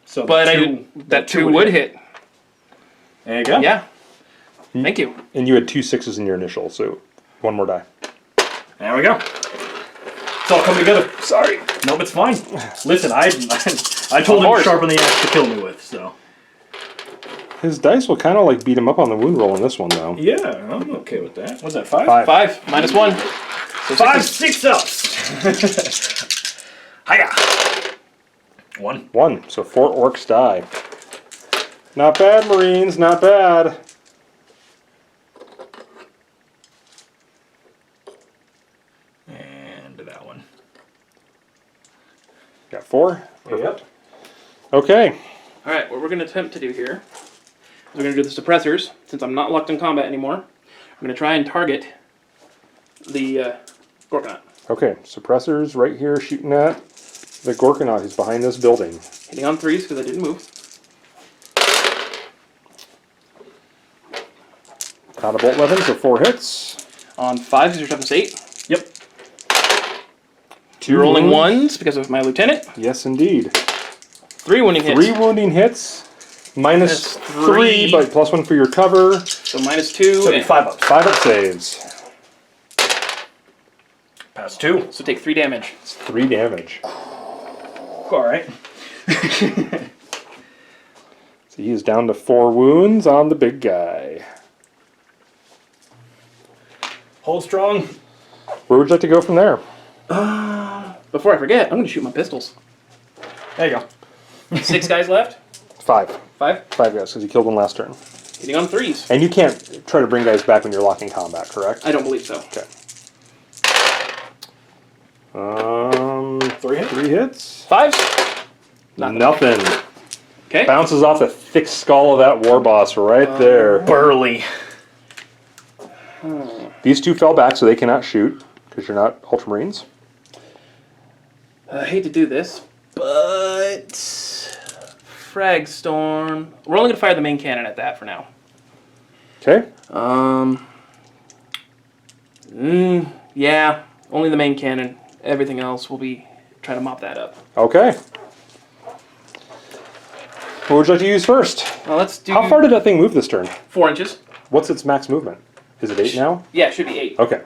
So But that 2 would hit. There you go. Yeah. Thank you. And you had 2 6s in your initial, so 1 more die. There we go. It's all coming together. Sorry. Nope, it's fine. Listen, I told him course. to sharpen the axe to kill me with, so. His dice will kind of like beat him up on the wound roll in this one, though. Yeah, I'm okay with that. What's that, 5? 5 minus 1. So 5 sixes. 6 ups. Hiya. 1. 1. So 4 orcs die. Not bad, Marines. Not bad. And that one. Got 4. Yep. Okay. Alright, what we're going to attempt to do here is we're going to do the suppressors. Since I'm not locked in combat anymore, I'm going to try and target the Gorkanaut. Okay. Suppressors right here shooting at the Gorkanaut who's behind this building. Hitting on 3s because I didn't move. Not a bolt weapon, so 4 hits. On 5s, your toughness 8. Yep. 2 Rolling wounds. 1s because of my lieutenant. Yes, indeed. 3 wounding hits. 3 wounding hits. Minus That's 3, three. but plus 1 for your cover. So minus 2. So and- 5 ups. 5 up saves. Pass 2. So take 3 damage. It's 3 damage. Alright. So he is down to 4 wounds on the big guy. Hold strong. Where would you like to go from there? Before I forget, I'm going to shoot my pistols. There you go. 6 guys left. 5. 5. 5 guys, because you killed one last turn. Hitting on 3s. And you can't try to bring guys back when you're locked in combat, correct? I don't believe so. Okay. 3 hits. 3 hits. 5s. Nothing. Okay. Bounces off the thick skull of that war boss right there. Burly. These 2 fell back, so they cannot shoot, because you're not Ultramarines. I hate to do this, but frag storm. We're only gonna fire the main cannon at that for now. Okay. Yeah, only the main cannon. Everything else will be trying to mop that up. Okay. What would you like to use first? Well, let's do How far did that thing move this turn? 4 inches. What's its max movement? Is it 8 now? Yeah, it should be 8. Okay.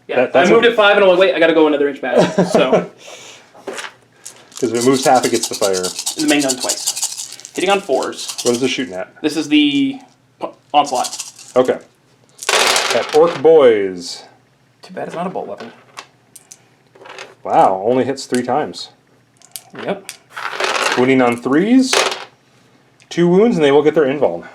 Yeah, that's I moved it 5 and I'm like, wait, I gotta go another inch back. So Because if it moves half, it gets the fire. the main gun twice. Hitting on 4s. What is this shooting at? This is the onslaught. Okay. At Orc Boys. Too bad it's not a bolt weapon. Wow, only hits 3 times. Yep. Wounding on 3s. 2 wounds, and they will get their invuln.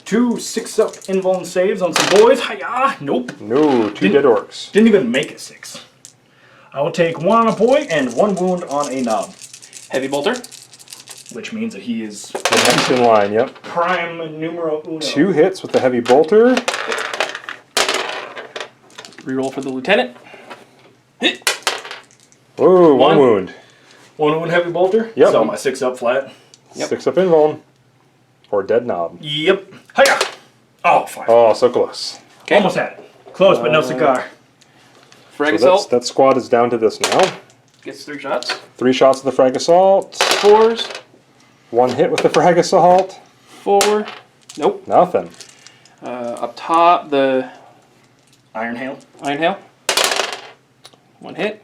2 6 up invuln saves on some boys. Hiya. Nope. No, 2 dead orcs. Didn't even make it 6. I will take 1 on a boy and 1 wound on a knob. Heavy bolter. Which means that he is The next in line, yep. prime numero uno. 2 hits with the heavy bolter. Reroll for the lieutenant. Hit. Whoa, 1 One. wound. 1 wound heavy bolter. Yep. So my 6 up flat. Yep. 6 up invuln. Or dead knob. Yep. Hiya. Oh, 5. Oh, so close. Okay. Almost had it. Close, but no cigar. Frag So assault that squad is down to this now. gets 3 shots. 3 shots with the frag assault. 4s. 1 hit with the frag assault. 4. Nope. Nothing. Up top, the Iron hail. iron hail. 1 hit.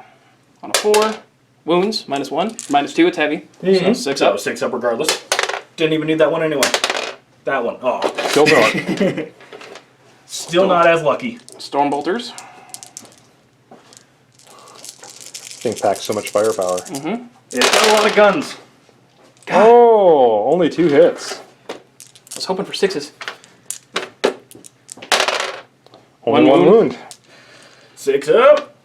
On a 4. Wounds, minus 1. Minus 2, it's heavy. So 6 So up. 6 up regardless. Didn't even need that one anyway. That one. Oh. Still going. Still not as lucky. Storm bolters. Thing packs so much firepower. It's got a lot of guns. Oh, only 2 hits. I was hoping for 6s. Only One 1 wound. 6 up.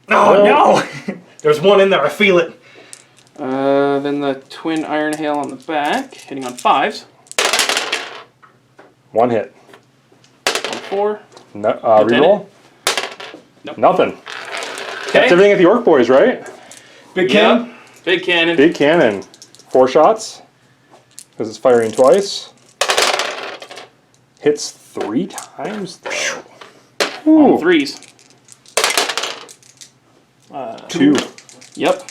Oh, no. There's 1 in there. I feel it. Then the twin iron hail on the back, hitting on 5s. 1 hit. On 4. No, Lieutenant? reroll? Nope. Nothing. Okay. That's everything at the Orc Boys, right? Big cannon. Yep. Big cannon. Big cannon. 4 shots. Because it's firing twice. Hits 3 times, though. On Ooh, 3s. 2. Yep.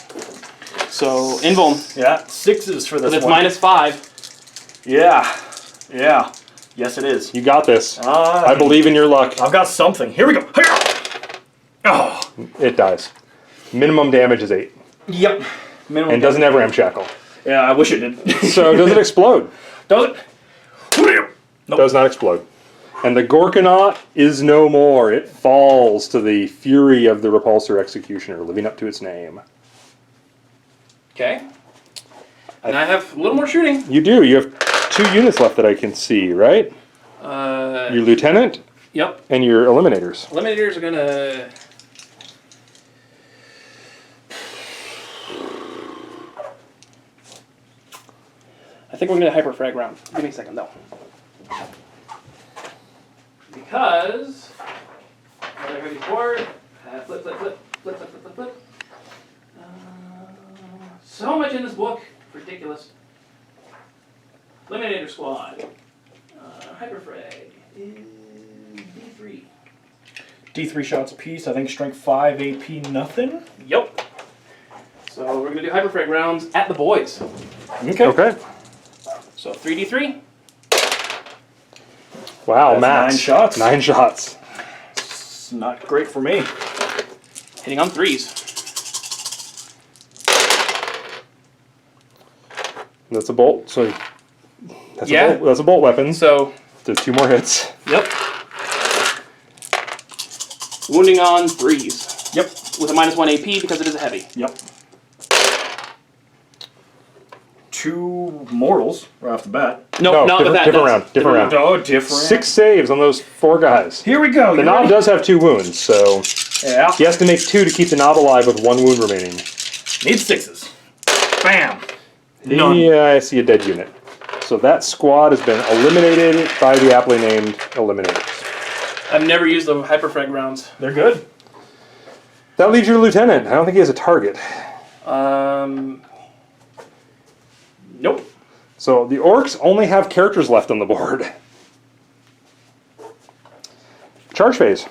So, invuln. Yeah, 6s for this That's one. minus 5. Yeah. Yeah. Yes, it is. You got this. I believe in your luck. I've got something. Here we go. Hiya. Oh. It dies. Minimum damage is 8. Yep. Minimum. And doesn't have ramshackle. Yeah, I wish it did. So does it explode? Does it? Nope. Does not explode. And the Gorkanaut is no more. It falls to the fury of the Repulsor Executioner, living up to its name. Okay. And I have a little more shooting. You do. You have 2 units left that I can see, right? Your Lieutenant Yep. and your Eliminators. Eliminators are gonna. I think we're gonna hyperfrag round. Give me a second though. Because another heavy board. Flip, flip, flip, flip, flip, flip, flip, flip. So much in this book. Ridiculous. Eliminator squad. Hyperfrag is D3. D3 shots apiece. I think strength 5, AP nothing. Yep. So we're gonna do hyperfrag rounds at the boys. Okay. So 3d3. Wow, That's max. 9 shots. 9 shots. It's not great for me. Hitting on 3s. That's a bolt. So that's Yeah. that's a bolt weapon. So There's 2 more hits. yep. Wounding on 3s. Yep. With a -1 AP because it is a heavy. Yep. 2 mortals right off the bat. No, not with that. different that's- round. Different round. Oh, different. 6 saves on those 4 guys. Here we go. The You knob ready? does have 2 wounds, so Yeah. he has to make 2 to keep the knob alive with 1 wound remaining. Need 6s. Bam. None. Yeah, I see a dead unit. So that squad has been eliminated by the aptly named Eliminators. I've never used the hyperfrag rounds. They're good. That leaves your lieutenant. I don't think he has a target. Nope. So the Orks only have characters left on the board. Charge phase.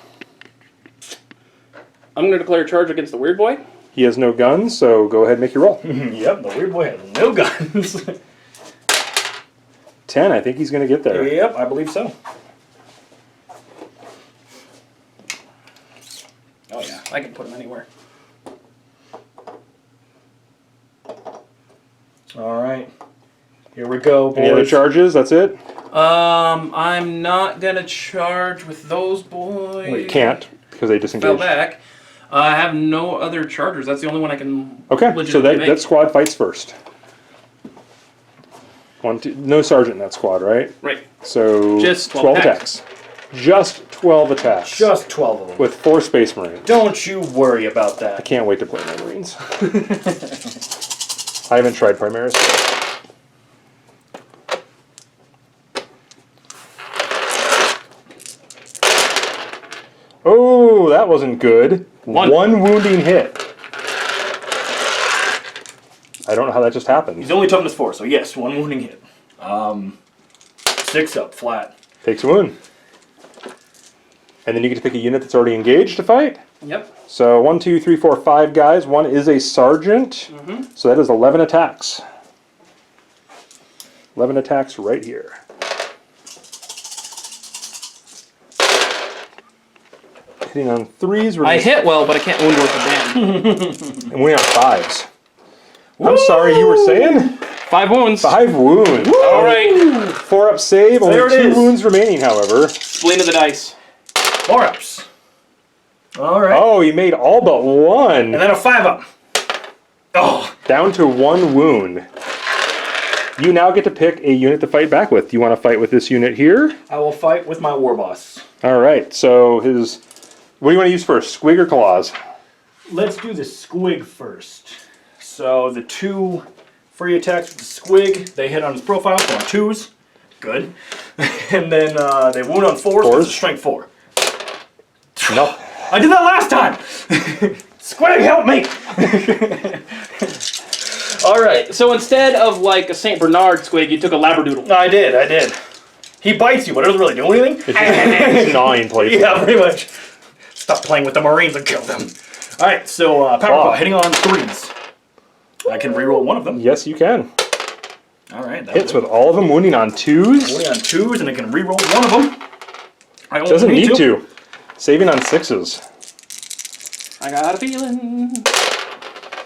I'm gonna declare a charge against the weird boy. He has no guns, so go ahead and make your roll. Yep, the weird boy has no guns. 10, I think he's going to get there. Yep, I believe so. Oh yeah, I can put him anywhere. All right. Here we go, boys. Any other charges? That's it? I'm not gonna charge with those boys. Well, you can't, because they Fell disengage. back. I have no other chargers. That's the only one I can. Okay, so legitimately that make. squad fights first. 1, 2, no sergeant in that squad, right? Right. So Just 12 12 attacks. Just 12 attacks. Just 12 of them. With 4 Space Marines. Don't you worry about I that. can't wait to play my Marines. I haven't tried Primaris. Oh, that wasn't good. One wounding hit. I don't know how that just happened. He's only toughness 4, so yes, 1 wounding hit. 6 up, flat. Takes a wound. And then you get to pick a unit that's already engaged to fight. Yep. So 1, 2, 3, 4, 5 guys. 1 is a sergeant. So that is 11 attacks. 11 attacks right here. Hitting on 3s. I hit well, but I can't wound worth a damn. And we on 5s. I'm sorry, you were saying? 5 wounds. 5 wounds. All right. 4 up save. Only There it 2 is. wounds remaining, however. Spleen of the dice. 4 ups. All right. Oh, he made all but 1. And then a 5 up. Oh, Down to 1 wound. You now get to pick a unit to fight back with. Do you want to fight with this unit here? I will fight with my war boss. All right. So his. What do you want to use first? Squig or claws? Let's do the squig first. So the 2 free attacks with the squig, they hit on his profile, so on 2s. Good. And then they wound on 4s, so it's a strength 4. No. I did that last time! Squig, help me! All right. So instead of like a Saint Bernard squig, you took a Labradoodle. I did. He bites you, but it doesn't really do anything. It's gnawing places. Yeah, pretty much. Stop playing with the Marines and kill them. All right, so power claw hitting on 3s. I can reroll 1 of them. Yes, you can. All right, Hits with all of them, wounding on 2s. only on 2s, and I can reroll 1 of them. I only Doesn't need to. Saving on 6s. I got a feeling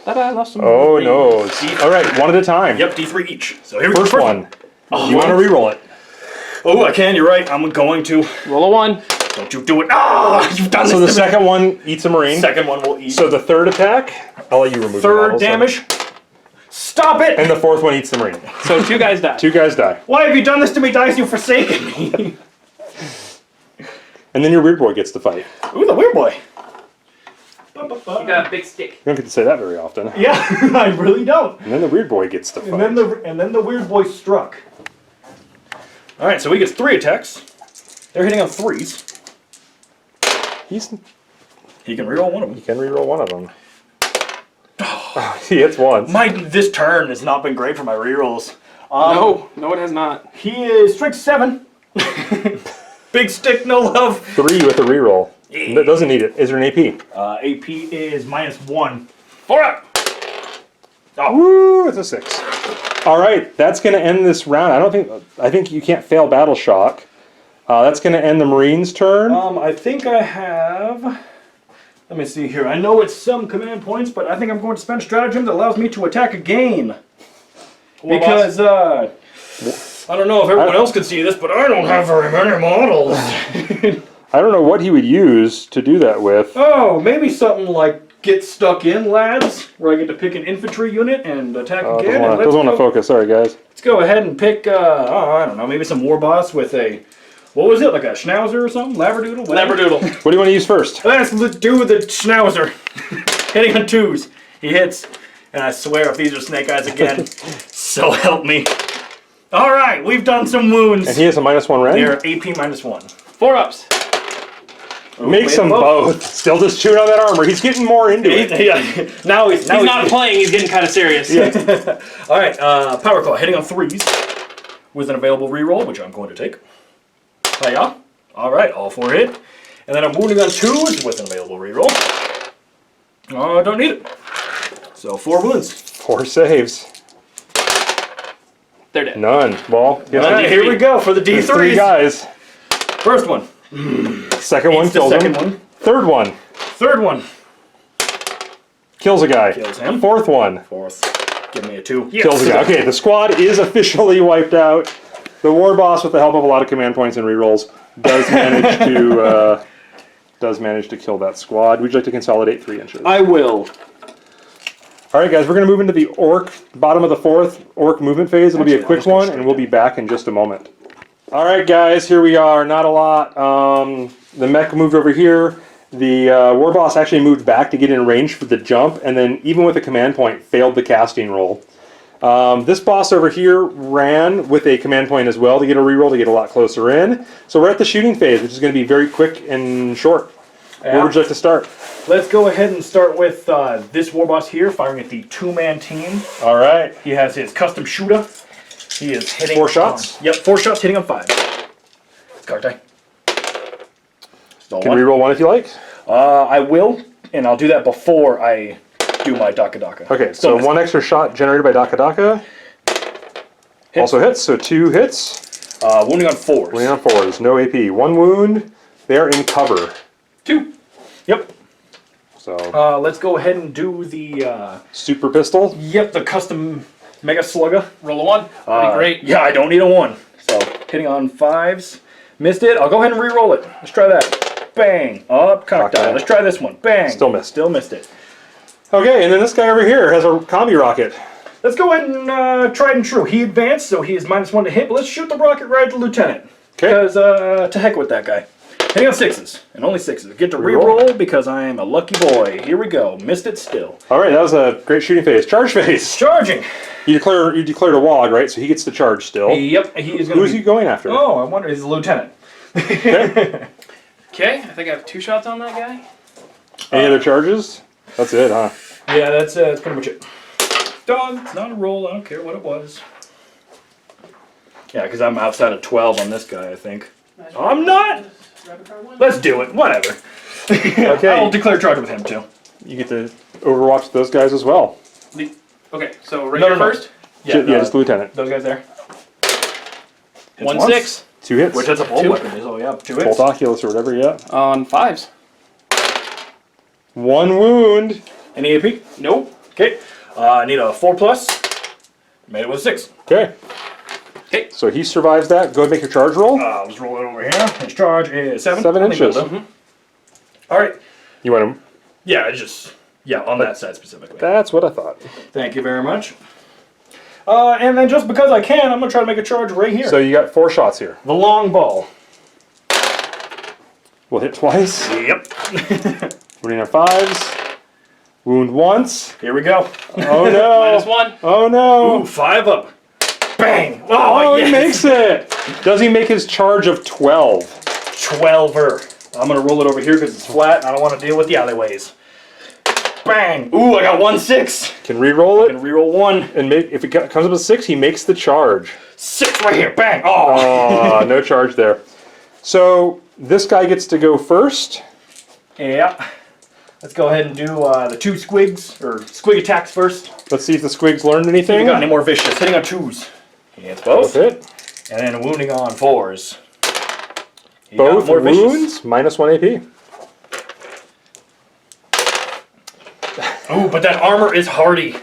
that I lost some. Oh Marines. no. All right, 1 at a time. Yep, D3 each. So here we go. First one. You want to reroll it. Oh, I can. You're right. I'm going to. Roll a 1. Don't you do it. Oh, you've done this So to the me. second one eats a Marine. Second one will eat. So the third attack, I'll let you remove the Third model, so- damage. Stop it! And the fourth one eats the Marine. So 2 guys die. 2 guys die. Why have you done this to me, Dice? You've forsaken me. And then your weird boy gets to fight. Ooh, the weird boy. You got a big stick. You don't get to say that very often. Yeah, I really don't. And then the weird boy gets to fight. And then the weird boy struck. All right, so he gets 3 attacks. They're hitting on 3s. He can reroll one of them. You can reroll one of them. Oh, he hits once. This turn has not been great for my rerolls. No, it has not. He is strength 7. Big stick, no love. 3 with a reroll. That doesn't need it. Is there an AP? AP is -1. 4 up. Oh. Woo! It's a 6. All right, that's going to end this round. I think you can't fail battle shock. That's going to end the Marine's turn. I think I have. Let me see here. I know it's some command points, but I think I'm going to spend a stratagem that allows me to attack again. Because, I don't know if everyone else can see this, but I don't have very many models. I don't know what he would use to do that with. Oh, maybe something like Get Stuck In, lads, where I get to pick an infantry unit and attack again. Doesn't want to focus. Sorry, guys. Let's go ahead and pick, I don't know, maybe some war boss with a, what was it, like a schnauzer or something? Labradoodle? Whatever. Labradoodle. What do you want to use first? Let's do the schnauzer. Hitting on 2s. He hits. And I swear if these are snake eyes again, so help me. All right, we've done some wounds. And he has a -1 rend? They're AP -1. 4 ups. Makes them both. Still just chewing on that armor. He's getting more into it. Now he's He's not playing, he's getting kind of serious. All right, Power Claw, hitting on 3s with an available reroll, which I'm going to take. Hiya. All right, all 4 hit. And then I'm wounding on 2s with an available reroll. Oh, don't need it. So 4 wounds. 4 saves. They're dead. None. Well, All right, here we go for the there's D3s. 3 guys. First one. Second one Eats the kills second him. one. Third one Third one. kills a guy. Kills him. Fourth one Fourth. Give me a 2. Yes. kills a guy. Okay, the squad is officially wiped out. The war boss, with the help of a lot of command points and rerolls, does manage to kill that squad. Would you like to consolidate 3 inches? I will. All right, guys, we're going to move into the orc, bottom of the 4th orc movement phase. It'll be a Actually, quick let's go one, straight and we'll be back in just a moment. All right, guys, here we are. Not a lot. The mech moved over here. The war boss actually moved back to get in range for the jump, and then even with a command point, failed the casting roll. This boss over here ran with a command point as well to get a reroll to get a lot closer in. So we're at the shooting phase, which is going to be very quick and short. Yeah. Where would you like to start? Let's go ahead and start with this war boss here, firing at the 2-man team. All right. He has his custom shooter. He is hitting 4 shots? Yep, 4 shots hitting on 5. Card die. Stole Can one. reroll 1 if you like. I will, and I'll do that before I do my Daka Daka. Okay, Still so missed. 1 extra shot generated by Daka Daka. Also hits, so 2 hits. Wounding on 4s. Wounding on 4s, no AP. 1 wound. They are in cover. 2. Yep. So Let's go ahead and do the super pistol. the custom Mega Slugger. Roll a 1. That'd be great. Yeah, I don't need a 1. So hitting on 5s. Missed it. I'll go ahead and re-roll it. Let's try that. Bang. Up, cock die. die. Let's try this one. Bang. Still missed. Still missed it. Okay, and then this guy over here has a combi rocket. Let's go ahead and tried and true. He advanced, so he is -1 to hit, but let's shoot the rocket right at the lieutenant. Okay. Because, to heck with that guy. Hitting on 6s, and only 6s. Get to Reroll. re-roll because I am a lucky boy. Here we go. Missed it still. All right, that was a great shooting phase. Charge phase. Charging. You declared a wog, right? So he gets to charge still. Yep, he is going to Who's he going after? Oh, I wonder. He's a lieutenant. Okay. Okay, I think I have 2 shots on that guy. Any other charges? That's it, huh? Yeah, that's pretty much it. Done. It's not a roll. I don't care what it was. Yeah, because I'm outside of 12 on this guy, I think. I'm not. Let's do it. Whatever. Okay. I'll declare charge with him, too. You get to overwatch those guys as well. Okay, so right No, here no, no. first. Yeah, just the lieutenant. Those guys there. 1 once. 6 2 hits. Which that's a bolt 2. weapon. Oh, yeah. 2 hits. Bolt Oculus or whatever, yeah. on 5s. 1 wound. Any AP? Nope. Okay. I need a 4+. Made it with a 6. Okay. Okay. So he survives that. Go ahead and make your charge roll. Let's roll it over here. His charge is 7. 7 inches. All right. You want him? Yeah, on that side specifically. That's what I thought. Thank you very much. And then just because I can, I'm going to try to make a charge right here. So you got 4 shots here. The long ball. We'll hit twice. Yep. Running on 5s. Wound once. Here we go. Oh no. -1. Oh no. Ooh, 5 up. Bang. Oh, yes. he makes it. Does he make his charge of 12? 12er. I'm going to roll it over here because it's flat. I don't want to deal with the alleyways. Bang. Ooh, I got 1-6. Can re-roll I'm it. going to reroll 1. And if it comes up with 6, he makes the charge. 6 right here. Bang. Oh. No charge there. So this guy gets to go first. Yeah. Let's go ahead and do the 2 squigs, or squig attacks first. Let's see if the squigs learned If anything. you got any more vicious. Hitting on 2s. Hits both. Both hit. And then wounding on 4s. He Both got more vicious. wounds, -1 AP. Ooh, but that armor is hardy.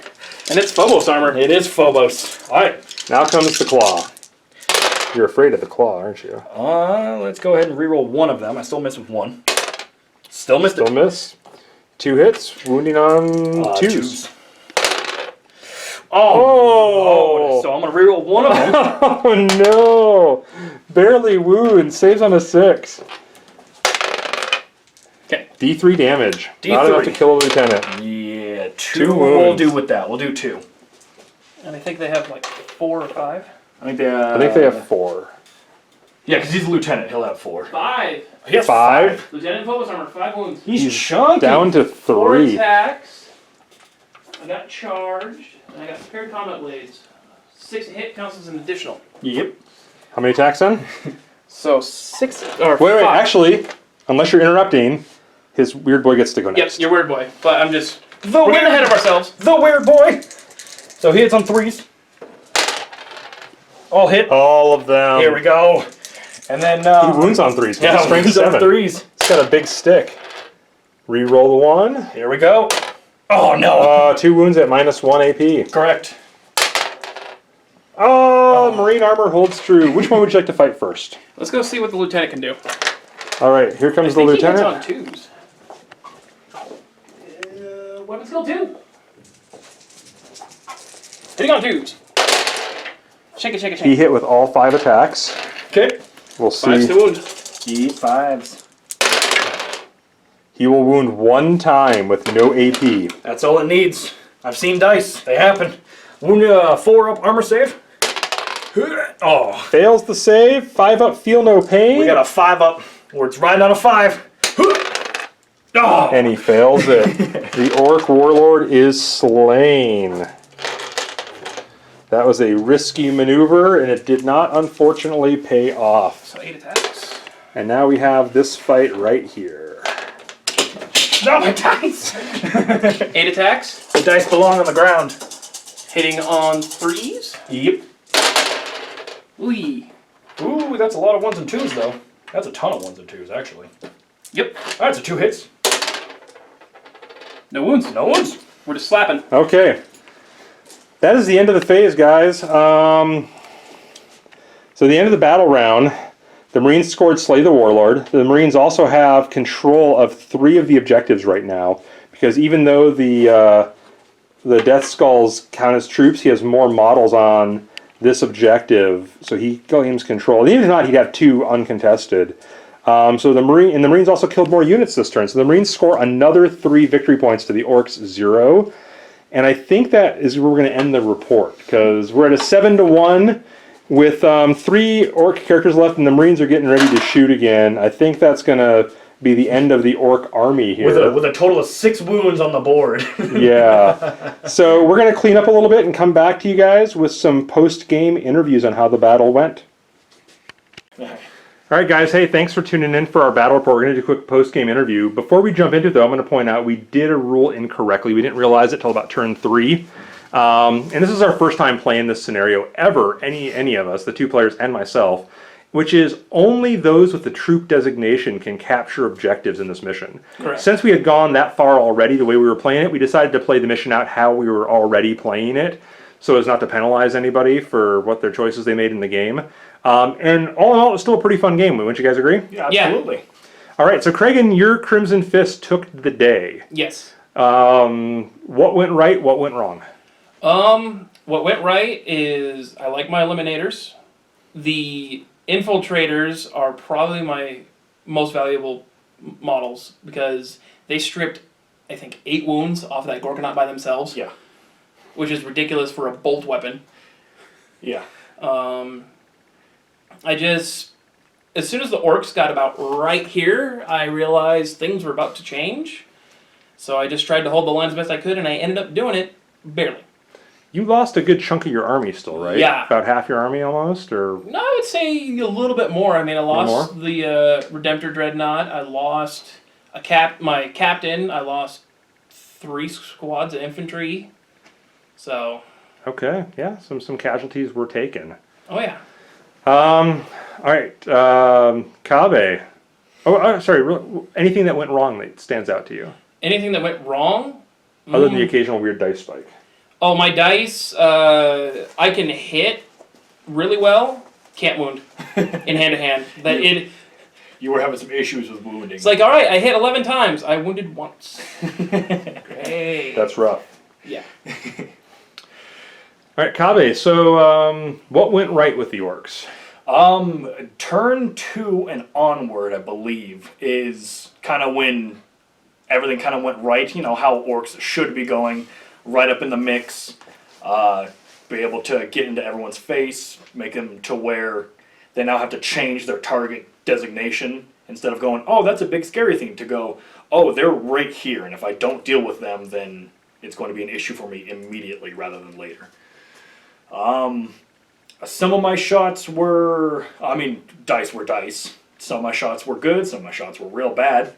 And it's Phobos armor. It is Phobos. Alright. Now comes the claw. You're afraid of the claw, aren't you? Let's go ahead and reroll 1 of them. I still missed with 1. Still missed Still it. miss. 2 hits, wounding on 2s. Oh! So I'm going to reroll 1 of them. Oh no! Barely wounds, saves on a 6. Okay. D3 damage. Not D3. enough to kill a lieutenant. Yeah, 2 2 we'll wounds. do with that. We'll do 2. And I think they have like 4 or 5. I think they have 4. Yeah, because he's a lieutenant. He'll have 4. 5. He has 5? Lieutenant Phobos armor, 5 wounds. He's chunky. Down to 4 3. attacks. I got charged. And I got prepared combat blades. 6 hit counts as an additional. Yep. How many attacks then? So 6 or Wait, 5. actually, unless you're interrupting, his weird boy gets to go Yep, next. you're weird boy. But I'm just. The We're getting ahead of ourselves. The weird boy. So he hits on 3s. All hit. All of them. Here we go. And then He wounds on 3s. yeah, Strength wounds on 7. 3s. He's got a big stick. Reroll the 1. Here we go. Oh no. 2 wounds at -1 AP. Correct. Oh, marine armor holds true. Which one would you like to fight first? Let's go see what the lieutenant can do. All right, here comes the I think lieutenant. he hits on 2s. Weapon skill 2. Hitting on 2s. Shake it, shake it, shake He it. hit with all 5 attacks. Okay. We'll 5 see. to wound. Eat 5s. He will wound 1 time with no AP. That's all it needs. I've seen dice. They happen. Wound 4 up armor save. Oh. Fails the save. 5 up, feel no pain. We got a 5 up. Where it's riding on a 5. Oh. And he fails it. The Orc Warlord is slain. That was a risky maneuver, and it did not, unfortunately, pay off. So 8 attacks. And now we have this fight right here. No, my dice. 8 attacks. The dice belong on the ground. Hitting on 3s. Yep. Ooh. Ooh, that's a lot of 1s and 2s, though. That's a ton of 1s and 2s, actually. Yep. Alright, so 2 hits. No wounds. No wounds. We're just slapping. Okay. That is the end of the phase, guys. So the end of the battle round, the Marines scored Slay the Warlord. The Marines also have control of 3 of the objectives right now, because even though the Deathskulls count as troops, he has more models on this objective, so he claims control. And even if not, he'd have 2 uncontested. So the Marines also killed more units this turn. So the Marines score another 3 victory points to the Orcs 0. And I think that is where we're going to end the report, because we're at a 7-1 with 3 Orc characters left, and the Marines are getting ready to shoot again. I think that's going to be the end of the Orc army here. With a total of 6 wounds on the board. Yeah. So we're going to clean up a little bit and come back to you guys with some post-game interviews on how the battle went. All right, guys. Hey, thanks for tuning in for our battle report. We're going to do a quick post-game interview. Before we jump into it, though, I'm going to point out we did a rule incorrectly. We didn't realize it till about turn 3. And this is our first time playing this scenario ever, any of us, the 2 players and myself, which is only those with the troop designation can capture objectives in this mission. Correct. Since we had gone that far already, the way we were playing it, we decided to play the mission out how we were already playing it. so as not to penalize anybody for what their choices they made in the game. And all in all, it was still a pretty fun game. Wouldn't you guys agree? Yeah, Yeah. absolutely. All right, so Kragan, your Crimson Fist took the day. Yes. What went right? What went wrong? What went right is I like my eliminators. The infiltrators are probably my most valuable models because they stripped, I think, 8 wounds off of that Gorkanaut by themselves. Yeah. Which is ridiculous for a bolt weapon. Yeah. As soon as the Orks got about right here, I realized things were about to change. So I just tried to hold the line as best I could, and I ended up doing it barely. You lost a good chunk of your army still, right? Yeah. About half your army almost, or? No, I would say a little bit more. I mean, I lost the Redemptor Dreadnought. I lost my captain. I lost 3 squads of infantry. So. Okay, yeah, some casualties were taken. Oh yeah. All right, Kabe. Oh, sorry. Anything that went wrong that stands out to you, Anything that went wrong? other than the occasional weird dice spike? Oh, my dice. I can hit really well. Can't wound in hand to hand. You were having some issues with wounding. It's like, all right, I hit 11 times. I wounded once. Great. That's rough. Yeah. All right, Kabe. So, what went right with the Orks? Turn 2 and onward, I believe, is kind of when everything kind of went right. You know, how Orks should be going, right up in the mix, be able to get into everyone's face, make them to where they now have to change their target designation. Instead of going, oh, that's a big scary thing, to go, oh, they're right here, and if I don't deal with them, then it's going to be an issue for me immediately rather than later. Some of my shots were, dice were dice. Some of my shots were good, some of my shots were real bad.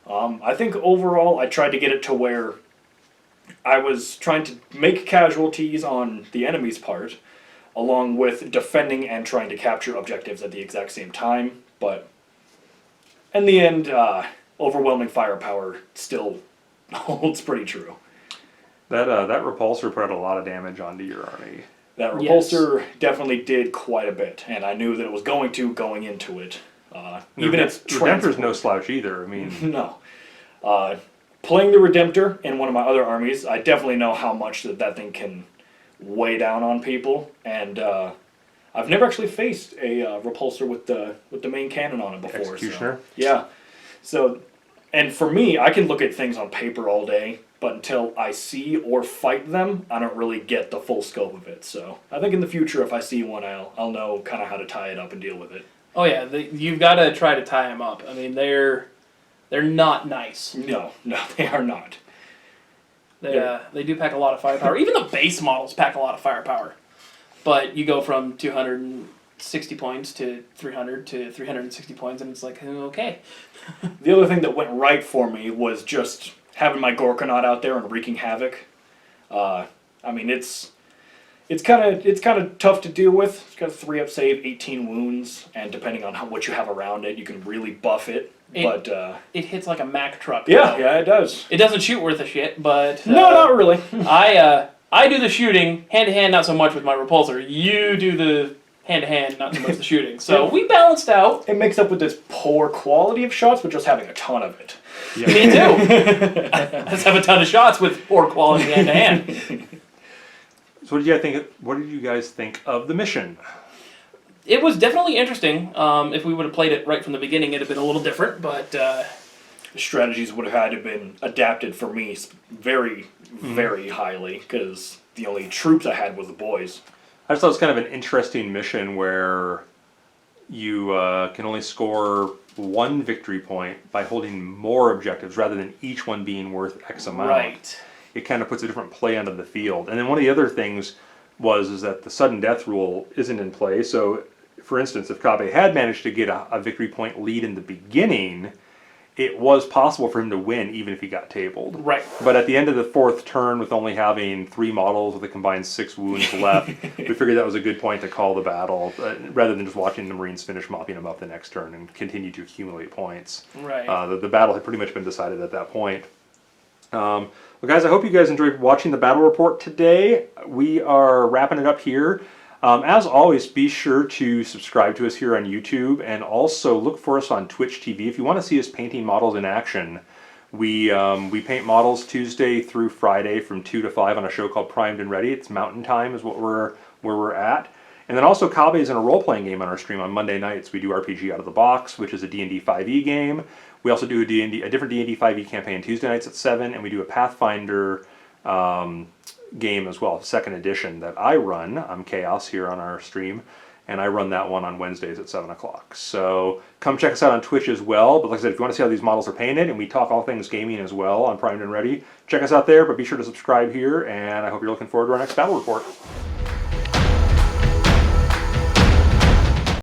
I think overall I tried to get it to where I was trying to make casualties on the enemy's part, along with defending and trying to capture objectives at the exact same time, but in the end, overwhelming firepower still holds pretty true. That repulsor put out a lot of damage onto your army. That repulsor definitely did quite a bit, and I knew that it was going into it. Even its Redemptor's no slouch either. I mean, no. Playing the Redemptor in one of my other armies, I definitely know how much that thing can weigh down on people, and I've never actually faced a repulsor with the main cannon on it before. Executioner. So, yeah. So, and for me, I can look at things on paper all day, but until I see or fight them, I don't really get the full scope of it. So I think in the future, if I see one, I'll know kind of how to tie it up and deal with it. Oh yeah, you've got to try to tie them up. I mean, they're not nice. No, they are not. They do pack a lot of firepower. Even the base models pack a lot of firepower. But you go from 260 points to 300 to 360 points, and it's like, okay. The other thing that went right for me was just having my Gorkanaut out there and wreaking havoc. It's kind of tough to deal with. It's got a 3-up save, 18 wounds, and depending on what you have around it, you can really buff it. It hits like a Mack truck. Yeah, it does. It doesn't shoot worth a shit, but no, not really. I do the shooting hand to hand, not so much with my repulsor. You do the hand to hand, not so much the shooting. So we balanced out. It makes up with this poor quality of shots, but just having a ton of it. Yeah. Me too. I just have a ton of shots with poor quality hand to hand. So what did you guys think of the mission? It was definitely interesting. If we would have played it right from the beginning, it'd have been a little different, but the strategies would have had to have been adapted for me very, very highly, because the only troops I had was the boys. I just thought it was kind of an interesting mission where you can only score 1 victory point by holding more objectives rather than each one being worth X amount. Right. It kind of puts a different play onto the field. And then one of the other things is that the sudden death rule isn't in play. So, for instance, if Kabe had managed to get a victory point lead in the beginning, it was possible for him to win even if he got tabled. Right. But at the end of the 4th turn, with only having 3 models with a combined 6 wounds left, we figured that was a good point to call the battle, rather than just watching the Marines finish mopping them up the next turn and continue to accumulate points. Right. The battle had pretty much been decided at that point. Well, guys, I hope you guys enjoyed watching the battle report today. We are wrapping it up here. As always, be sure to subscribe to us here on YouTube, and also look for us on Twitch TV if you want to see us painting models in action. We paint models Tuesday through Friday from 2 to 5 on a show called Primed and Ready. It's Mountain Time is where we're at. And then also Kabe's in a role-playing game on our stream on Monday nights. We do RPG Out of the Box, which is a D&D 5e game. We also do a different D&D 5e campaign Tuesday nights at 7, and we do a Pathfinder game as well, 2nd edition, that I run. I'm Chaos here on our stream, and I run that one on Wednesdays at 7 o'clock. So come check us out on Twitch as well. But like I said, if you want to see how these models are painted, and we talk all things gaming as well on Primed and Ready, check us out there, but be sure to subscribe here, and I hope you're looking forward to our next battle report.